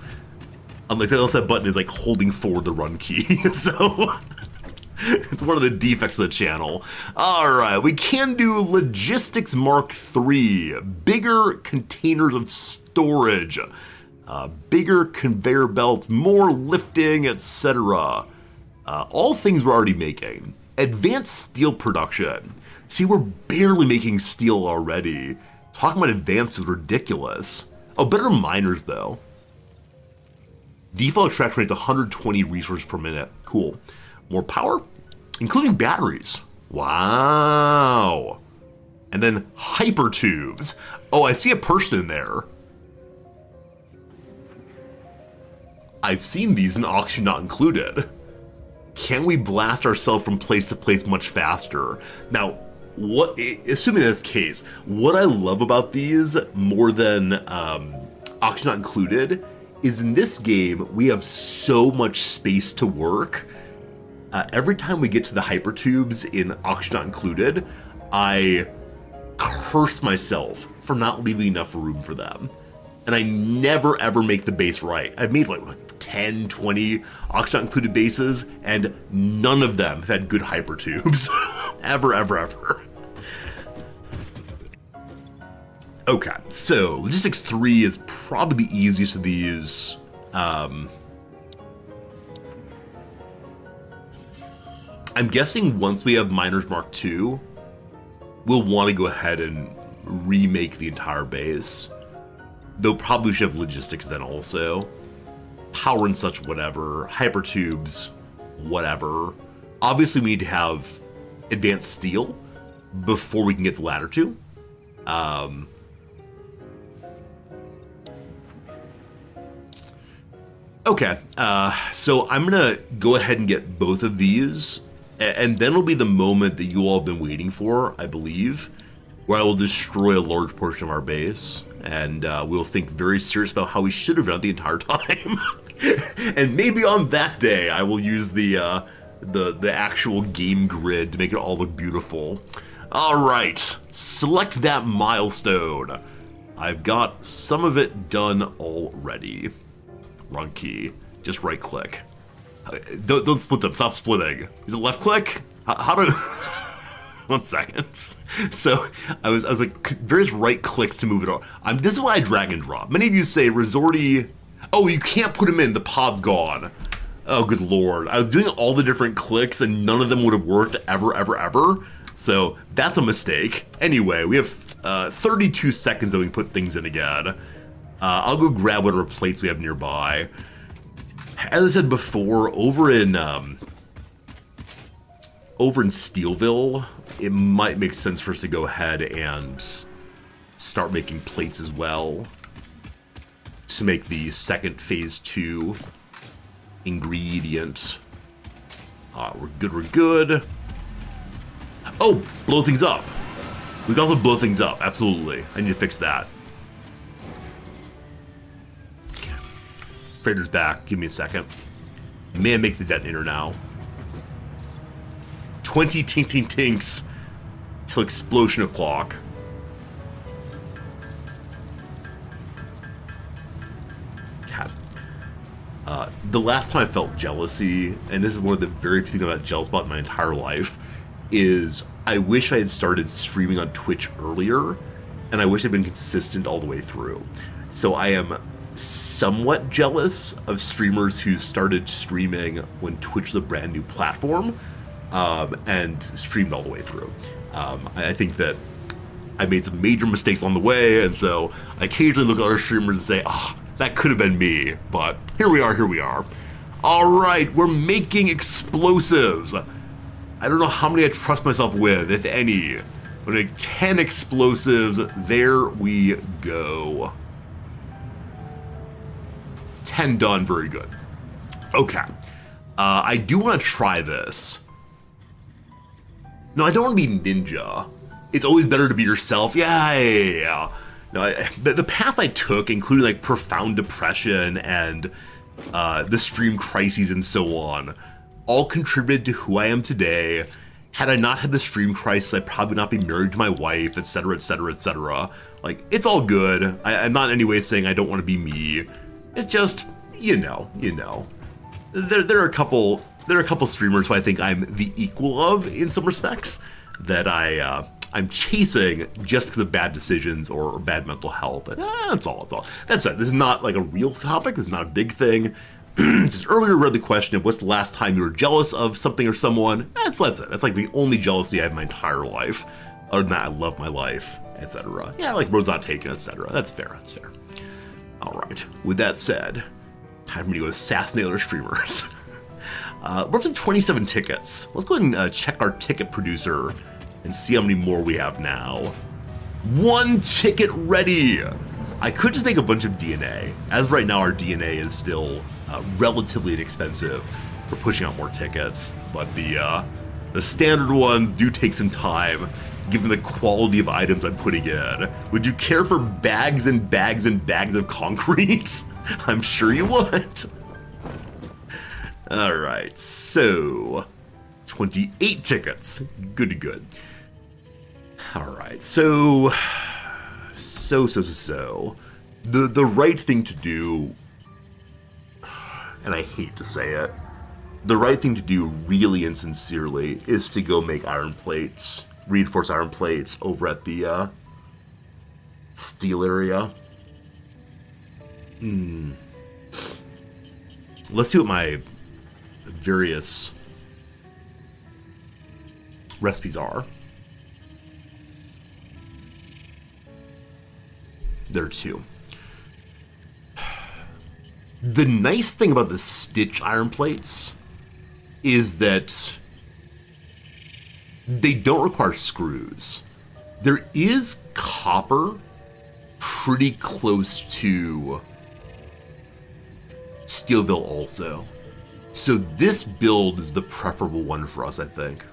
unless that button is like holding forward the run key. So it's one of the defects of the channel. All right, we can do Logistics Mark III, bigger containers of storage, bigger conveyor belts, more lifting, etc. All things we're already making. Advanced steel production. See, we're barely making steel already. Talking about advanced is ridiculous. Oh, better miners, though. Default extraction rate's 120 resources per minute. Cool. More power, including batteries. Wow. And then hyper tubes. Oh, I see a person in there. I've seen these in auction not included. Can we blast ourselves from place to place much faster? Now, assuming that's the case, what I love about these more than Auction Not Included is in this game, we have so much space to work. Every time we get to the hypertubes in Auction Not Included, I curse myself for not leaving enough room for them. And I never ever make the base right. I've made like 10, 20 Auction Not Included bases, and none of them have had good hypertubes. Ever, ever, ever. Okay, so Logistics 3 is probably the easiest of these. I'm guessing once we have Miners Mark II, we'll want to go ahead and remake the entire base. Though probably should have Logistics then also. Power and such, whatever. Hypertubes, whatever. Obviously we need to have Advanced Steel before we can get the latter two. Okay, so I'm gonna go ahead and get both of these, and then will be the moment that you all have been waiting for, I believe, where I will destroy a large portion of our base, and we'll think very serious about how we should have done it the entire time. And maybe on that day, I will use the actual game grid to make it all look beautiful. All right, select that milestone. I've got some of it done already. Wrong key. Just right click. Don't split them. Stop splitting. Is it left click? How do? 1 second. So I was like various right clicks to move it on. This is why I drag and drop. Many of you say Resorty. Oh, you can't put them in. The pod's gone. Oh, good lord. I was doing all the different clicks and none of them would have worked ever, ever, ever. So that's a mistake. Anyway, we have 32 seconds that we can put things in again. I'll go grab whatever plates we have nearby. As I said before, over in Steelville, it might make sense for us to go ahead and start making plates as well to make the second phase 2 ingredient. We're good, we're good. Oh, blow things up. We can also blow things up, absolutely. I need to fix that. Freighter's back. Give me a second. May I make the detonator now? 20 tink tinks till explosion o'clock. The last time I felt jealousy, and this is one of the very few things I'm not jealous about in my entire life, is I wish I had started streaming on Twitch earlier, and I wish I'd been consistent all the way through. So I am somewhat jealous of streamers who started streaming when Twitch was a brand new platform and streamed all the way through. I think that I made some major mistakes on the way, and so I occasionally look at other streamers and say, oh, that could have been me, but here we are, here we are. All right, we're making explosives. I don't know how many I trust myself with, if any. But like 10 explosives, there we go. 10 done, very good. Okay, I do want to try this. No, I don't want to be ninja. It's always better to be yourself. Yeah. No, the path I took, including like profound depression and the stream crises and so on, all contributed to who I am today. Had I not had the stream crisis, I'd probably not be married to my wife, etc., etc., etc. Like, it's all good. I'm not in any way saying I don't want to be me. It's just, you know. There are a couple streamers who I think I'm the equal of in some respects that I'm chasing just because of bad decisions or bad mental health. And, that's all. That's it. This is not like a real topic. This is not a big thing. Just earlier read the question of what's the last time you were jealous of something or someone. That's it. That's like the only jealousy I have in my entire life. Other than that, I love my life, etc. Yeah, like Bro's not taken, etc. That's fair. All right. With that said, time for me to go assassinate other streamers. We're up to 27 tickets. Let's go ahead and check our ticket producer and see how many more we have now. 1 ticket ready. I could just make a bunch of DNA. As of right now, our DNA is still relatively inexpensive for pushing out more tickets, but the standard ones do take some time given the quality of items I'm putting in. Would you care for bags and bags and bags of concrete? I'm sure you would. All right, so 28 tickets. Good. All right, so the right thing to do, and I hate to say it, the right thing to do really and sincerely is to go make iron plates, reinforced iron plates over at the steel area. Let's see what my various recipes are. There are two. The nice thing about the stitch iron plates is that they don't require screws. There is copper pretty close to Steelville also. So this build is the preferable one for us, I think.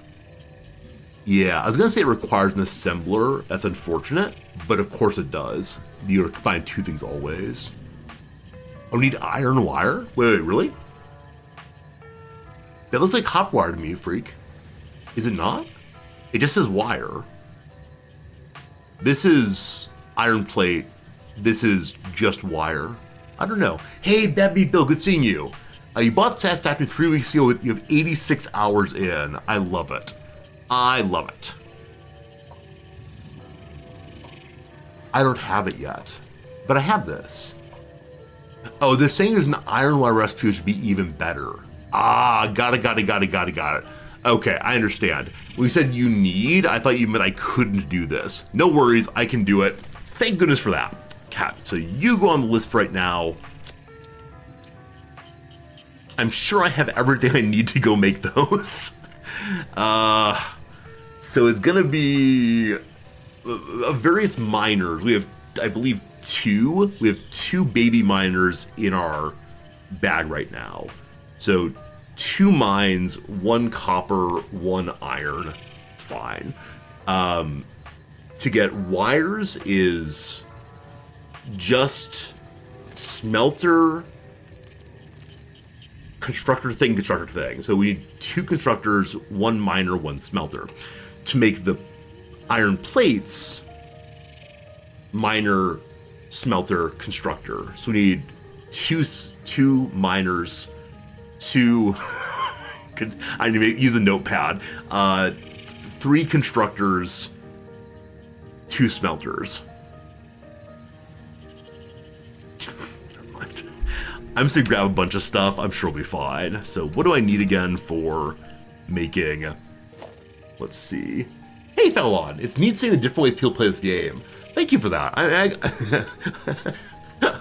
Yeah, I was gonna say it requires an assembler. That's unfortunate, but of course it does. You combine two things always. Oh, need iron wire? Wait, really? That looks like hot wire to me, freak. Is it not? It just says wire. This is iron plate. This is just wire. I don't know. Hey, that beat Bill, good seeing you. You bought Satisfactory 3 weeks ago. You have 86 hours in. I love it. I love it. I don't have it yet, but I have this. Oh, they're saying there's an iron wire recipe which would be even better. Ah, got it. Okay, I understand. When you said you need, I thought you meant I couldn't do this. No worries, I can do it. Thank goodness for that. Cat, so you go on the list right now. I'm sure I have everything I need to go make those. So it's gonna be various miners. We have, I believe, two. We have two baby miners in our bag right now. So 2 mines, 1 copper, 1 iron. Fine. To get wires is just smelter, constructor thing. So we need 2 constructors, 1 miner, 1 smelter. To make the iron plates, miner, smelter, constructor. So we need two miners, 2 I need to use a notepad, 3 constructors, 2 smelters. Never mind. I'm just gonna grab a bunch of stuff. I'm sure we'll be fine. So what do I need again for making? Let's see. Hey, Fallon, it's neat seeing the different ways people play this game. Thank you for that. I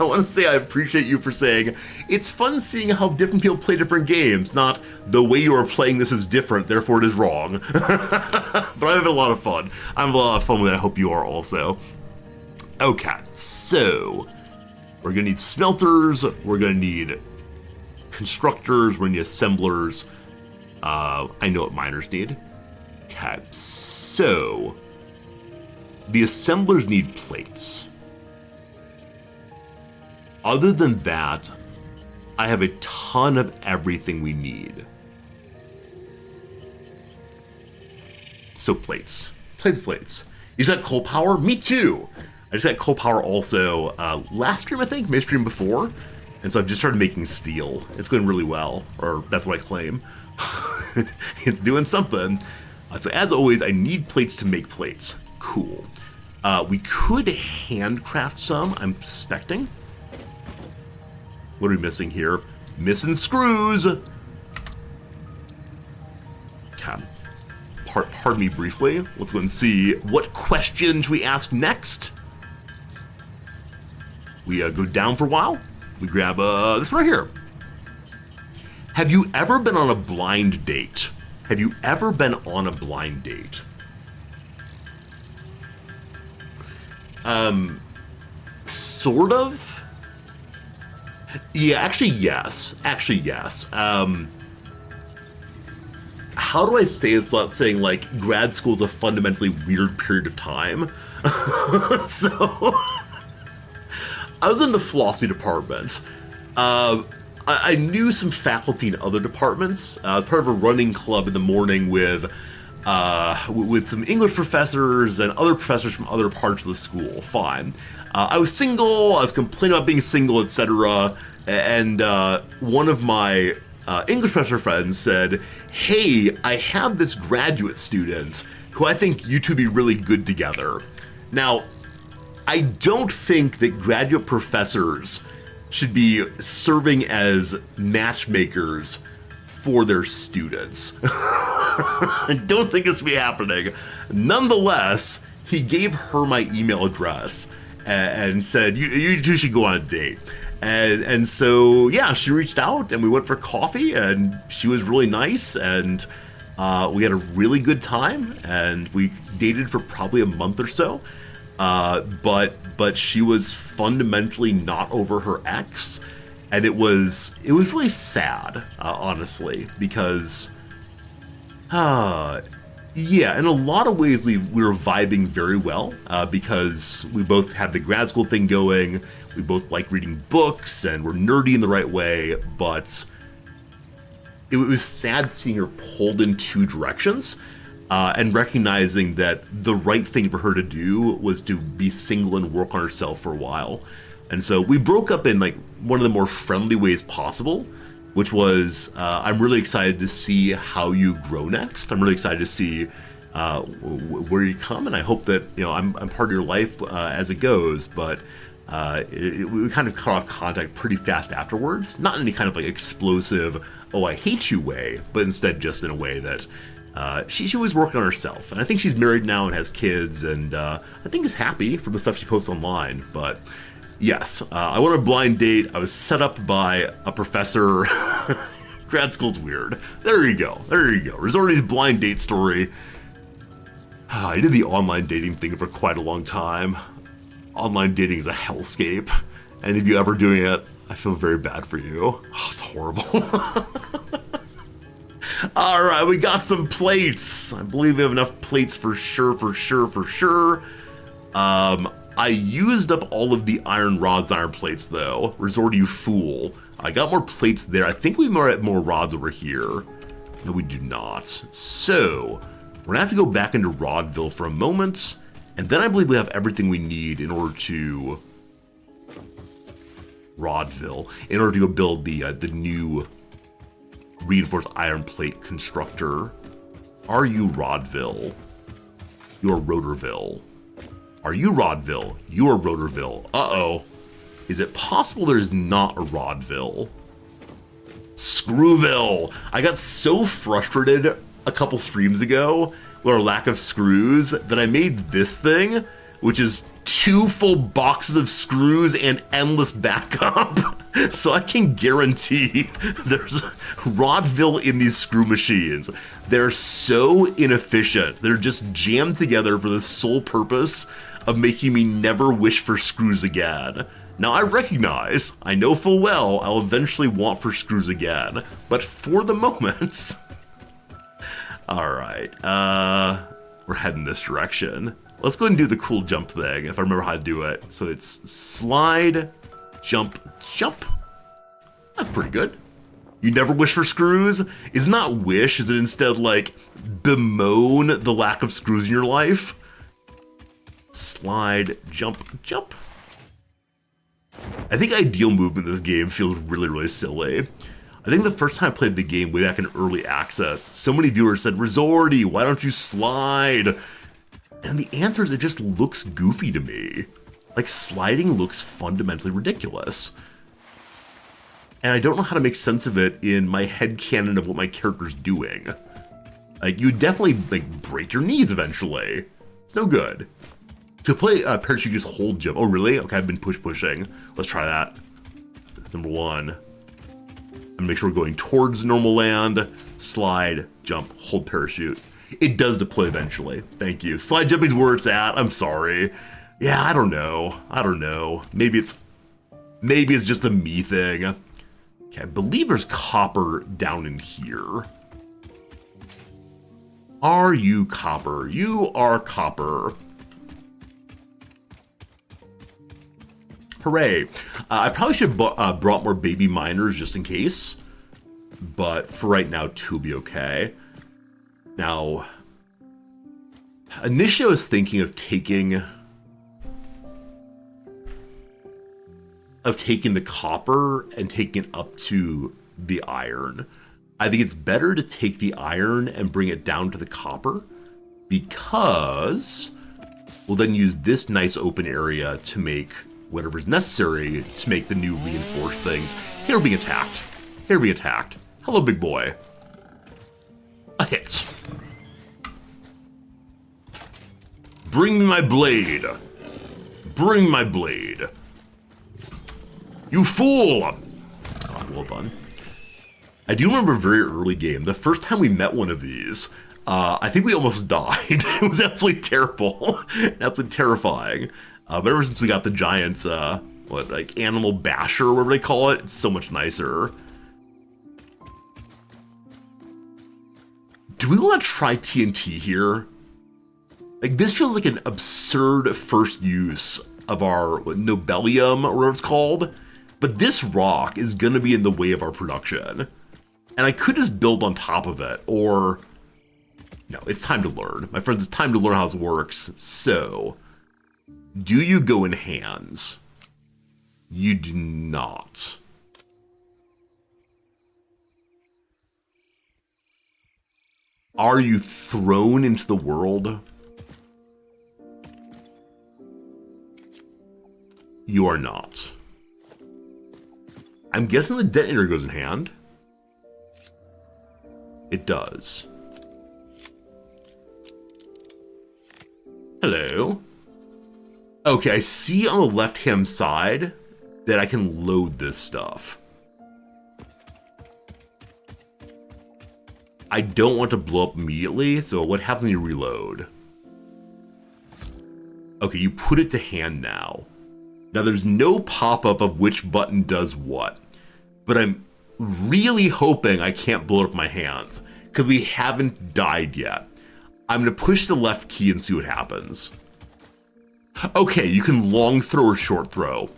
want to say I appreciate you for saying it's fun seeing how different people play different games, not the way you are playing this is different, therefore it is wrong. But I'm having a lot of fun. I'm having a lot of fun with it. I hope you are also. Okay, so we're going to need smelters, we're going to need constructors, we're going to need assemblers. I know what miners need. Okay, so the assemblers need plates. Other than that, I have a ton of everything we need. So plates. Plates. You just got coal power? Me too! I just got coal power also last stream, I think, maybe stream before. And so I've just started making steel. It's going really well, or that's what I claim. It's doing something. So as always, I need plates to make plates. Cool. We could handcraft some, I'm suspecting. What are we missing here? Missing screws! Okay. Pardon me briefly. Let's go and see what questions we ask next. We go down for a while. We grab this right here. Have you ever been on a blind date? Have you ever been on a blind date? Sort of. Yeah, actually, yes. how do I say this without saying, like, grad school is a fundamentally weird period of time? So, I was in the philosophy department. I knew some faculty in other departments. I was part of a running club in the morning with some English professors and other professors from other parts of the school. Fine. I was single. I was complaining about being single, etc. And one of my English professor friends said, "Hey, I have this graduate student who I think you two would be really good together." Now, I don't think that graduate professors should be serving as matchmakers for their students. I don't think this should be happening. Nonetheless, he gave her my email address and said, you two should go on a date. And so, yeah, she reached out and we went for coffee and she was really nice and we had a really good time and we dated for probably a month or so. But she was fundamentally not over her ex, and it was really sad, honestly, because, yeah, in a lot of ways we were vibing very well, because we both had the grad school thing going, we both like reading books, and we're nerdy in the right way, but it was sad seeing her pulled in two directions. And recognizing that the right thing for her to do was to be single and work on herself for a while. And so we broke up in like one of the more friendly ways possible, which was, I'm really excited to see how you grow next. I'm really excited to see where you come, and I hope that, you know, I'm part of your life as it goes, but we kind of cut off contact pretty fast afterwards. Not in any kind of like explosive, oh, I hate you way, but instead just in a way that she was working on herself, and I think she's married now and has kids, and I think is happy from the stuff she posts online. But yes, I went on a blind date. I was set up by a professor. Grad school's weird. There you go. Resorty's blind date story. I did the online dating thing for quite a long time. Online dating is a hellscape, and if you ever doing it, I feel very bad for you. Oh, it's horrible. All right, we got some plates. I believe we have enough plates for sure. I used up all of the iron plates, though. Resort, you fool. I got more plates there. I think we might have more rods over here. No, we do not. So, we're gonna have to go back into Rodville for a moment, and then I believe we have everything we need in order to go build the new reinforced iron plate constructor. Are you Rodville? You're Rotorville. Are you Rodville? You are Rotorville. Uh-oh. Is it possible there's not a Rodville? Screwville! I got so frustrated a couple streams ago with our lack of screws that I made this thing, which is 2 full boxes of screws and endless backup. So I can guarantee there's Rodville in these screw machines. They're so inefficient. They're just jammed together for the sole purpose of making me never wish for screws again. Now I know full well I'll eventually want for screws again, but for the moment, alright, we're heading this direction. Let's go ahead and do the cool jump thing, if I remember how to do it. So it's slide, jump, jump. That's pretty good. You never wish for screws? Is not wish, is it instead like bemoan the lack of screws in your life? Slide, jump, jump. I think ideal movement in this game feels really silly. I think the first time I played the game way back in early access, so many viewers said, Resorty, why don't you slide? And the answer is it just looks goofy to me. Like, sliding looks fundamentally ridiculous. And I don't know how to make sense of it in my headcanon of what my character's doing. Like, you definitely, like, break your knees eventually. It's no good. To play parachute, just hold jump. Oh, really? Okay, I've been pushing. Let's try that. Number 1. And make sure we're going towards normal land. Slide, jump, hold parachute. It does deploy eventually. Thank you. Slide jumping's where it's at. I'm sorry. Yeah, I don't know. Maybe it's just a me thing. Okay, I believe there's copper down in here. Are you copper? You are copper. Hooray. I probably should have brought more baby miners just in case. But for right now, 2 will be okay. Now, initially I was thinking of taking the copper and taking it up to the iron. I think it's better to take the iron and bring it down to the copper because we'll then use this nice open area to make whatever's necessary to make the new reinforced things. Here we're being attacked. Here we're being attacked. Hello, big boy. A hit. Bring me my blade. Bring my blade. You fool! Oh, well done. I do remember a very early game. The first time we met one of these, I think we almost died. It was absolutely terrible. Absolutely terrifying. But ever since we got the giant, animal basher, or whatever they call it, it's so much nicer. Do we want to try TNT here? Like, this feels like an absurd first use of our Nobelium, or whatever it's called. But this rock is going to be in the way of our production. And I could just build on top of it, or... No, it's time to learn. My friends, it's time to learn how this works. So, do you go in hands? You do not. Are you thrown into the world? You are not. I'm guessing the detonator goes in hand. It does. Hello. Okay, I see on the left-hand side that I can load this stuff. I don't want to blow up immediately, so what happens when you reload? Okay, you put it to hand now. Now there's no pop-up of which button does what, but I'm really hoping I can't blow up my hands, because we haven't died yet. I'm going to push the left key and see what happens. Okay, you can long throw or short throw.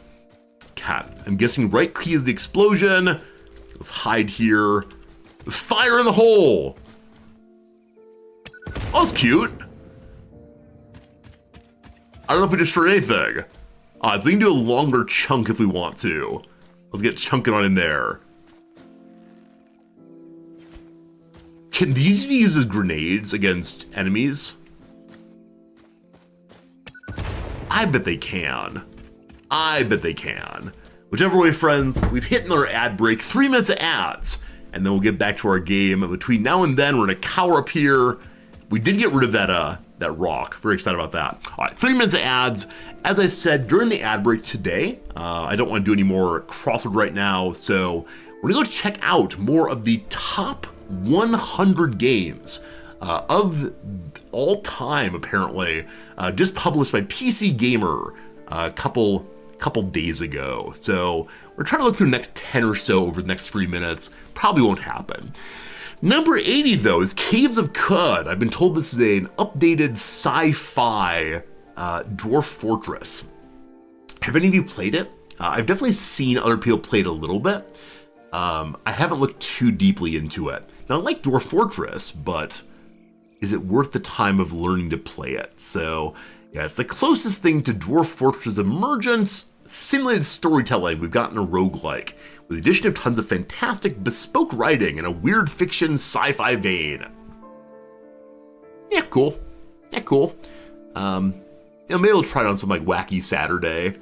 Cat, I'm guessing right key is the explosion. Let's hide here. Fire in the hole! Oh, that's cute. I don't know if we destroyed anything. So we can do a longer chunk if we want to. Let's get chunking on in there. Can these be used as grenades against enemies? I bet they can. I bet they can. Whichever way, friends, we've hit another ad break, 3 minutes of ads, and then we'll get back to our game. Between now and then, we're gonna cower up here. We did get rid of that rock. Very excited about that. All right, 3 minutes of ads. As I said during the ad break today, I don't want to do any more crossword right now, so we're gonna go check out more of the top 100 games of all time, apparently, just published by PC Gamer a couple days ago. So we're trying to look through the next 10 or so over the next 3 minutes. Probably won't happen. Number 80, though, is Caves of Qud. I've been told this is an updated sci-fi Dwarf Fortress. Have any of you played it? I've definitely seen other people play it a little bit. I haven't looked too deeply into it. Now, I like Dwarf Fortress, but is it worth the time of learning to play it? So, yeah, it's the closest thing to Dwarf Fortress Emergence simulated storytelling we've gotten a roguelike, with the addition of tons of fantastic bespoke writing and a weird fiction sci-fi vein. Yeah, cool. Yeah, cool. Maybe we'll try it on some like wacky Saturday.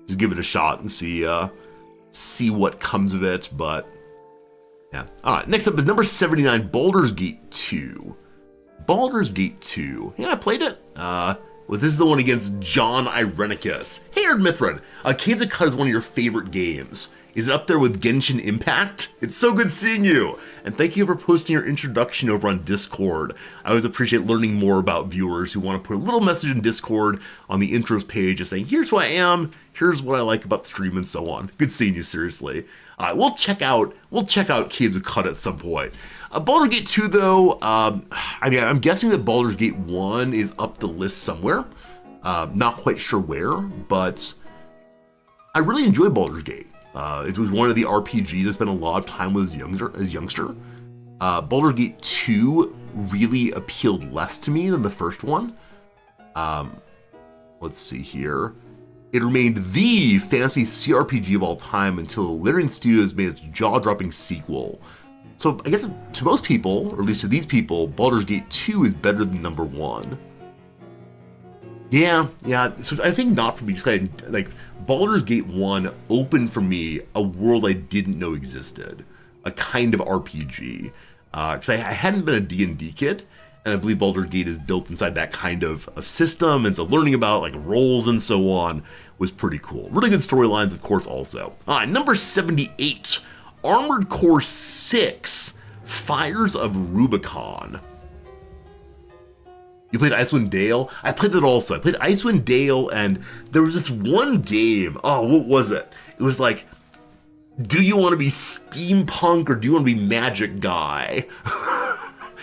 Just give it a shot and see what comes of it. But yeah. All right. Next up is number 79, Baldur's Gate 2. Baldur's Gate 2. Yeah, I played it. Well, this is the one against John Irenicus. Hey, Weird Mithrin. Caves of Cut is one of your favorite games. Is it up there with Genshin Impact? It's so good seeing you! And thank you for posting your introduction over on Discord. I always appreciate learning more about viewers who want to put a little message in Discord on the intros page just saying, here's who I am, here's what I like about the stream, and so on. Good seeing you, seriously. We'll check out Caves of Cut at some point. Baldur's Gate 2, though, I'm guessing that Baldur's Gate 1 is up the list somewhere. Not quite sure where, but I really enjoyed Baldur's Gate. It was one of the RPGs I spent a lot of time with as youngster. Baldur's Gate 2 really appealed less to me than the first one. Let's see here. It remained the fantasy CRPG of all time until Larian Studios made its jaw-dropping sequel. So I guess to most people, or at least to these people, Baldur's Gate 2 is better than number 1. Yeah. So I think not for me. Just like Baldur's Gate 1 opened for me a world I didn't know existed, a kind of RPG. Because I hadn't been a D&D kid, and I believe Baldur's Gate is built inside that kind of system, and so learning about like roles and so on was pretty cool. Really good storylines, of course, also. Number 78, Armored Core 6, Fires of Rubicon. You played Icewind Dale? I played that also. I played Icewind Dale, and there was this one game. Oh, what was it? It was like, do you want to be steampunk or do you want to be magic guy?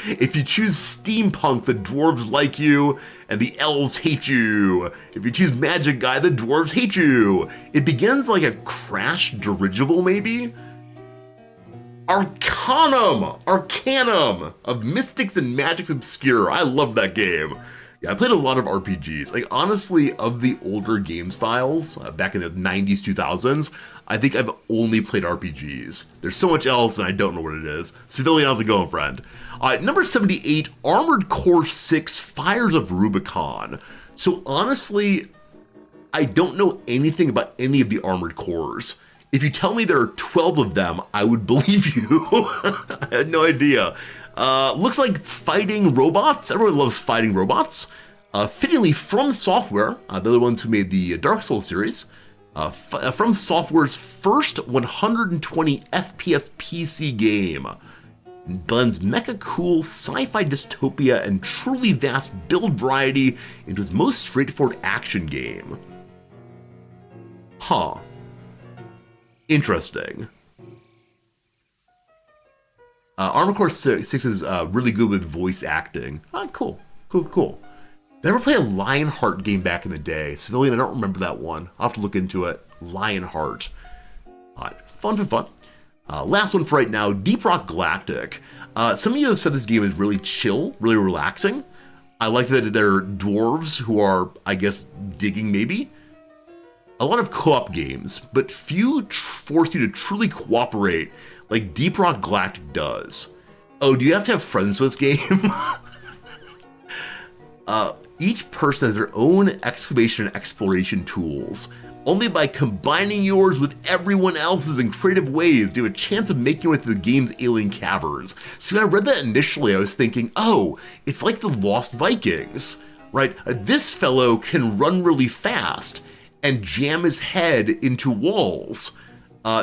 If you choose steampunk, the dwarves like you, and the elves hate you. If you choose magic guy, the dwarves hate you. It begins like a Crash dirigible, maybe? Arcanum of Mystics and Magics Obscure. I love that game. Yeah, I played a lot of RPGs. Like, honestly, of the older game styles, back in the 90s, 2000s, I think I've only played RPGs. There's so much else, and I don't know what it is. Civilian, how's it going, friend? Number 78, Armored Core 6, Fires of Rubicon. So, honestly, I don't know anything about any of the Armored Cores. If you tell me there are 12 of them, I would believe you. I had no idea. Looks like fighting robots. Everyone loves fighting robots. Fittingly, From Software, they're the ones who made the Dark Souls series. From Software's first 120 FPS PC game. Blends mecha cool sci-fi dystopia and truly vast build variety into its most straightforward action game. Huh. Interesting. Armored Core 6 is really good with voice acting. Cool. Never played a Lionheart game back in the day. Civilian, I don't remember that one. I'll have to look into it. Lionheart. Fun. Last one for right now, Deep Rock Galactic. Some of you have said this game is really chill, really relaxing. I like that they're dwarves who are, I guess, digging maybe. A lot of co-op games, but few force you to truly cooperate like Deep Rock Galactic does. Oh, do you have to have friends for this game? Each person has their own excavation and exploration tools. Only by combining yours with everyone else's in creative ways do you have a chance of making it to the game's alien caverns. So when I read that initially, I was thinking, oh, it's like the Lost Vikings, right? This fellow can run really fast and jam his head into walls.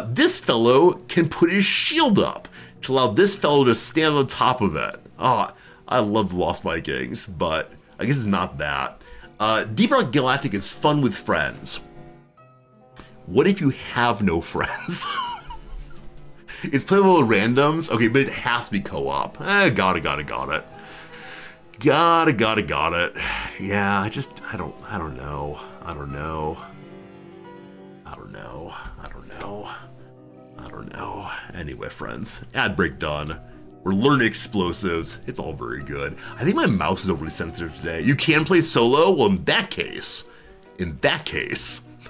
This fellow can put his shield up to allow this fellow to stand on top of it. I love the Lost Vikings, but I guess it's not that. Deep Rock Galactic is fun with friends. What if you have no friends? It's playable with randoms. Okay, but it has to be co-op. Got it. Got it. Yeah, I don't know. Anyway, friends, ad break done. We're learning explosives. It's all very good. I think my mouse is overly sensitive today. You can play solo? Well, in that case,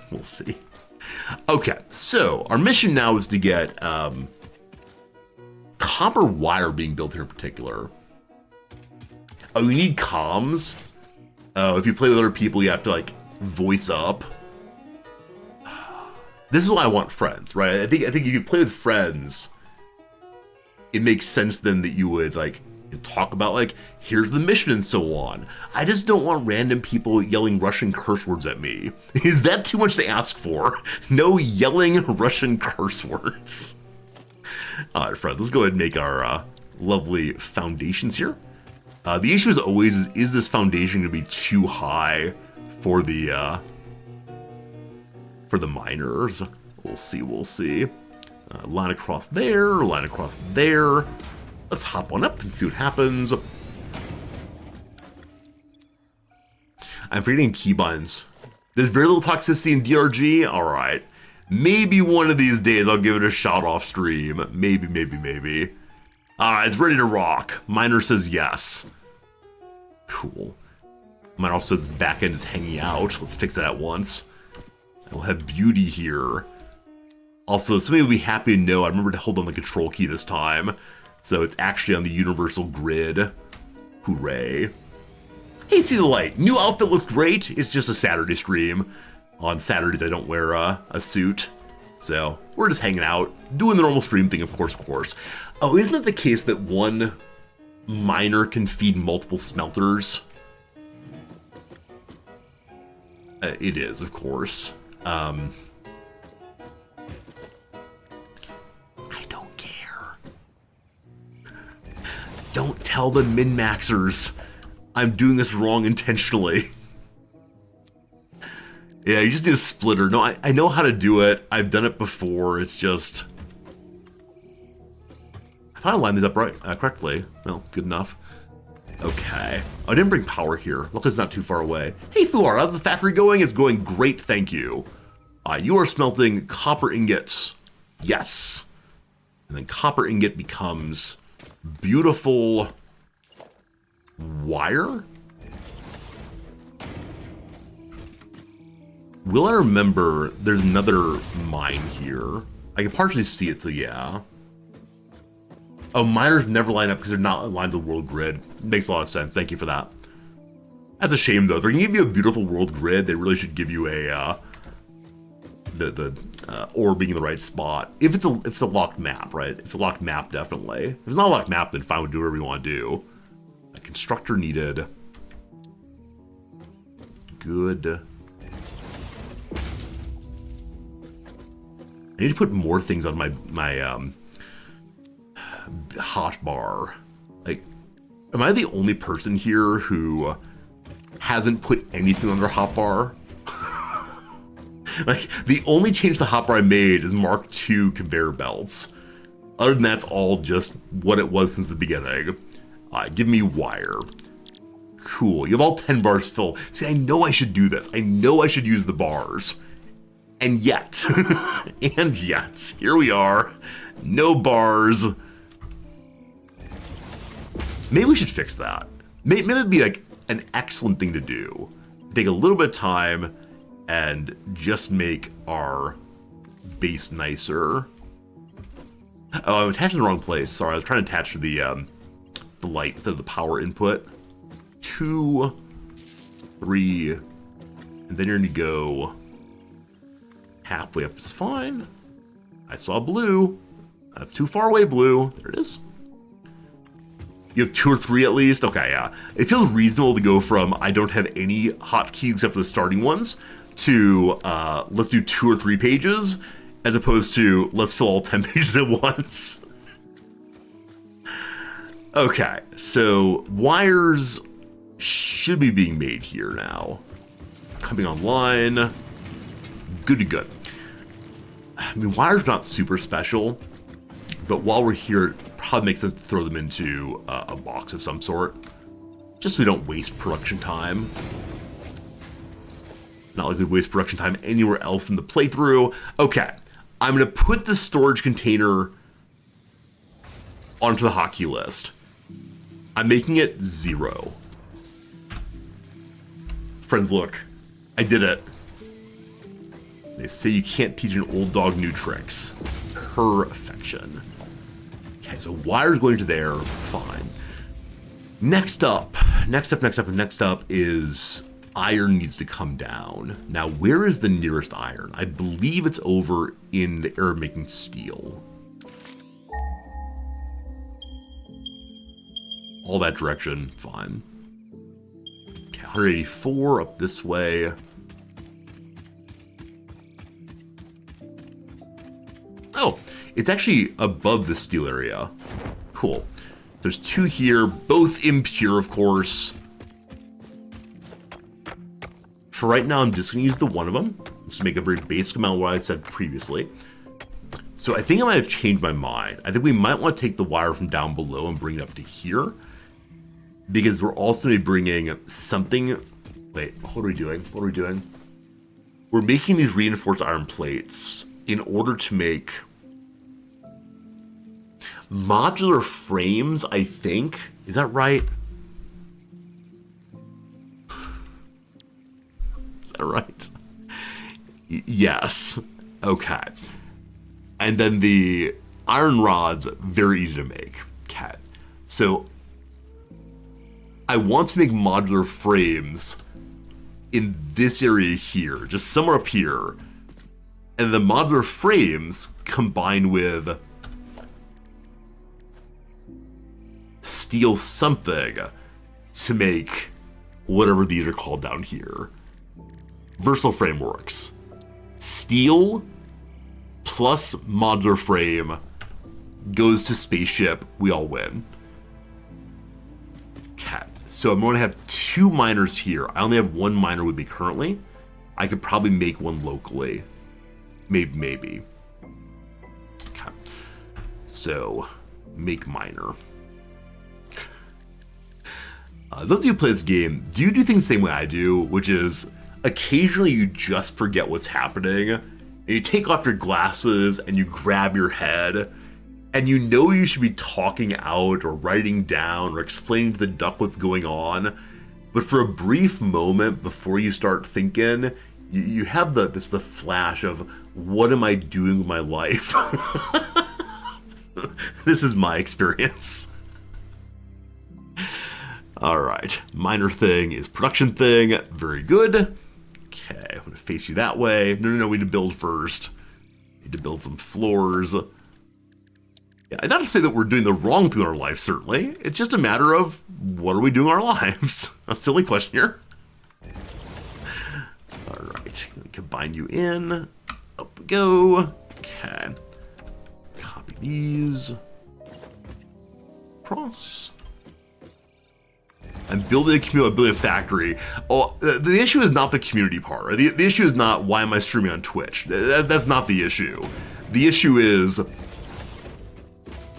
we'll see. Okay, so our mission now is to get copper wire being built here in particular. Oh, you need comms? Oh, if you play with other people, you have to like voice up. This is why I want friends, right? I think if you play with friends, it makes sense then that you would like talk about, like, here's the mission and so on. I just don't want random people yelling Russian curse words at me. Is that too much to ask for? No yelling Russian curse words. All right, friends, let's go ahead and make our lovely foundations here. The issue is always, is this foundation going to be too high for the miners? We'll see. Line across there, line across there. Let's hop one up and see what happens. I'm forgetting keybinds. There's very little toxicity in DRG. All right. Maybe one of these days I'll give it a shot off stream. Maybe. It's ready to rock. Miner says yes. Cool. Miner also says back end is hanging out. Let's fix that at once. We'll have beauty here. Also, somebody will be happy to know I remember to hold on the control key this time. So it's actually on the universal grid. Hooray. Hey, see the light. New outfit looks great. It's just a Saturday stream. On Saturdays, I don't wear a suit. So we're just hanging out, doing the normal stream thing, of course. Oh, isn't it the case that one miner can feed multiple smelters? It is, of course. I don't care. Don't tell the min-maxers I'm doing this wrong intentionally. Yeah, you just need a splitter. No, I know how to do it. I've done it before. It's just... I thought I lined these up right, correctly. Well, good enough. Okay. Oh, I didn't bring power here. Look, it's not too far away. Hey, Fuar, how's the factory going? It's going great, thank you. You are smelting copper ingots. Yes. And then copper ingot becomes beautiful wire? Will I remember there's another mine here? I can partially see it, so yeah. Oh, miners never line up because they're not aligned to the world grid. Makes a lot of sense. Thank you for that. That's a shame, though. If they're going to give you a beautiful world grid, they really should give you a the ore being in the right spot. If it's a locked map, right? If it's a locked map, definitely. If it's not a locked map, then fine, we'll do whatever you want to do. A constructor needed. Good. I need to put more things on my hotbar. Like, am I the only person here who hasn't put anything on their hotbar? Like, the only change to the hotbar I made is Mark II conveyor belts. Other than that's all just what it was since the beginning. Give me wire. Cool. You have all 10 bars full. See, I know I should do this. I know I should use the bars. And yet, here we are. No bars. Maybe we should fix that. Maybe it'd be like an excellent thing to do. Take a little bit of time and just make our base nicer. Oh, I'm attaching the wrong place. Sorry, I was trying to attach to the light instead of the power input. 2, 3, and then you're gonna go halfway up. It's fine. I saw blue. That's too far away, blue. There it is. You have 2 or 3 at least? Okay, yeah. It feels reasonable to go from I don't have any hotkeys except for the starting ones to let's do 2 or 3 pages as opposed to let's fill all 10 pages at once. Okay, so wires should be being made here now. Coming online. Good to good. I mean, wire's not super special, but while we're here, it probably makes sense to throw them into a box of some sort, just so we don't waste production time. Not like we waste production time anywhere else in the playthrough. Okay, I'm gonna put the storage container onto the hotkey list. I'm making it 0. Friends, look, I did it. They say you can't teach an old dog new tricks. Perfection. Okay, so wire's going to there. Fine. Next up is iron needs to come down. Now, where is the nearest iron? I believe it's over in the area making steel. all that direction, fine. Okay, 184 up this way. Oh, it's actually above the steel area. Cool. There's 2 here, both impure, of course. For right now, I'm just going to use the one of them. Just to make a very basic amount of what I said previously. So I think I might have changed my mind. I think we might want to take the wire from down below and bring it up to here. Because we're also going to be bringing something... Wait, what are we doing? What are we doing? We're making these reinforced iron plates in order to make modular frames, I think. Is that right? Is that right? Yes. Okay. And then the iron rods, very easy to make. Okay. So I want to make modular frames in this area here, just somewhere up here. And the modular frames combined with steel something to make whatever these are called down here. Versatile frameworks. Steel plus modular frame goes to spaceship. We all win. Okay, so I'm going to have 2 miners here. I only have 1 miner with me currently. I could probably make one locally. Maybe. Okay. So, make miner. Those of you who play this game, do you do things the same way I do? Which is, occasionally you just forget what's happening. And you take off your glasses and you grab your head. And you know you should be talking out or writing down or explaining to the duck what's going on. But for a brief moment before you start thinking, you have the flash of, what am I doing with my life? This is my experience. All right, miner thing is production thing. Very good. Okay, I'm gonna face you that way. No, we need to build first. Need to build some floors. Yeah, not to say that we're doing the wrong thing in our life, certainly. It's just a matter of, what are we doing in our lives? A silly question here. All right, combine you in. Up we go. Okay. Copy these. Cross. I'm building a community, I'm building a factory. Oh, the issue is not the community part. Right? The issue is not, why am I streaming on Twitch? That's not the issue. The issue is,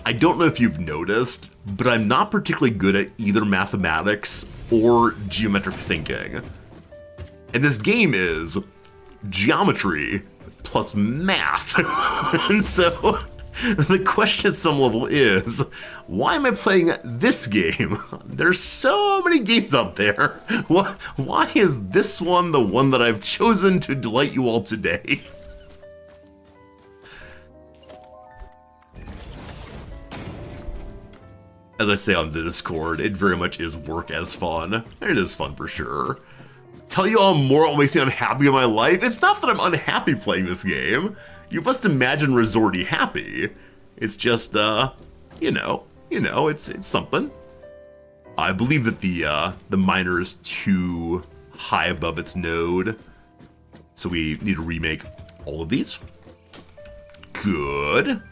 I don't know if you've noticed, but I'm not particularly good at either mathematics or geometric thinking. And this game is geometry plus math. And so the question at some level is, why am I playing this game? There's so many games out there. Why is this one the one that I've chosen to delight you all today? As I say on the Discord, it very much is work as fun. And it is fun for sure. Tell you all more what makes me unhappy in my life. It's not that I'm unhappy playing this game. You must imagine Resorty happy. It's just, you know, it's something. I believe that the miner is too high above its node, so we need to remake all of these. Good.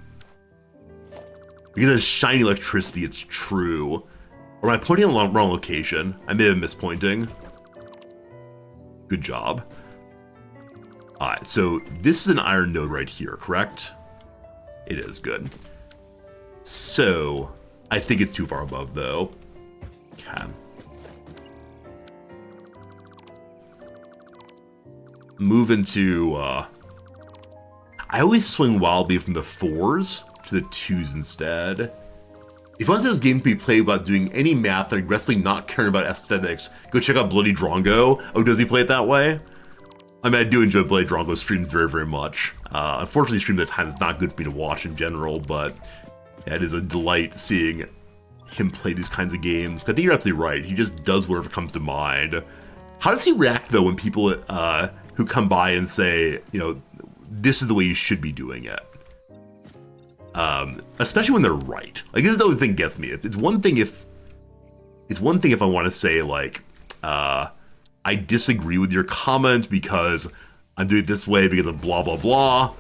Because there's shiny electricity, it's true. Or am I pointing in the wrong location? I may have mispointing. Good job. Alright, so this is an iron node right here, correct? It is, good. So, I think it's too far above, though. Okay. Move into, I always swing wildly from the 4s to the 2s instead. If you want this game to be played without doing any math and aggressively not caring about aesthetics, go check out Bloody Drongo. Oh, does he play it that way? I mean, I do enjoy Bloody Drongo's streams very, very much. Unfortunately, streams at times is not good for me to watch in general, but yeah, it is a delight seeing him play these kinds of games. I think you're absolutely right. He just does whatever comes to mind. How does he react, though, when people who come by and say, you know, this is the way you should be doing it? Especially when they're right. Like, this is the only thing that gets me. It's one thing if It's one thing if I want to say, like, I disagree with your comment because I'm doing it this way because of blah, blah, blah.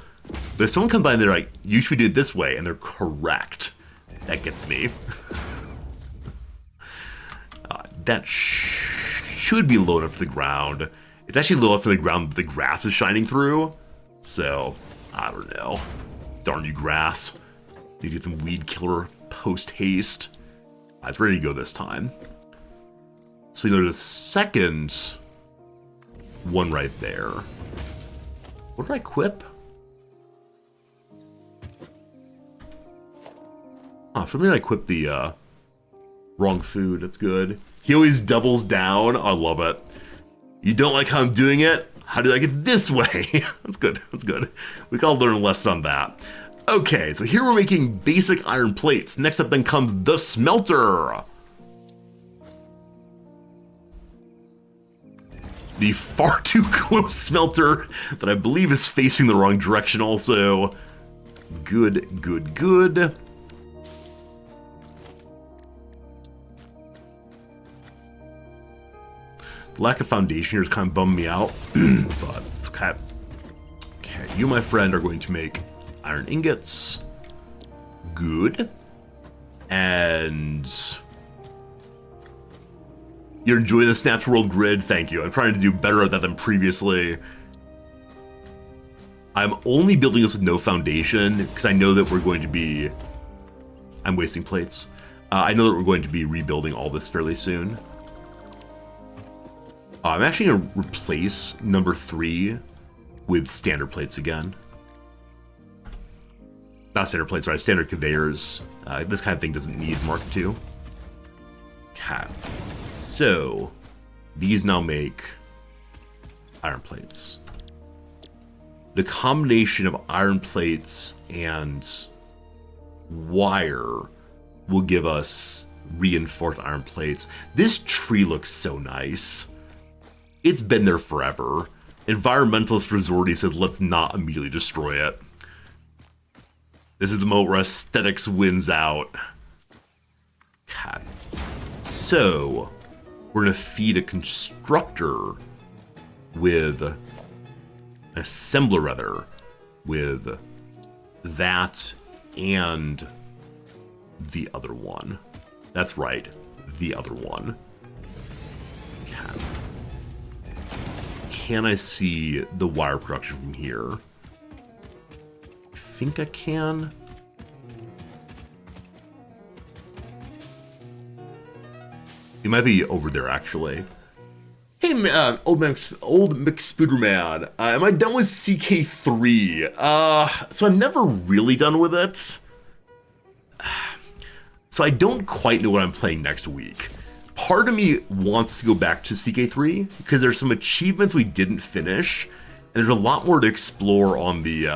But if someone comes by and they're like, you should do it this way, and they're correct, that gets me. That should be low enough for the ground. It's actually low enough for the ground that the grass is shining through. So, I don't know. Darn you, grass. Need to get some weed killer post-haste. It's ready to go this time. So we go to the second one right there. What did I equip? Oh, for me I equipped the wrong food. That's good. He always doubles down. I love it. You don't like how I'm doing it? How do I like it this way? That's good. That's good. We gotta learn a lesson on that. Okay, so here we're making basic iron plates. Next up then comes the smelter. The far too close smelter that I believe is facing the wrong direction also. Good, good, good. The lack of foundation here is kind of bumming me out, but it's okay. Okay, you, my friend, are going to make iron ingots. Good. And you're enjoying the Snapped World grid? Thank you. I'm trying to do better at that than previously. I'm only building this with no foundation because I know that we're going to be... I'm wasting plates. I know that we're going to be rebuilding all this fairly soon. I'm actually going to replace number 3 with standard plates again. Not standard plates, right? Standard conveyors. This kind of thing doesn't need Mark II. Okay. So, these now make iron plates. The combination of iron plates and wire will give us reinforced iron plates. This tree looks so nice. It's been there forever. Environmentalist Resorty says, let's not immediately destroy it. This is the moment where aesthetics wins out. God. So, we're going to feed a constructor with... an assembler, rather, with that and the other one. That's right, the other one. God. Can I see the wire production from here? I think I can. It might be over there, actually. Hey, old McSpooderman, am I done with CK3? So I'm never really done with it. So I don't quite know what I'm playing next week. Part of me wants to go back to CK3 because there's some achievements we didn't finish, and there's a lot more to explore on the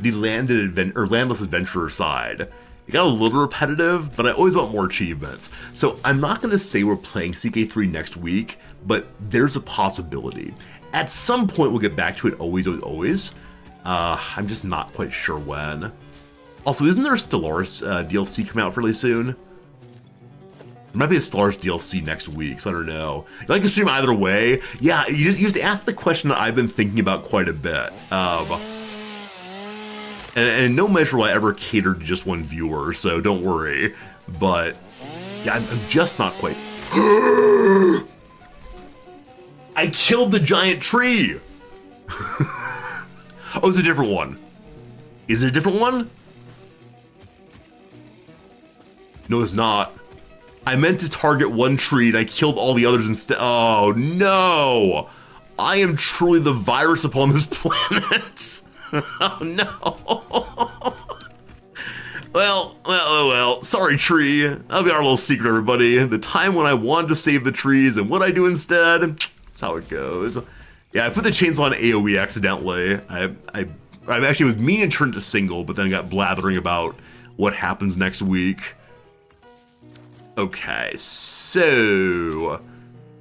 landless adventurer side. It got a little repetitive, but I always want more achievements. So I'm not going to say we're playing CK3 next week, but there's a possibility. At some point we'll get back to it, always, always, always. I'm just not quite sure when. Also, isn't there a Stellaris DLC coming out fairly soon? There might be a Stellaris DLC next week, so I don't know. You like to stream either way? Yeah, you just asked the question that I've been thinking about quite a bit. And in no measure will I ever cater to just one viewer, so don't worry. But, yeah, I'm just not quite... I killed the giant tree! Oh, it's a different one. Is it a different one? No, it's not. I meant to target one tree and I killed all the others instead. Oh, no! I am truly the virus upon this planet! Oh, no! Well, sorry, tree. That'll be our little secret, everybody. The time when I wanted to save the trees and what I do instead, that's how it goes. Yeah, I put the chainsaw on AoE accidentally. I actually was meaning to turn it to single, but then I got blathering about what happens next week. Okay, so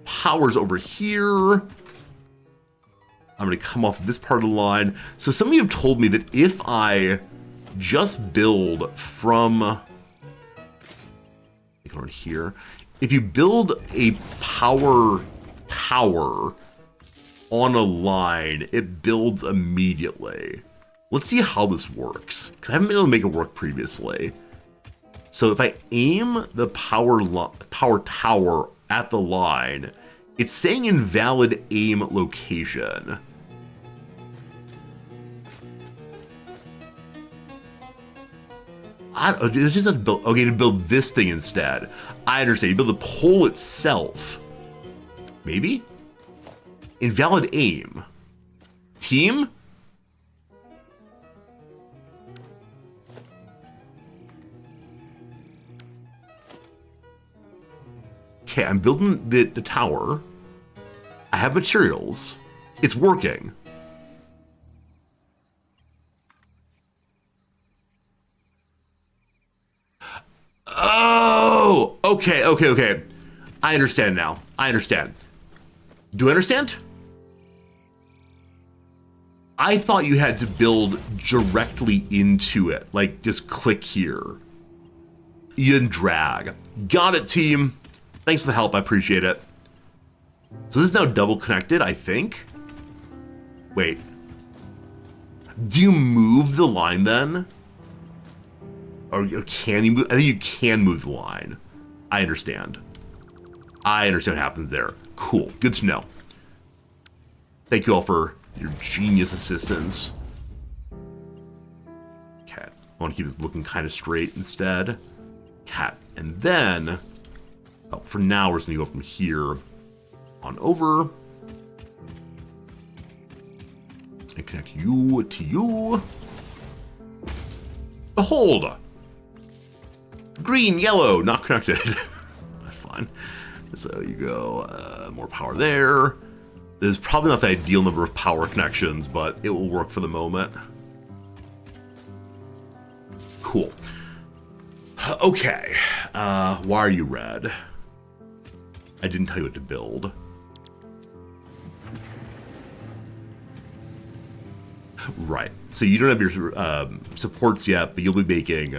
power's over here. I'm gonna come off this part of the line. So some of you have told me that if I just build from over here, if you build a power tower on a line, it builds immediately. Let's see how this works, because I haven't been able to make it work previously. So if I aim the power tower at the line, it's saying invalid aim location. It's just have to build, okay, to build this thing instead. I understand. You build the pole itself. Maybe? Invalid aim. Team? Okay, I'm building the tower. I have materials. It's working. Oh, okay. I understand now. I understand. Do I understand? I thought you had to build directly into it. Like, just click here. You didn't drag. Got it, team. Thanks for the help. I appreciate it. So this is now double connected, I think. Wait. Do you move the line then? Or can you move? I think you can move the line. I understand. I understand what happens there. Cool. Good to know. Thank you all for your genius assistance. Okay. I want to keep this looking kind of straight instead. Cat. And then, oh, for now, we're just going to go from here on over. And connect you to you. Behold! Green, yellow, not connected. That's fine. So you go, more power there. There's probably not the ideal number of power connections, but it will work for the moment. Cool. Okay. Why are you red? I didn't tell you what to build. Right. So you don't have your supports yet, but you'll be making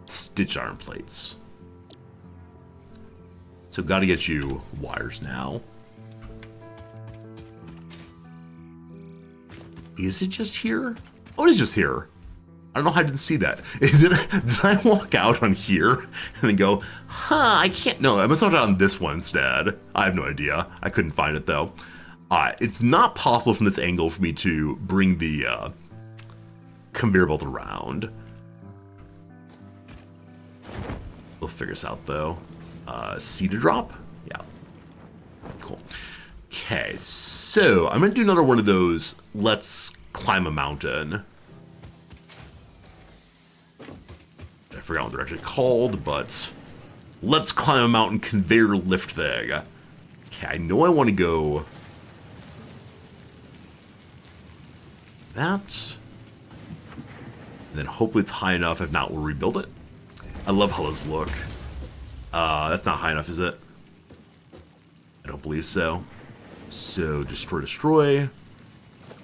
stitch iron plates. So got to get you wires now. Is it just here? Oh, it is just here. I don't know how I didn't see that. Did I walk out on here and then go, huh, I can't, no, I must have walked out on this one instead. I have no idea. I couldn't find it though. It's not possible from this angle for me to bring the conveyor belt around. We'll figure this out though. C to drop? Yeah. Cool. Okay, so I'm gonna do another one of those let's climb a mountain. I forgot what they're actually called, but let's climb a mountain conveyor lift thing. Okay, I know I want to go that. And then hopefully it's high enough. If not, we'll rebuild it. I love how those look. That's not high enough, is it? I don't believe so. So, destroy.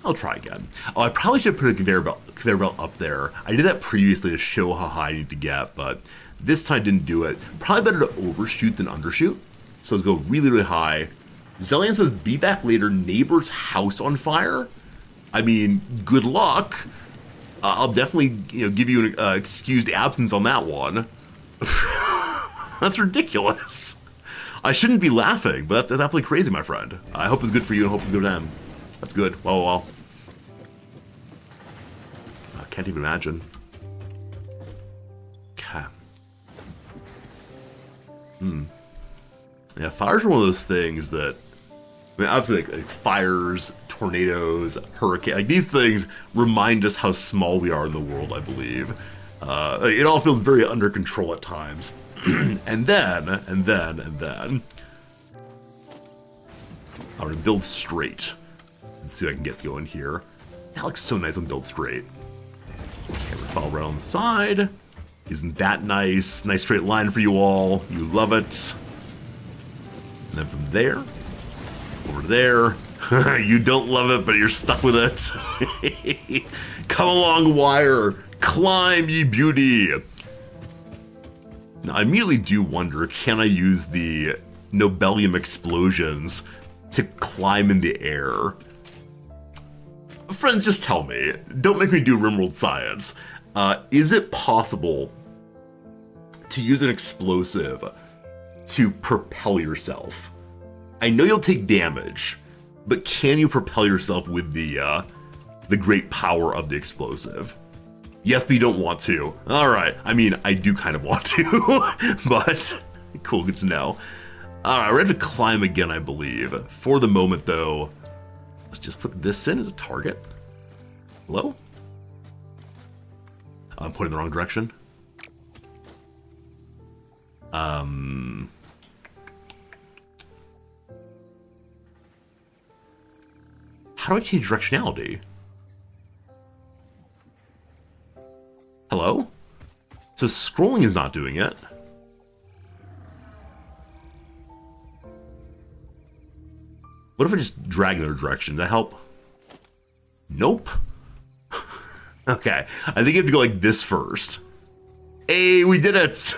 I'll try again. Oh, I probably should put a conveyor belt up there. I did that previously to show how high I need to get, but this time didn't do it. Probably better to overshoot than undershoot. So let's go really, really high. Zellian says, be back later, neighbor's house on fire. I mean, good luck. I'll definitely, give you an excused absence on that one. That's ridiculous. I shouldn't be laughing, but that's absolutely crazy, my friend. I hope it's good for you and hope it's good for them. That's good. Well. I can't even imagine. Okay. Yeah, fires are one of those things that, I mean, obviously, like fires, tornadoes, hurricanes, like these things remind us how small we are in the world, I believe. It all feels very under control at times. and then, I'm gonna build straight. Let's see if I can get going here. That looks so nice when built straight. Okay, we follow right on the side. Isn't that nice? Nice straight line for you all. You love it. And then from there, over there. You don't love it, but you're stuck with it. Come along, wire. Climb, ye beauty. Now, I immediately do wonder, can I use the Nobelium explosions to climb in the air? Friends, just tell me. Don't make me do RimWorld science. Is it possible to use an explosive to propel yourself? I know you'll take damage, but can you propel yourself with the great power of the explosive? Yes, but you don't want to. All right. I mean, I do kind of want to, but cool, good to know. All right, we're going to climb again, I believe. For the moment, though, let's just put this in as a target. Hello? I'm pointing the wrong direction. How do I change directionality? Hello? So scrolling is not doing it. What if I just drag in their direction? Does that help? Nope. Okay, I think you have to go like this first. Hey, we did it!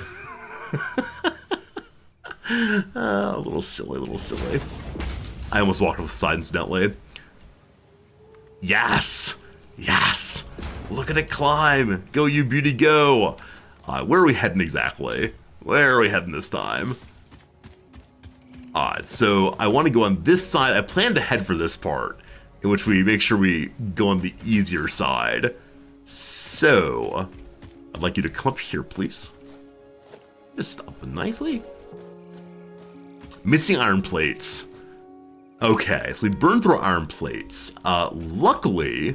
A little silly, a little silly. I almost walked off the side incidentally. Yes! Yes! Look at it climb! Go, you beauty, go! Where are we heading exactly? Where are we heading this time? Alright, so I want to go on this side. I plan to head for this part, in which we make sure we go on the easier side. So, I'd like you to come up here, please. Just stop nicely. Missing iron plates. Okay, so we burned through iron plates. Luckily,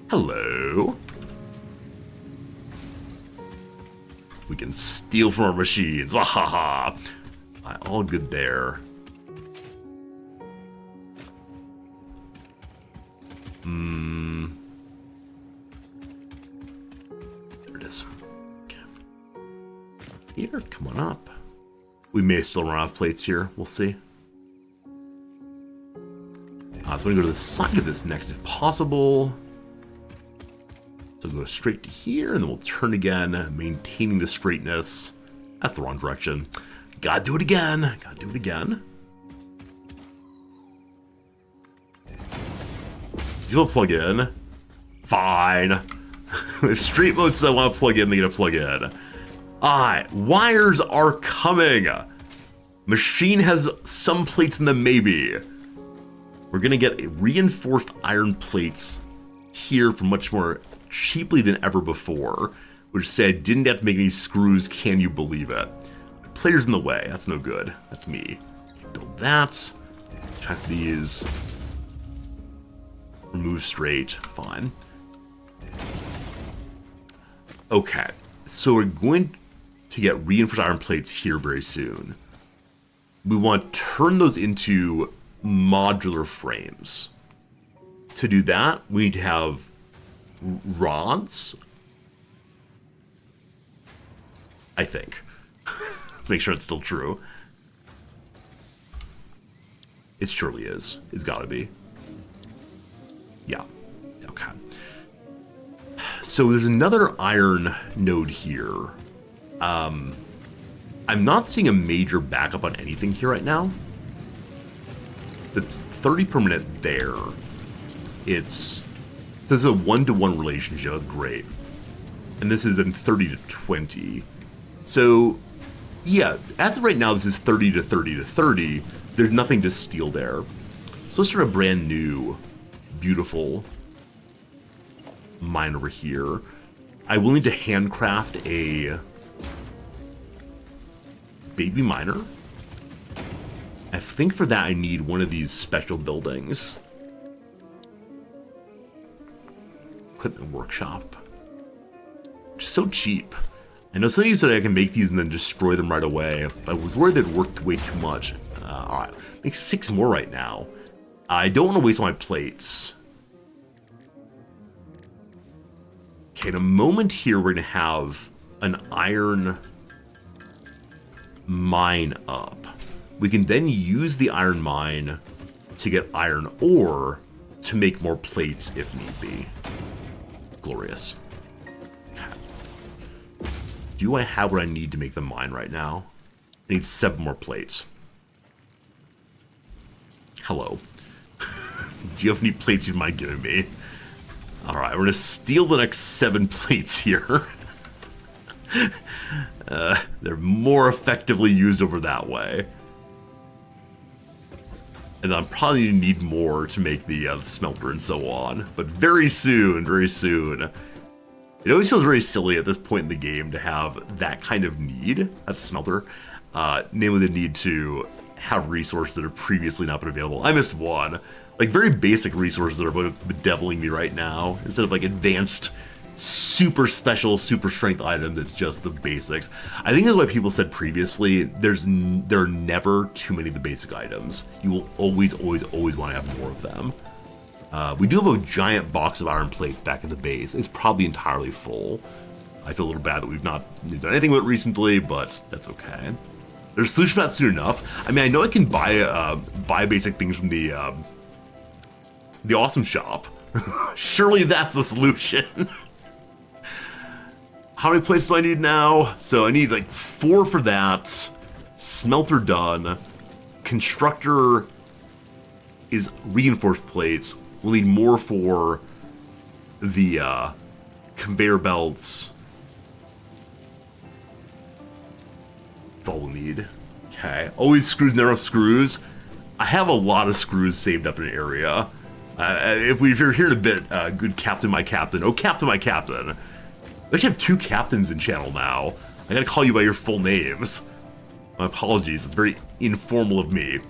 hello. We can steal from our machines. Wahaha. All good there. There it is. Okay. Here, come on up. We may still run out of plates here. We'll see. So I'm going to go to the side of this next if possible. So go straight to here, and then we'll turn again, maintaining the straightness. That's the wrong direction. Gotta do it again. Gotta do it again. These will plug in. Fine. If street mode says I want to plug in, they get to plug in. Alright, wires are coming. Machine has some plates in them, maybe. We're gonna get reinforced iron plates here for much more cheaply than ever before, which said didn't have to make any screws. Can you believe it? Player's in the way. That's no good. That's me. Build that. Check these. Remove straight. Fine. Okay. So we're going to get reinforced iron plates here very soon. We want to turn those into modular frames. To do that, we need to have rods, I think. Let's make sure it's still true. It surely is. It's gotta be. Yeah. Okay. So there's another iron node here. I'm not seeing a major backup on anything here right now. It's 30 per minute there. There's a 1-to-1 relationship. That's great. And this is in 30 to 20. So, yeah, as of right now, this is 30 to 30 to 30. There's nothing to steal there. So let's start a brand new, beautiful mine over here. I will need to handcraft a baby miner. I think for that I need one of these special buildings. Equipment workshop. Which is so cheap. I know some of you said I can make these and then destroy them right away. I was worried they'd work way too much. Alright, make 6 more right now. I don't want to waste my plates. Okay, in a moment here we're going to have an iron mine up. We can then use the iron mine to get iron ore to make more plates if need be. Glorious. Okay. Do I have what I need to make the mine right now? I need 7 more plates. Hello. Do you have any plates you mind giving me? Alright, we're gonna steal the next 7 plates here. They're more effectively used over that way. And I'm probably gonna need more to make the smelter and so on. But very soon, very soon. It always feels very silly at this point in the game to have that kind of need, that's smelter, namely the need to have resources that have previously not been available. I missed one. Like, very basic resources that are bedeviling me right now, instead of, like, advanced, super special, super strength items, it's just the basics. I think that's why people said previously, there are never too many of the basic items. You will always, always, always want to have more of them. We do have a giant box of iron plates back at the base. It's probably entirely full. I feel a little bad that we've not done anything with it recently, but that's okay. There's a solution for that soon enough. I mean, I know I can buy basic things from the awesome shop. Surely that's the solution. How many places do I need now? So I need like 4 for that. Smelter done. Constructor is reinforced plates. We'll need more for the conveyor belts. That's all we'll need. Okay. Always screws, narrow screws. I have a lot of screws saved up in an area. If you're here in a bit, good captain, my captain. Oh, captain, my captain. We actually have 2 captains in channel now. I gotta call you by your full names. My apologies, it's very informal of me.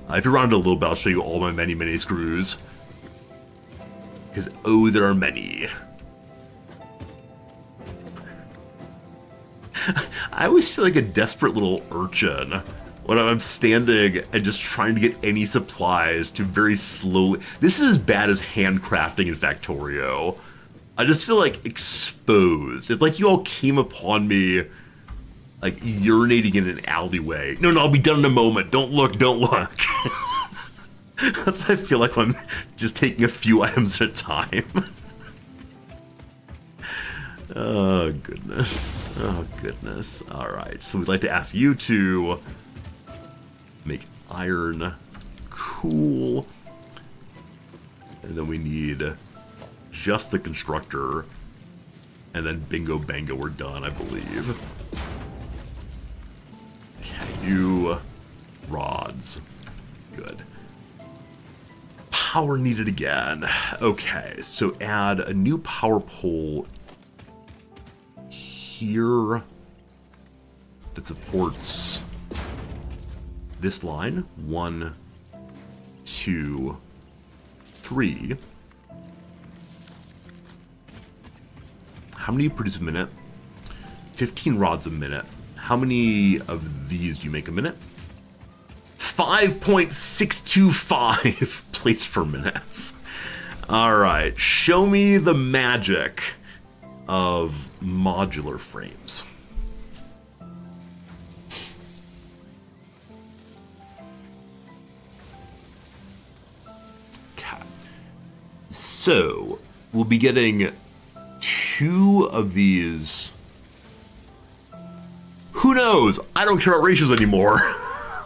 If you're around a little bit, I'll show you all my many, many screws. Because, oh, there are many. I always feel like a desperate little urchin when I'm standing and just trying to get any supplies to very slowly... This is as bad as handcrafting in Factorio. I just feel like exposed. It's like you all came upon me like urinating in an alleyway. No, I'll be done in a moment. Don't look, don't look. That's what I feel like when I'm just taking a few items at a time. Oh, goodness. Oh, goodness. Alright, so we'd like to ask you to make iron. Cool. And then we need just the constructor. And then bingo bango, we're done, I believe. Okay, you rods. Good. Power needed again. Okay, so add a new power pole here that supports this line. 1, 2, 3. How many do you produce a minute? 15 rods a minute. How many of these do you make a minute? 5.625 plates per minute. Alright, show me the magic of modular frames. Okay. So, we'll be getting 2 of these. Who knows? I don't care about ratios anymore.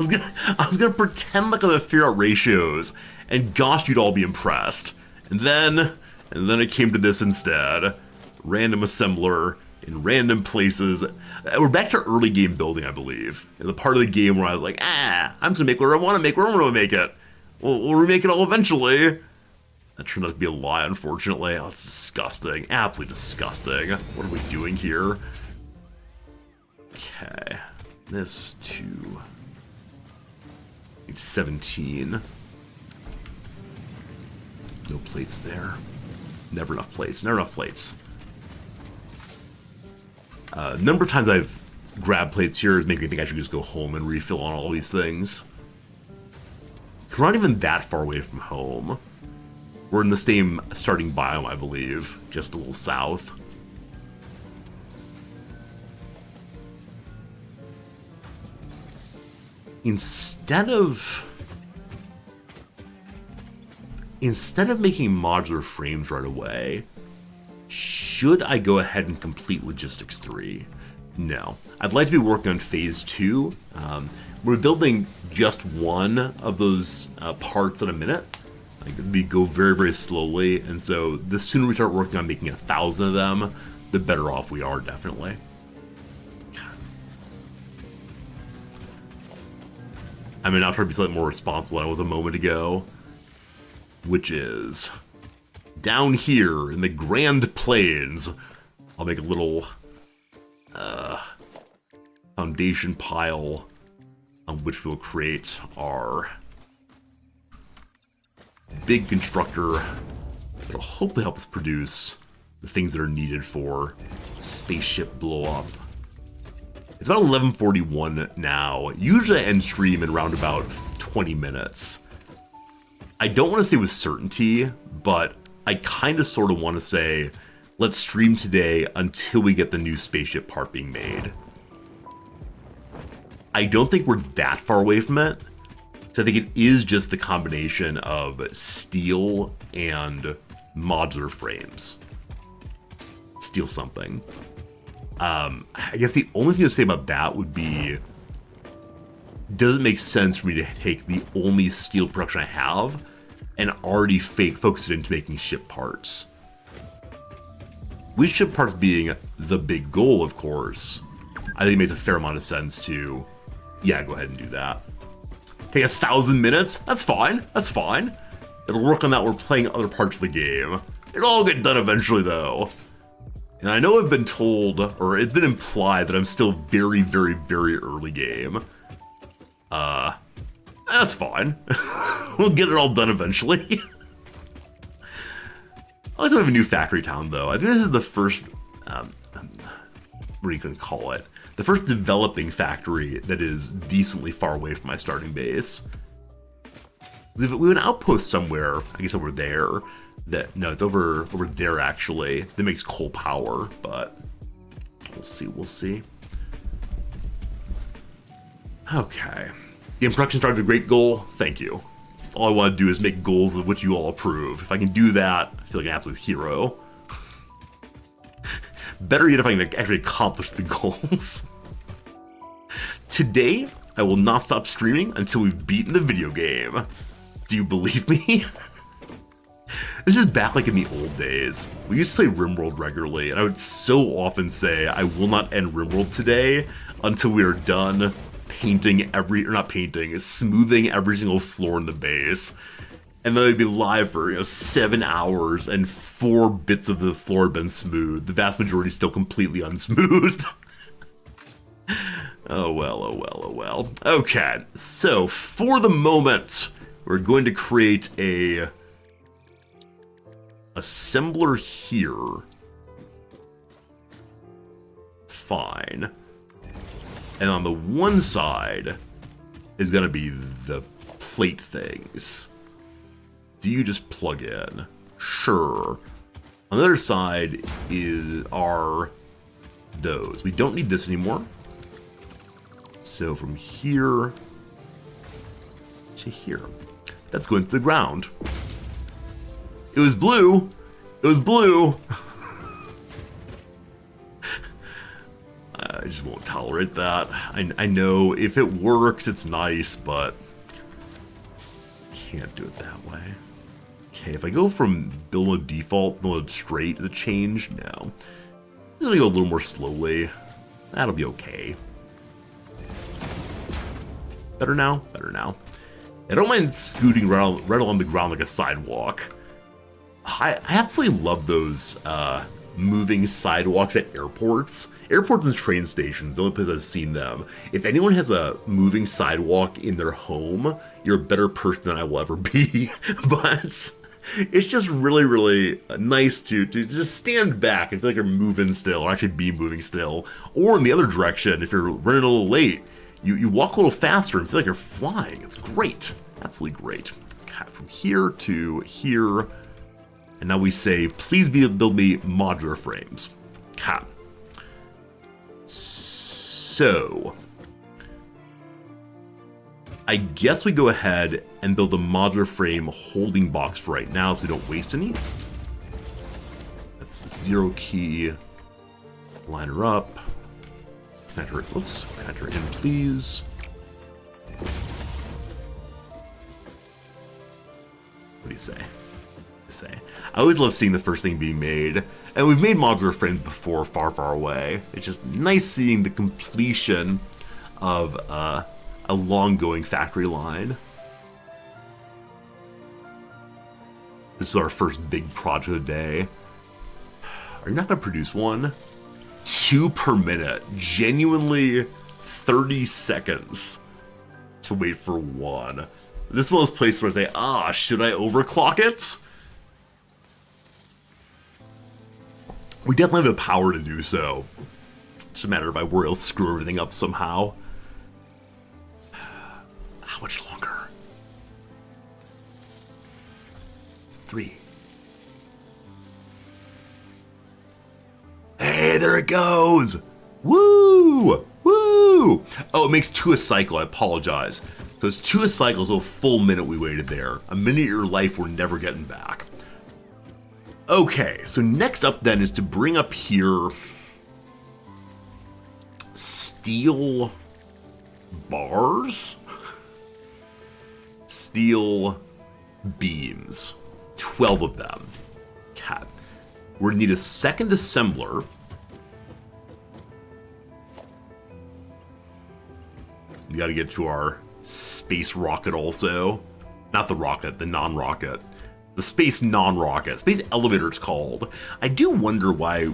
I was gonna pretend like I was figure out ratios, and gosh, you'd all be impressed. And then it came to this instead. Random assembler in random places. We're back to early game building, I believe. In the part of the game where I was like, I'm just gonna make whatever I want to make, where I'm gonna make it. We'll remake it all eventually. That turned out to be a lie, unfortunately. Oh, it's disgusting. Absolutely disgusting. What are we doing here? Okay. This too. It's 17. No plates there. Never enough plates. Never enough plates. Number of times I've grabbed plates here is making me think I should just go home and refill on all these things. We're not even that far away from home. We're in the same starting biome, I believe, just a little south. Instead of making modular frames right away, should I go ahead and complete Logistics 3? No. I'd like to be working on phase 2. We're building just one of those parts in a minute. Like, we go very, very slowly, and so the sooner we start working on making 1,000 of them, the better off we are, definitely. I mean, I'll try to be slightly more responsible than I was a moment ago, which is down here in the Grand Plains. I'll make a little foundation pile on which we'll create our big constructor that'll hopefully help us produce the things that are needed for spaceship blow up. It's about 11:41 now. Usually I end stream in around about 20 minutes. I don't want to say with certainty, but I kind of sort of want to say, let's stream today until we get the new spaceship part being made. I don't think we're that far away from it. So I think it is just the combination of steel and modular frames. Steel something. I guess the only thing to say about that would be, does it make sense for me to take the only steel production I have and already focus it into making ship parts? With ship parts being the big goal, of course, I think it makes a fair amount of sense to, yeah, go ahead and do that. Take 1,000 minutes? That's fine. That's fine. It'll work on that. We're playing other parts of the game. It'll all get done eventually, though. And I know I've been told, or it's been implied, that I'm still very, very, very early game. That's fine. We'll get it all done eventually. I like to have a new factory town, though. I think this is the first, what are you going to call it? The first developing factory that is decently far away from my starting base. We have an outpost somewhere, I guess over there. No, it's over there, actually. That makes coal power, but we'll see. Okay. Game production starts a great goal. Thank you. All I want to do is make goals of which you all approve. If I can do that, I feel like an absolute hero. Better yet if I can actually accomplish the goals. Today, I will not stop streaming until we've beaten the video game. Do you believe me? This is back like in the old days. We used to play RimWorld regularly, and I would so often say, I will not end RimWorld today until we are done smoothing every single floor in the base. And then I'd be live for 7 hours, and 4 bits of the floor had been smooth. The vast majority still completely unsmooth. Oh well, oh well, oh well. Okay, so for the moment, we're going to create a assembler here. Fine. And on the one side is going to be the plate things. Do you just plug in? Sure. On the other side are those. We don't need this anymore. So from here to here. That's going to the ground. It was blue. It was blue. I just won't tolerate that. I know if it works, it's nice, but can't do it that way. Okay, if I go from build mode default, build mode straight, does it change? No. I'm just gonna go a little more slowly. That'll be okay. Better now? Better now. I don't mind scooting right along the ground like a sidewalk. I absolutely love those moving sidewalks at airports. Airports and train stations, the only place I've seen them. If anyone has a moving sidewalk in their home, you're a better person than I will ever be. But it's just really, really nice to just stand back and feel like you're moving still, or actually be moving still. Or in the other direction, if you're running a little late, you walk a little faster and feel like you're flying. It's great. Absolutely great. Okay, from here to here. And now we say, please build me modular frames. Okay. So, I guess we go ahead and build a modular frame holding box for right now so we don't waste any. That's 0 key. Line her up. Enter, oops, enter in, please. What do you say? I always love seeing the first thing being made. And we've made modular frames before, far, far away. It's just nice seeing the completion of a long-going factory line. This is our first big project of the day. Are you not going to produce one? 2 per minute. Genuinely 30 seconds to wait for one. This is one of those places where I say, should I overclock it? We definitely have the power to do so. It's just a matter of I worry I'll screw everything up somehow. How much longer? It's 3. Hey, there it goes! Woo! Woo! Oh, it makes 2 a cycle, I apologize. So it's 2 a cycle, so a full minute we waited there. A minute of your life we're never getting back. Okay, so next up then is to bring up here steel bars, steel beams, 12 of them. Okay. We're gonna need a second assembler. We gotta get to our space rocket also. Not the rocket, the non-rocket. The space non-rocket. Space elevator it's called. I do wonder why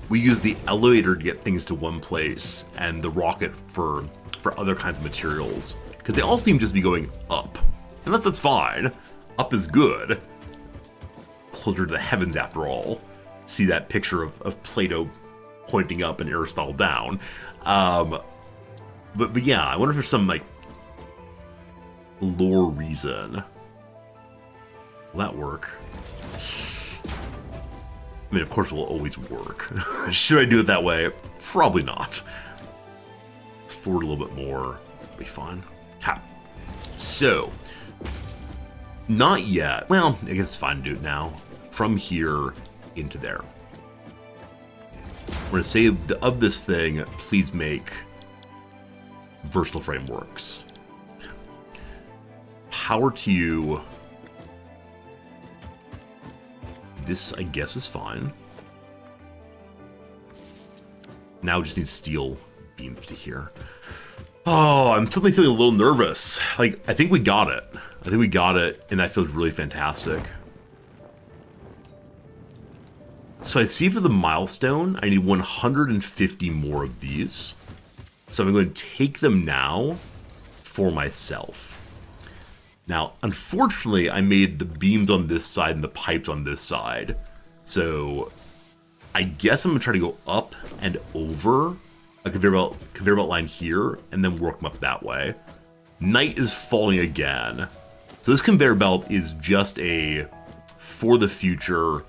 we use the elevator to get things to one place and the rocket for other kinds of materials. Because they all seem just to be going up. And that's fine. Up is good. Closer to the heavens after all. See that picture of Plato pointing up and Aristotle down. But yeah, I wonder if there's some like lore reason. Will that work? I mean, of course it will always work. Should I do it that way? Probably not. Let's forward a little bit more. It'll be fine. Okay. So, not yet. Well, I guess it's fine to do it now. From here into there. We're going to say of this thing, please make versatile frameworks. Power to you. This, I guess, is fine. Now we just need steel beams to here. Oh, I'm suddenly feeling a little nervous. Like, I think we got it. And that feels really fantastic. So I see for the milestone, I need 150 more of these. So I'm going to take them now for myself. Now, unfortunately, I made the beams on this side and the pipes on this side. So I guess I'm going to try to go up and over a conveyor belt line here and then work them up that way. Night is falling again. So this conveyor belt is just a for the future.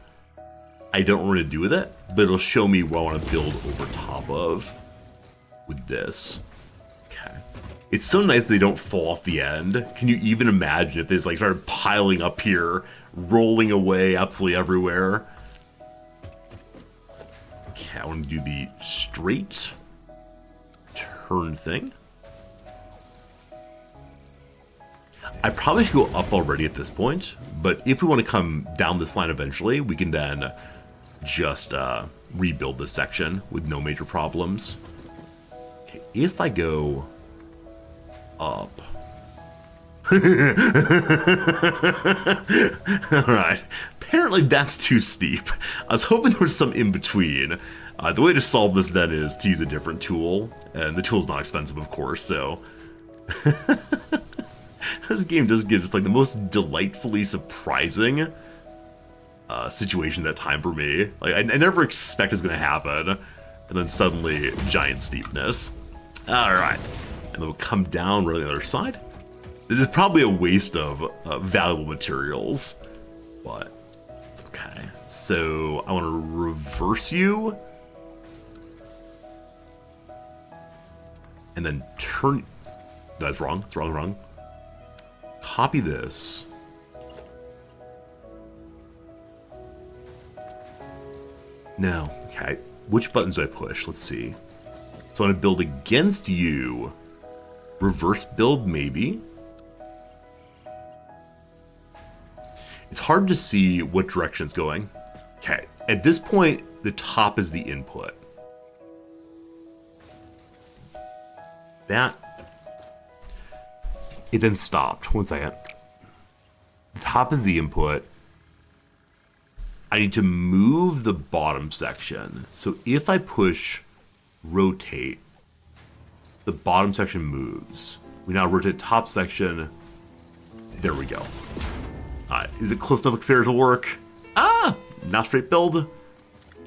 I don't know what to do with it, but it'll show me what I want to build over top of with this. Okay. It's so nice they don't fall off the end. Can you even imagine if they just like started piling up here, rolling away absolutely everywhere? Okay, I want to do the straight turn thing. I probably should go up already at this point, but if we want to come down this line eventually, we can then just rebuild this section with no major problems. Okay, if I go up. Alright, apparently that's too steep. I was hoping there was some in between. The way to solve this then is to use a different tool, and the tool's not expensive, of course, so... This game does give us like the most delightfully surprising situations at time for me. Like I never expect it's gonna happen, and then suddenly giant steepness. All right, and then we'll come down right on the other side. This is probably a waste of valuable materials, but it's okay. So I want to reverse you, and then turn. No, that's wrong. It's wrong. Copy this. No. Okay. Which buttons do I push? Let's see. So I want to build against you. Reverse build, maybe. It's hard to see what direction it's going. Okay, at this point, the top is the input. That. It then stopped. 1 second. The top is the input. I need to move the bottom section. So if I push rotate, the bottom section moves. We now rotate top section. There we go. Alright, is it close enough for it to work? Ah! Now straight build.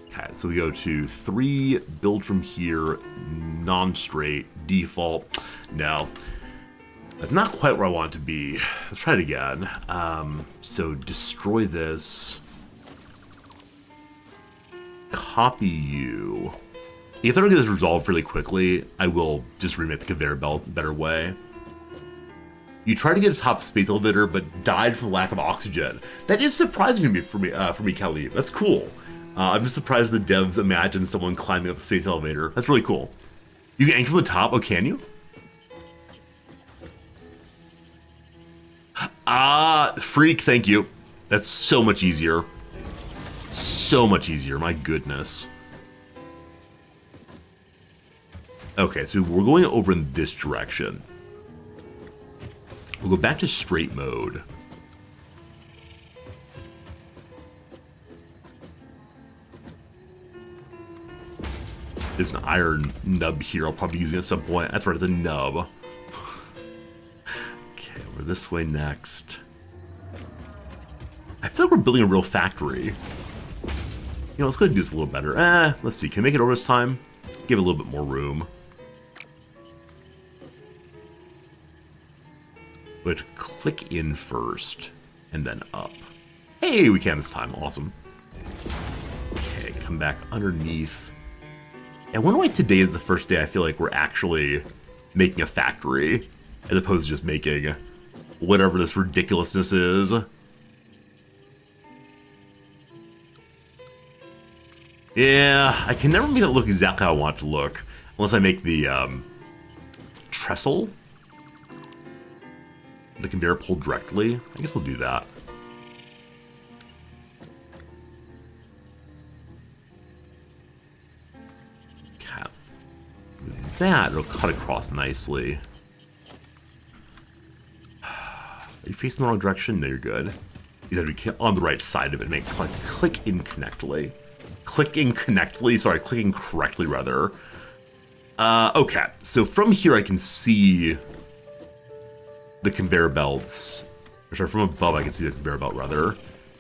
Okay, so we go to 3, build from here, non-straight, default. No. That's not quite where I want it to be. Let's try it again. So destroy this. Copy you. If I don't get this resolved really quickly, I will just remake the conveyor belt a better way. You tried to get a top space elevator, but died from lack of oxygen. That is surprising to me for me, Khalib. That's cool. I'm just surprised the devs imagined someone climbing up a space elevator. That's really cool. You can aim from the top? Oh, can you? Freak, thank you. That's so much easier. So much easier, my goodness. Okay, so we're going over in this direction. We'll go back to straight mode. There's an iron nub here I'll probably be using at some point. That's right, the nub. Okay, we're this way next. I feel like we're building a real factory. You know, let's go ahead and do this a little better. Let's see. Can we make it over this time? Give it a little bit more room. But click in first, and then up. Hey, we can this time. Awesome. Okay, come back underneath. I wonder why today is the first day I feel like we're actually making a factory, as opposed to just making whatever this ridiculousness is. Yeah, I can never make it look exactly how I want it to look, unless I make the trestle. The conveyor pull directly. I guess we'll do that. Okay. With that, it'll cut across nicely. Are you facing the wrong direction? No, you're good. You have to be on the right side of it. Make click in connectly. Clicking connectly. Sorry, clicking correctly rather. Okay, so from here I can see the conveyor belts. Or sorry, from above I can see the conveyor belt rather.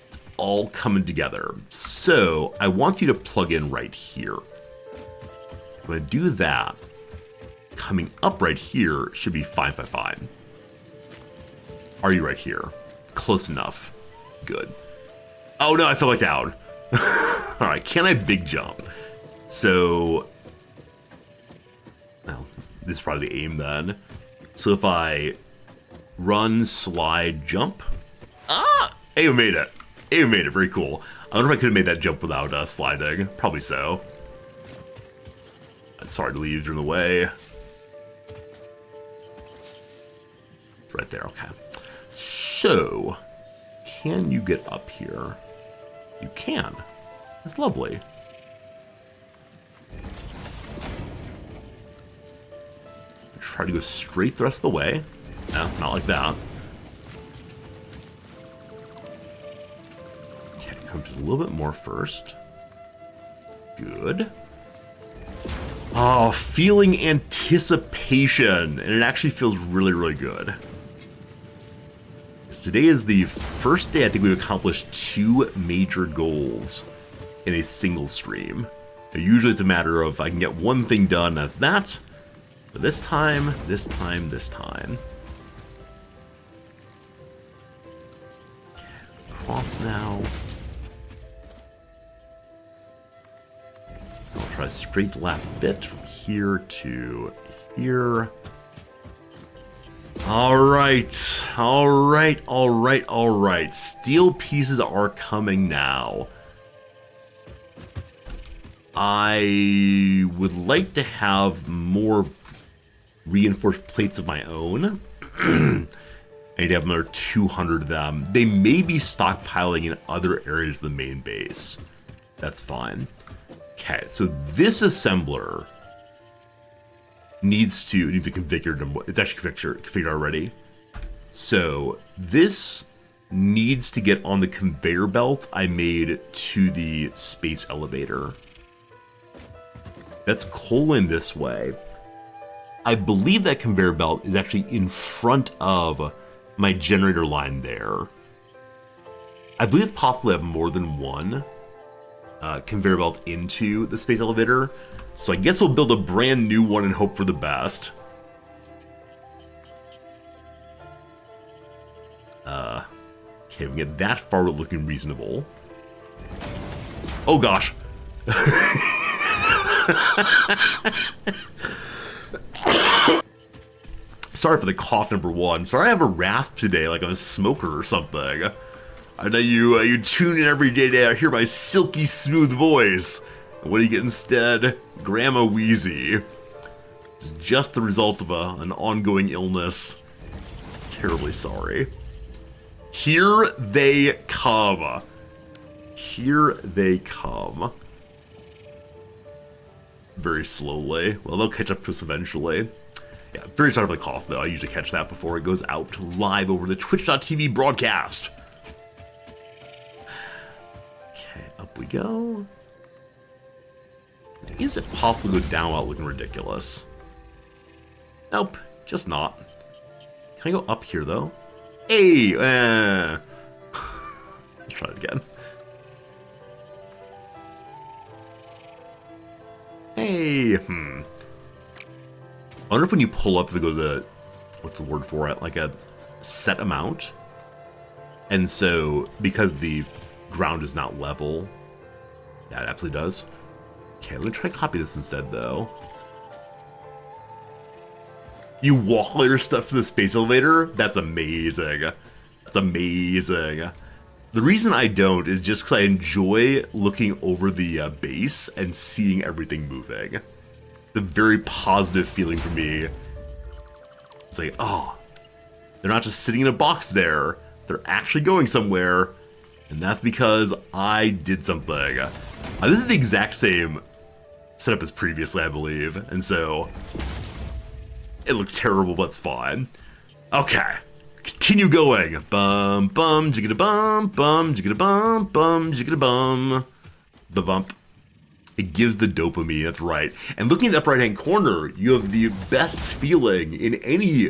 It's all coming together. So I want you to plug in right here. When I do that, coming up right here should be fine. Are you right here? Close enough. Good. Oh no, I fell back down. Alright, can I big jump? So, well, this is probably the aim then. So if I run, slide, jump. Hey, we made it. Hey, we made it. Very cool. I wonder if I could have made that jump without sliding. Probably so. Sorry to leave in the way. It's right there. Okay. So, can you get up here? You can. That's lovely. Try to go straight the rest of the way. No, not like that. Okay, come just a little bit more first. Good. Oh, feeling anticipation. And it actually feels really, really good. Today is the first day I think we've accomplished 2 major goals in a single stream. Usually it's a matter of I can get one thing done, that's that. But this time. Cross now. I'll try straight the last bit from here to here. Alright. Steel pieces are coming now. I would like to have more reinforced plates of my own. I need to have another 200 of them. They may be stockpiling in other areas of the main base. That's fine. Okay, so this assembler needs to configure. It's actually configured already. So this needs to get on the conveyor belt I made to the space elevator. That's colon this way. I believe that conveyor belt is actually in front of my generator line there. I believe it's possible to have more than one conveyor belt into the space elevator. So I guess we'll build a brand new one and hope for the best. Okay, we get that far, we're looking reasonable. Oh gosh. Sorry for the cough, number one. Sorry I have a rasp today, like I'm a smoker or something. I know you tune in every day to hear my silky smooth voice. And what do you get instead? Grandma Wheezy. It's just the result of an ongoing illness. Terribly sorry. Here they come. Here they come. Very slowly. Well, they'll catch up to us eventually. Yeah, very sorry for the cough, though. I usually catch that before it goes out live over the Twitch.tv broadcast. Okay, up we go. Is it possible to go down without looking ridiculous? Nope, just not. Can I go up here, though? Hey! Let's try it again. Hey! I wonder if when you pull up, if it goes to, what's the word for it? Like a set amount? And so, because the ground is not level, yeah, it absolutely does. Okay, let me try to copy this instead, though. You walk all your stuff to the space elevator? That's amazing. That's amazing. The reason I don't is just because I enjoy looking over the base and seeing everything moving. It's a very positive feeling for me. It's like, oh, they're not just sitting in a box there. They're actually going somewhere. And that's because I did something. This is the exact same setup as previously, I believe. And so it looks terrible, but it's fine. Okay. Continue going. Bum, bum, jiggada bum, jiggada bum, jiggada bum. The bump. It gives the dopamine, that's right. And looking at the upper right-hand corner, you have the best feeling in any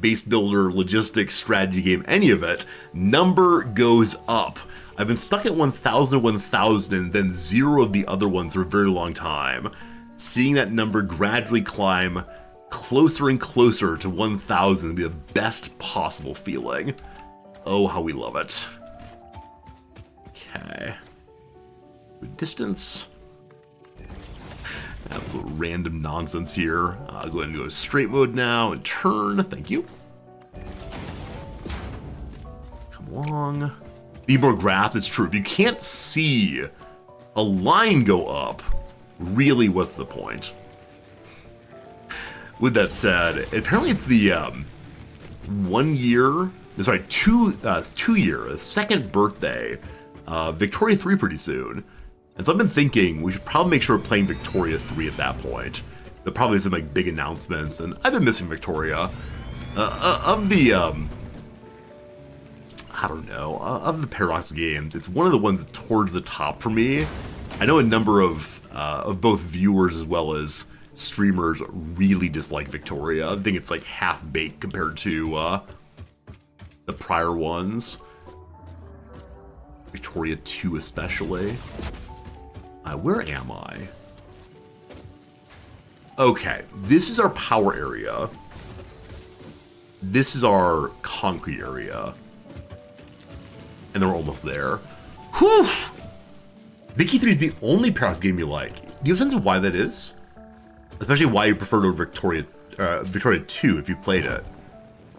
base builder, logistics, strategy game, any of it. Number goes up. I've been stuck at 1,000, 1,000, and then 0 of the other ones for a very long time. Seeing that number gradually climb closer and closer to 1,000 would be the best possible feeling. Oh, how we love it. Okay. Distance. Absolute random nonsense here. I'll go ahead and go straight mode now and turn. Thank you. Come along. Need more graphs. It's true. If you can't see a line go up, really, what's the point? With that said, apparently it's the 1 year, sorry, 2 year, second birthday of Victoria 3 pretty soon. And so I've been thinking we should probably make sure we're playing Victoria 3 at that point. There'll probably be some like big announcements, and I've been missing Victoria. Of the, I don't know, of the Paradox games, it's one of the ones towards the top for me. I know a number of both viewers as well as streamers really dislike Victoria. I think it's like half-baked compared to the prior ones. Victoria 2 especially. Where am I? Okay, this is our power area. This is our concrete area. And then we're almost there. Whew! Vicky 3 is the only Paradox game you like. Do you have a sense of why that is? Especially why you prefer to Victoria 2 if you played it.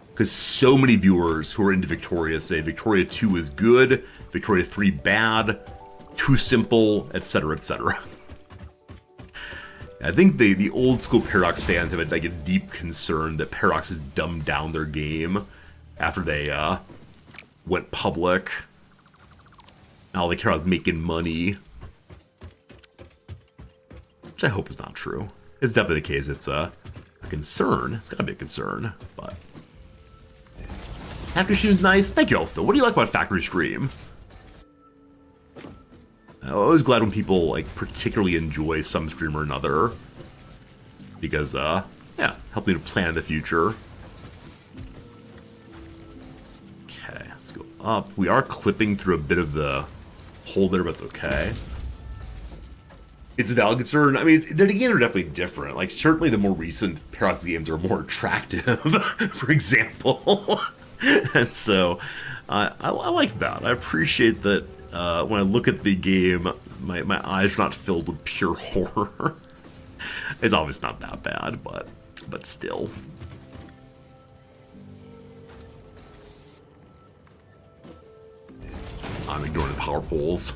Because so many viewers who are into Victoria say Victoria 2 is good, Victoria 3 bad, too simple, etc., etc. I think the old school Paradox fans have like a deep concern that Paradox has dumbed down their game after they went public. Now all they care about is making money, which I hope is not true. It's definitely the case. It's a concern. It's gotta be a concern, but Factory Stream's nice. Thank you all still. What do you like about Factory Stream? I'm always glad when people like particularly enjoy some stream or another, because yeah, help me to plan the future. Okay, let's go up. We are clipping through a bit of the hole there, but it's okay. It's a valid concern. I mean, the games are definitely different. Like, certainly the more recent Paradox games are more attractive, for example. And so, I like that. I appreciate that when I look at the game, my eyes are not filled with pure horror. It's obviously not that bad, but still. I'm ignoring the power poles.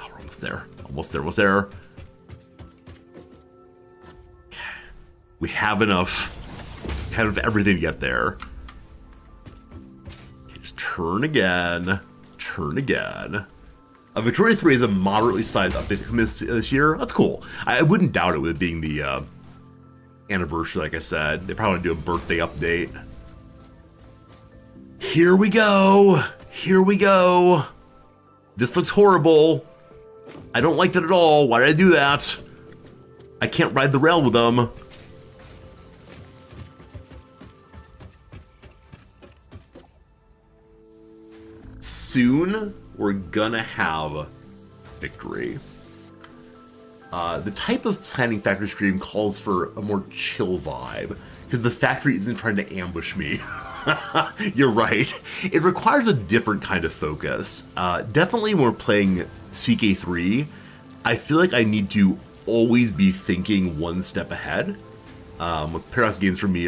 Oh, we're almost there. Almost there. Okay. We have enough. Kind of everything to get there. Okay, just turn again. Victoria 3 is a moderately sized update to come this year. That's cool. I wouldn't doubt it with it being the anniversary, like I said. They probably want to do a birthday update. Here we go. This looks horrible. I don't like that at all. Why did I do that? I can't ride the rail with them. Soon, we're gonna have victory. The type of planning Factory Stream calls for a more chill vibe, because the factory isn't trying to ambush me. You're right. It requires a different kind of focus. Definitely when we're playing CK3, I feel like I need to always be thinking one step ahead. With Paradox games for me,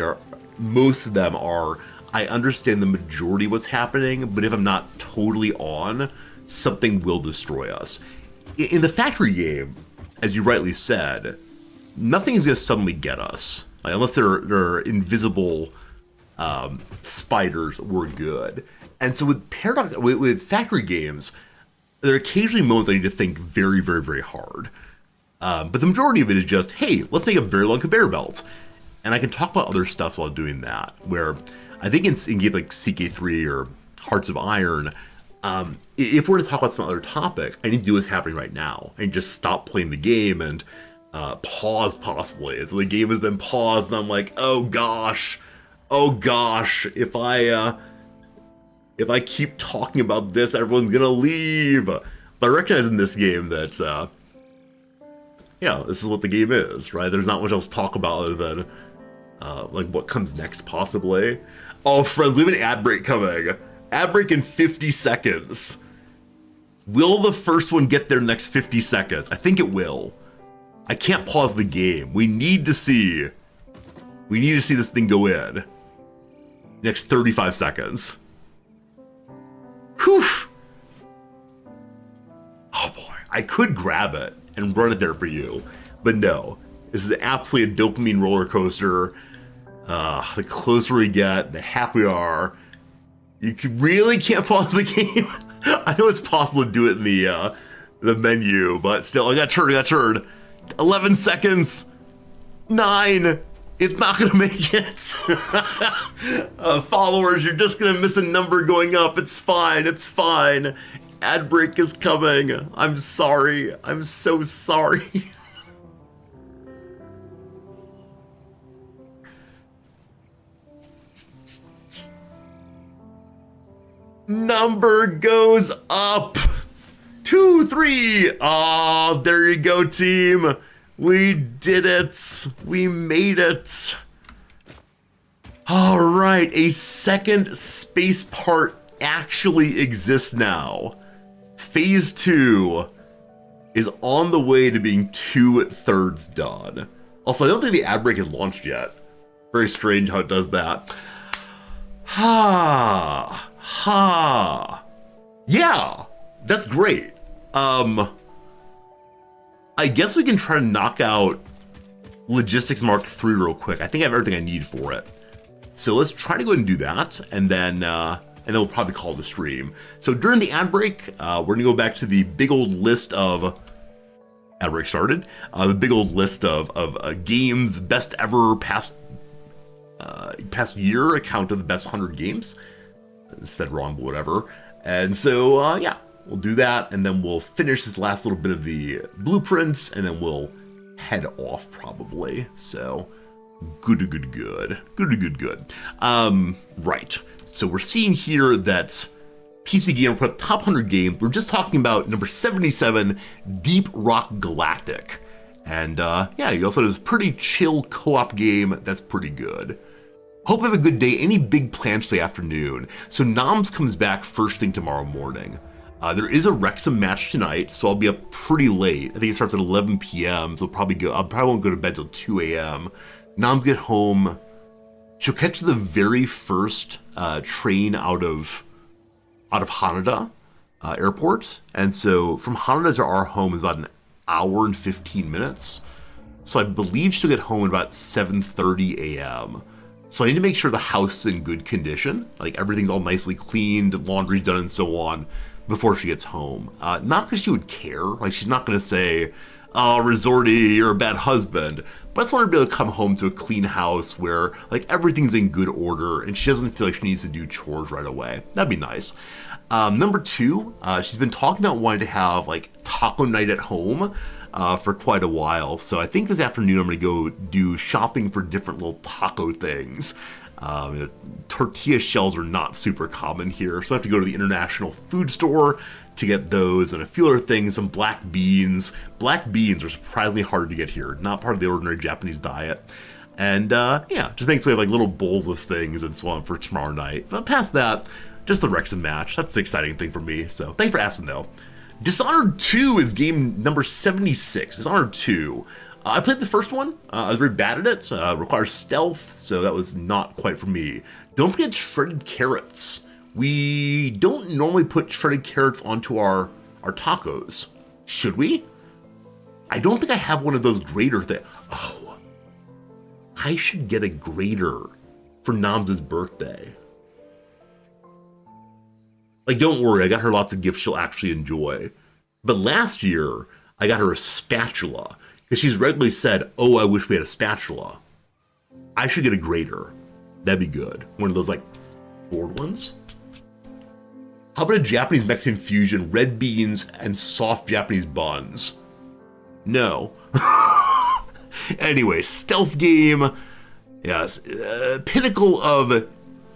most of them are, I understand the majority of what's happening, but if I'm not totally on, something will destroy us. In the factory game, as you rightly said, nothing is going to suddenly get us. Like, unless they're invisible spiders, we're good. And so with with factory games, there are occasionally moments I need to think very, very, very hard. But the majority of it is just, hey, let's make a very long conveyor belt. And I can talk about other stuff while doing that, where I think in games like CK3 or Hearts of Iron, if we're to talk about some other topic, I need to do what's happening right now and just stop playing the game and pause possibly. So the game is then paused and I'm like, oh gosh, if I keep talking about this, everyone's gonna leave. But I recognize in this game that, yeah, this is what the game is, right? There's not much else to talk about other than like what comes next, possibly. Oh, friends, we have an ad break coming. Ad break in 50 seconds. Will the first one get there next 50 seconds? I think it will. I can't pause the game. We need to see this thing go in. Next 35 seconds. Whew. Oh boy, I could grab it and run it there for you, but no. This is absolutely a dopamine roller coaster. The closer we get, the happier we are. You really can't pause the game. I know it's possible to do it in the menu, but still, I got turned. 11 seconds. 9. It's not gonna make it. Followers, you're just gonna miss a number going up. It's fine. Ad break is coming. I'm sorry. I'm so sorry. Number goes up. 2, 3. Oh, there you go, team. We did it. We made it. All right, a second space part actually exists now. Phase 2 is on the way to being 2/3 done. Also, I don't think the ad break is launched yet. Very strange how it does that. Yeah, that's great. I guess we can try to knock out Logistics Mark III real quick. I think I have everything I need for it. So let's try to go ahead and do that, and then we'll probably call the stream. So during the ad break, we're gonna go back to the big old list of ad break started. The big old list of games best ever past year, a count of the best 100 games. I said wrong, but whatever. And so yeah, we'll do that, and then we'll finish this last little bit of the blueprints, and then we'll head off probably. So good. Right. So we're seeing here that PC Gamer put top 100 game. We're just talking about number 77, Deep Rock Galactic. And yeah, you also have this pretty chill co-op game that's pretty good. Hope you have a good day. Any big plans for the afternoon? So Noms comes back first thing tomorrow morning. There is a Wrexham match tonight, so I'll be up pretty late. I think it starts at 11 p.m., so I probably won't go to bed till 2 a.m. Noms get home. She'll catch the very first train out of Haneda airport, and so from Haneda to our home is about an hour and 15 minutes. So I believe she'll get home at about 7:30 a.m. So I need to make sure the house is in good condition, like everything's all nicely cleaned, laundry's done, and so on, before she gets home. Not because she would care, like she's not going to say, "Oh, Resorty, you're a bad husband," but I just want her to be able to come home to a clean house where like everything's in good order and she doesn't feel like she needs to do chores right away. That'd be nice. Number 2, she's been talking about wanting to have like taco night at home for quite a while. So I think this afternoon I'm going to go do shopping for different little taco things. Tortilla shells are not super common here, so I have to go to the International Food Store to get those and a few other things, some black beans. Black beans are surprisingly hard to get here, not part of the ordinary Japanese diet. And yeah, just makes we have like little bowls of things and so on for tomorrow night. But past that, just the Wrexham match. That's the exciting thing for me. So thanks for asking though. Dishonored 2 is game number 76. Dishonored 2. I played the first one. I was very bad at it. Requires stealth, so that was not quite for me. Don't forget shredded carrots. We don't normally put shredded carrots onto our tacos. Should we? I don't think I have one of those grater things. Oh, I should get a grater for Noms' birthday. Like, don't worry, I got her lots of gifts she'll actually enjoy. But last year, I got her a spatula, because she's regularly said, "Oh, I wish we had a spatula." I should get a grater. That'd be good. One of those, like, board ones. How about a Japanese-Mexican fusion, red beans, and soft Japanese buns? No. Anyway, stealth game. Yes. Pinnacle of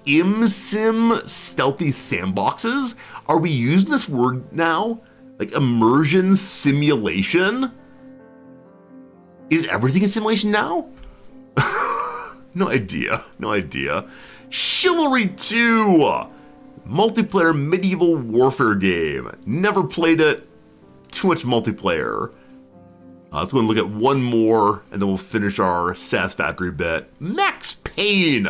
ImSim stealthy sandboxes. Are we using this word now? Like immersion simulation? Is everything a simulation now? No idea. Chivalry 2! Multiplayer medieval warfare game. Never played it. Too much multiplayer. Let's go and look at one more, and then we'll finish our Satisfactory bit. Max Payne!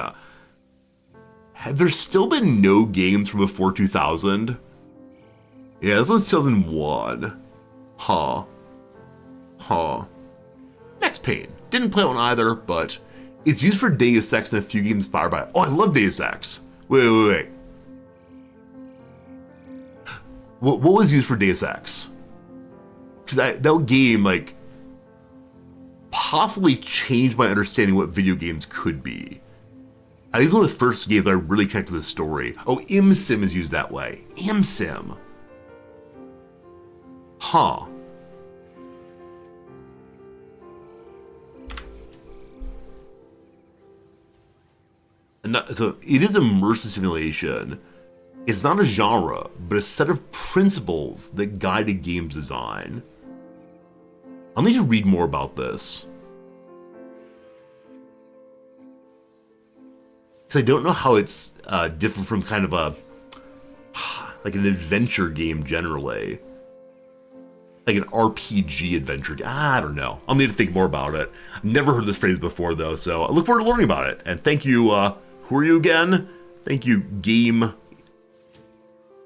Have there still been no games from before 2000? Yeah, this was 2001. Huh. Max Payne. Didn't play one either, but it's used for Deus Ex and a few games inspired by it. Oh, I love Deus Ex. Wait. What was used for Deus Ex? Because that game, like, possibly changed my understanding what video games could be. I think it's one of the first games that I really connected to the story. Oh, ImSim is used that way. ImSim. Huh. So it is immersive simulation. It's not a genre, but a set of principles that guide a game's design. I'll need to read more about this. Because I don't know how it's different from kind of a, like an adventure game generally. Like an RPG adventure. I don't know. I'll need to think more about it. I've never heard this phrase before though, so I look forward to learning about it. And thank you, who are you again? Thank you,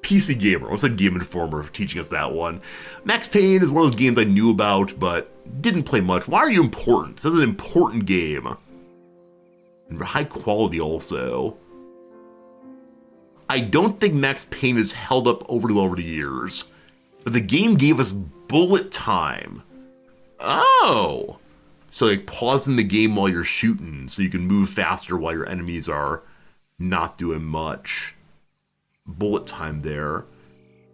PC Gamer. I was a Game Informer for teaching us that one. Max Payne is one of those games I knew about, but didn't play much. Why are you important? This is an important game. And high quality also. I don't think Max Payne has held up overly well over the years. But the game gave us bullet time. Oh! So like pausing the game while you're shooting so you can move faster while your enemies are not doing much. Bullet time there.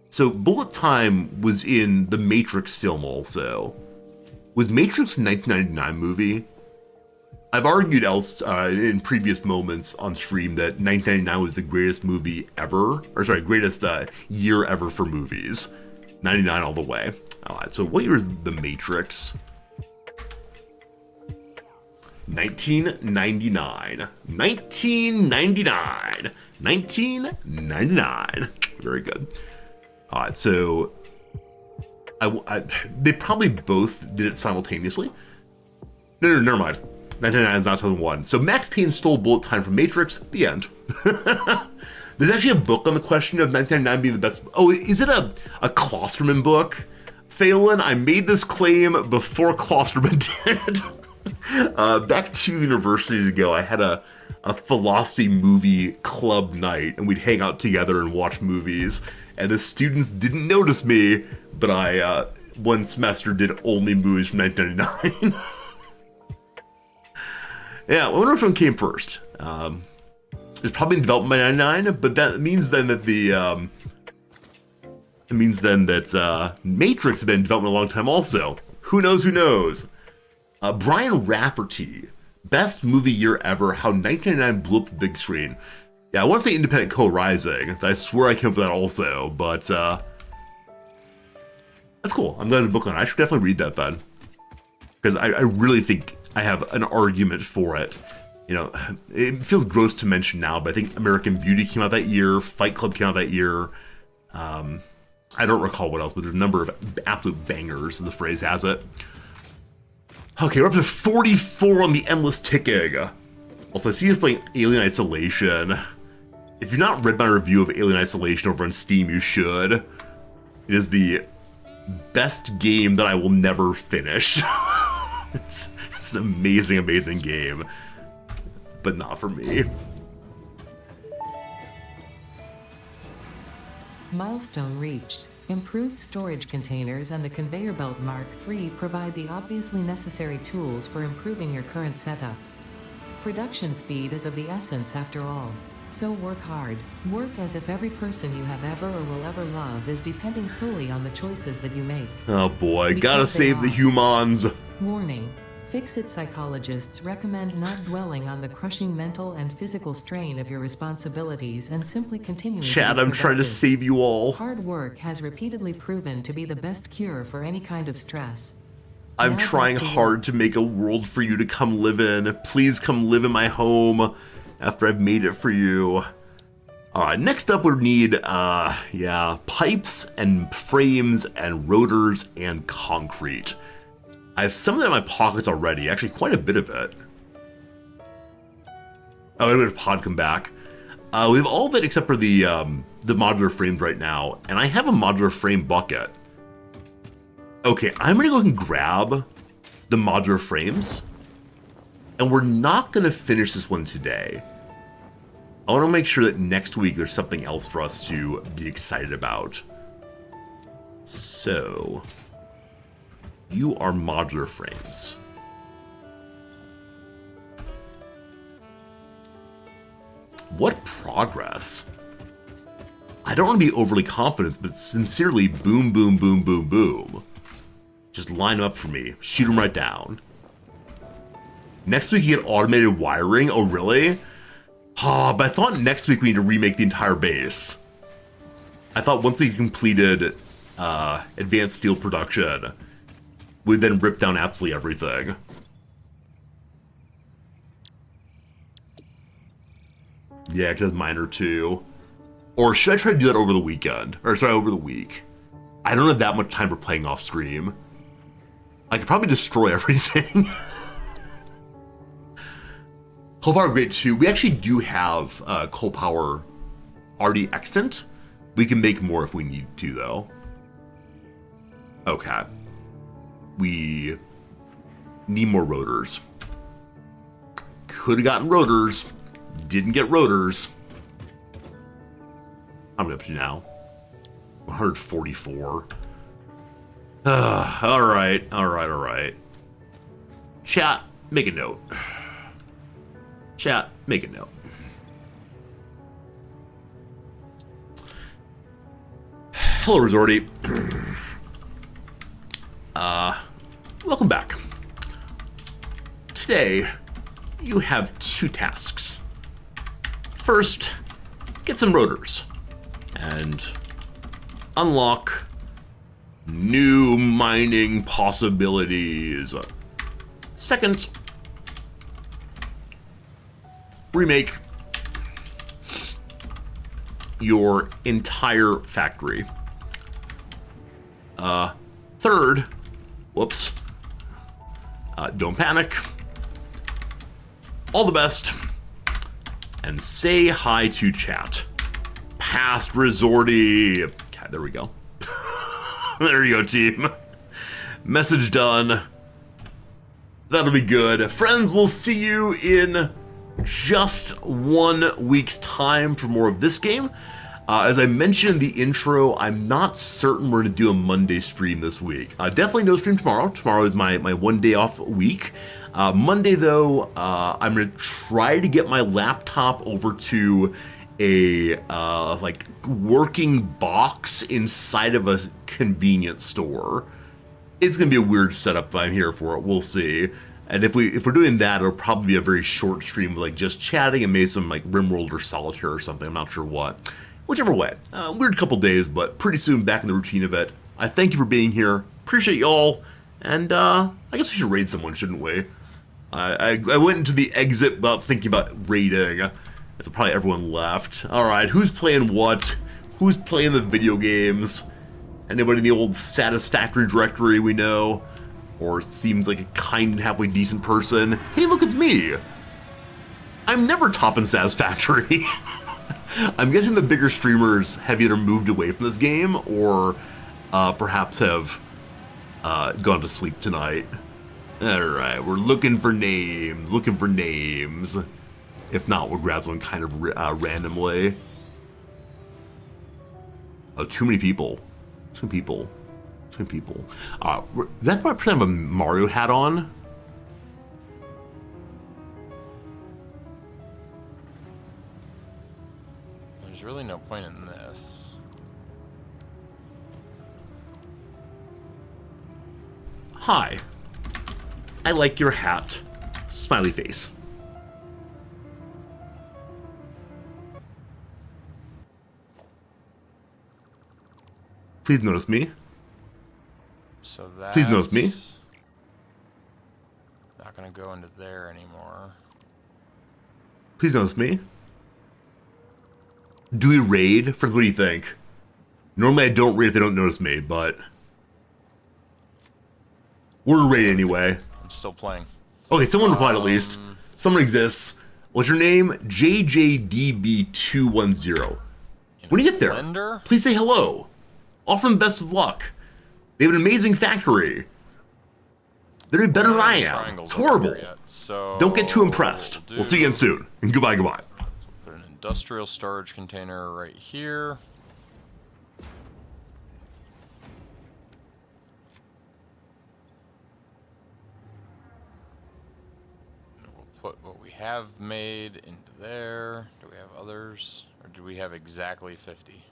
So bullet time was in the Matrix film also. Was Matrix a 1999 movie? I've argued in previous moments on stream that 1999 was the greatest movie ever, or sorry, greatest year ever for movies. 99 all the way. Alright, so what year is The Matrix? 1999. 1999. 1999. Very good. Alright, so they probably both did it simultaneously. No, never mind. 1999 is not 2001. So Max Payne stole bullet time from Matrix. The end. There's actually a book on the question of 1999 being the best. Oh, is it a Klosterman book? Phelan, I made this claim before Klosterman did. Back 2 universities ago, I had a philosophy movie club night, and we'd hang out together and watch movies. And the students didn't notice me, but I, one semester, did only movies from 1999. Yeah, I wonder which one came first. It's probably in development by 99, but that means then that Matrix had been in development a long time also. Who knows, who knows? Brian Rafferty, best movie year ever, how 1999 blew up the big screen. Yeah, I want to say Independent Co-Rising. I swear I came up with that also, but that's cool. I'm glad there's a book on it. I should definitely read that then. Because I really think I have an argument for it. You know, it feels gross to mention now, but I think American Beauty came out that year, Fight Club came out that year. I don't recall what else, but there's a number of absolute bangers, as the phrase has it. Okay, we're up to 44 on the endless ticking. Also, I see you playing Alien Isolation. If you've not read my review of Alien Isolation over on Steam, you should. It is the best game that I will never finish. It's an amazing, amazing game. But not for me. Milestone reached. Improved storage containers and the conveyor belt Mark III provide the obviously necessary tools for improving your current setup. Production speed is of the essence after all. So work hard. Work as if every person you have ever or will ever love is depending solely on the choices that you make. Oh boy, Because gotta they save the are. humans. Warning. Fix-it psychologists recommend not dwelling on the crushing mental and physical strain of your responsibilities and simply continuing Chad, to be I'm trying to productive. save you all. Hard work has repeatedly proven to be the best cure for any kind of stress. I'm Now back trying to hard work. to make a world for you to come live in. Please come live in my home after I've made it for you. Alright, next up we need, pipes and frames and rotors and concrete. I have some of that in my pockets already, actually quite a bit of it. Oh, I'm gonna pod come back. We have all of it except for the modular frames right now, and I have a modular frame bucket. Okay, I'm gonna go and grab the modular frames, and we're not gonna finish this one today. I wanna make sure that next week there's something else for us to be excited about. So, you are modular frames. What progress? I don't want to be overly confident, but sincerely, boom, boom, boom, boom, boom. Just line them up for me. Shoot them right down. Next week you get automated wiring? Oh, really? Ah, but I thought next week we need to remake the entire base. I thought once we completed advanced steel production, we'd then rip down absolutely everything. Yeah, because minor too. Or should I try to do that over the weekend? Or sorry, over the week. I don't have that much time for playing off stream. I could probably destroy everything. Coal Power Grade 2. We actually do have Coal Power already extant. We can make more if we need to, though. Okay. We Need more rotors. Could have gotten rotors. Didn't get rotors. I'm up to now. 144. All right. Chat, make a note. Chat, make a note. Hello, Resorty. Welcome back. Today, you have 2 tasks. First, get some rotors and unlock new mining possibilities. Second, remake your entire factory. Third, whoops, don't panic. All the best, and say hi to chat. Past Resorty. Okay, there we go. There you go, team. Message done. That'll be good. Friends, we'll see you in just 1 week's time for more of this game. As I mentioned in the intro, I'm not certain we're going to do a Monday stream this week. Definitely no stream tomorrow. Tomorrow is my 1 day off week. Monday, though, I'm going to try to get my laptop over to a like working box inside of a convenience store. It's going to be a weird setup, but I'm here for it. We'll see. And if we're doing that, it'll probably be a very short stream, like just chatting and maybe some like RimWorld or Solitaire or something. I'm not sure what. Whichever way. Weird couple days, but pretty soon back in the routine of it. I thank you for being here. Appreciate y'all. And I guess we should raid someone, shouldn't we? I went into the exit without thinking about raiding. So probably everyone left. Alright, who's playing what? Who's playing the video games? Anybody in the old Satisfactory directory we know? Or seems like a kind and halfway decent person? Hey, look, it's me! I'm never topping Satisfactory. I'm guessing the bigger streamers have either moved away from this game or perhaps have gone to sleep tonight. Alright, we're looking for names, If not, we'll grab one kind of randomly. Oh, too many people. Does that person have a Mario hat on? There's really no point in this. Hi. I like your hat. Smiley face. Please notice me. So that's Please notice me. Not gonna go into there anymore. Please notice me. Do we raid? Friends, what do you think? Normally I don't raid if they don't notice me, but we're raid anyway. I'm still playing. Okay, someone replied at least. Someone exists. What's your name? JJDB210. When you get there, Blender? please say hello. Offer them best of luck. They have an amazing factory. They're doing better than I am. It's horrible. So Don't get too impressed. We'll see you again soon. And goodbye. Put an industrial storage container right here. And we'll put what we have made into there. Do we have others? Or do we have exactly 50?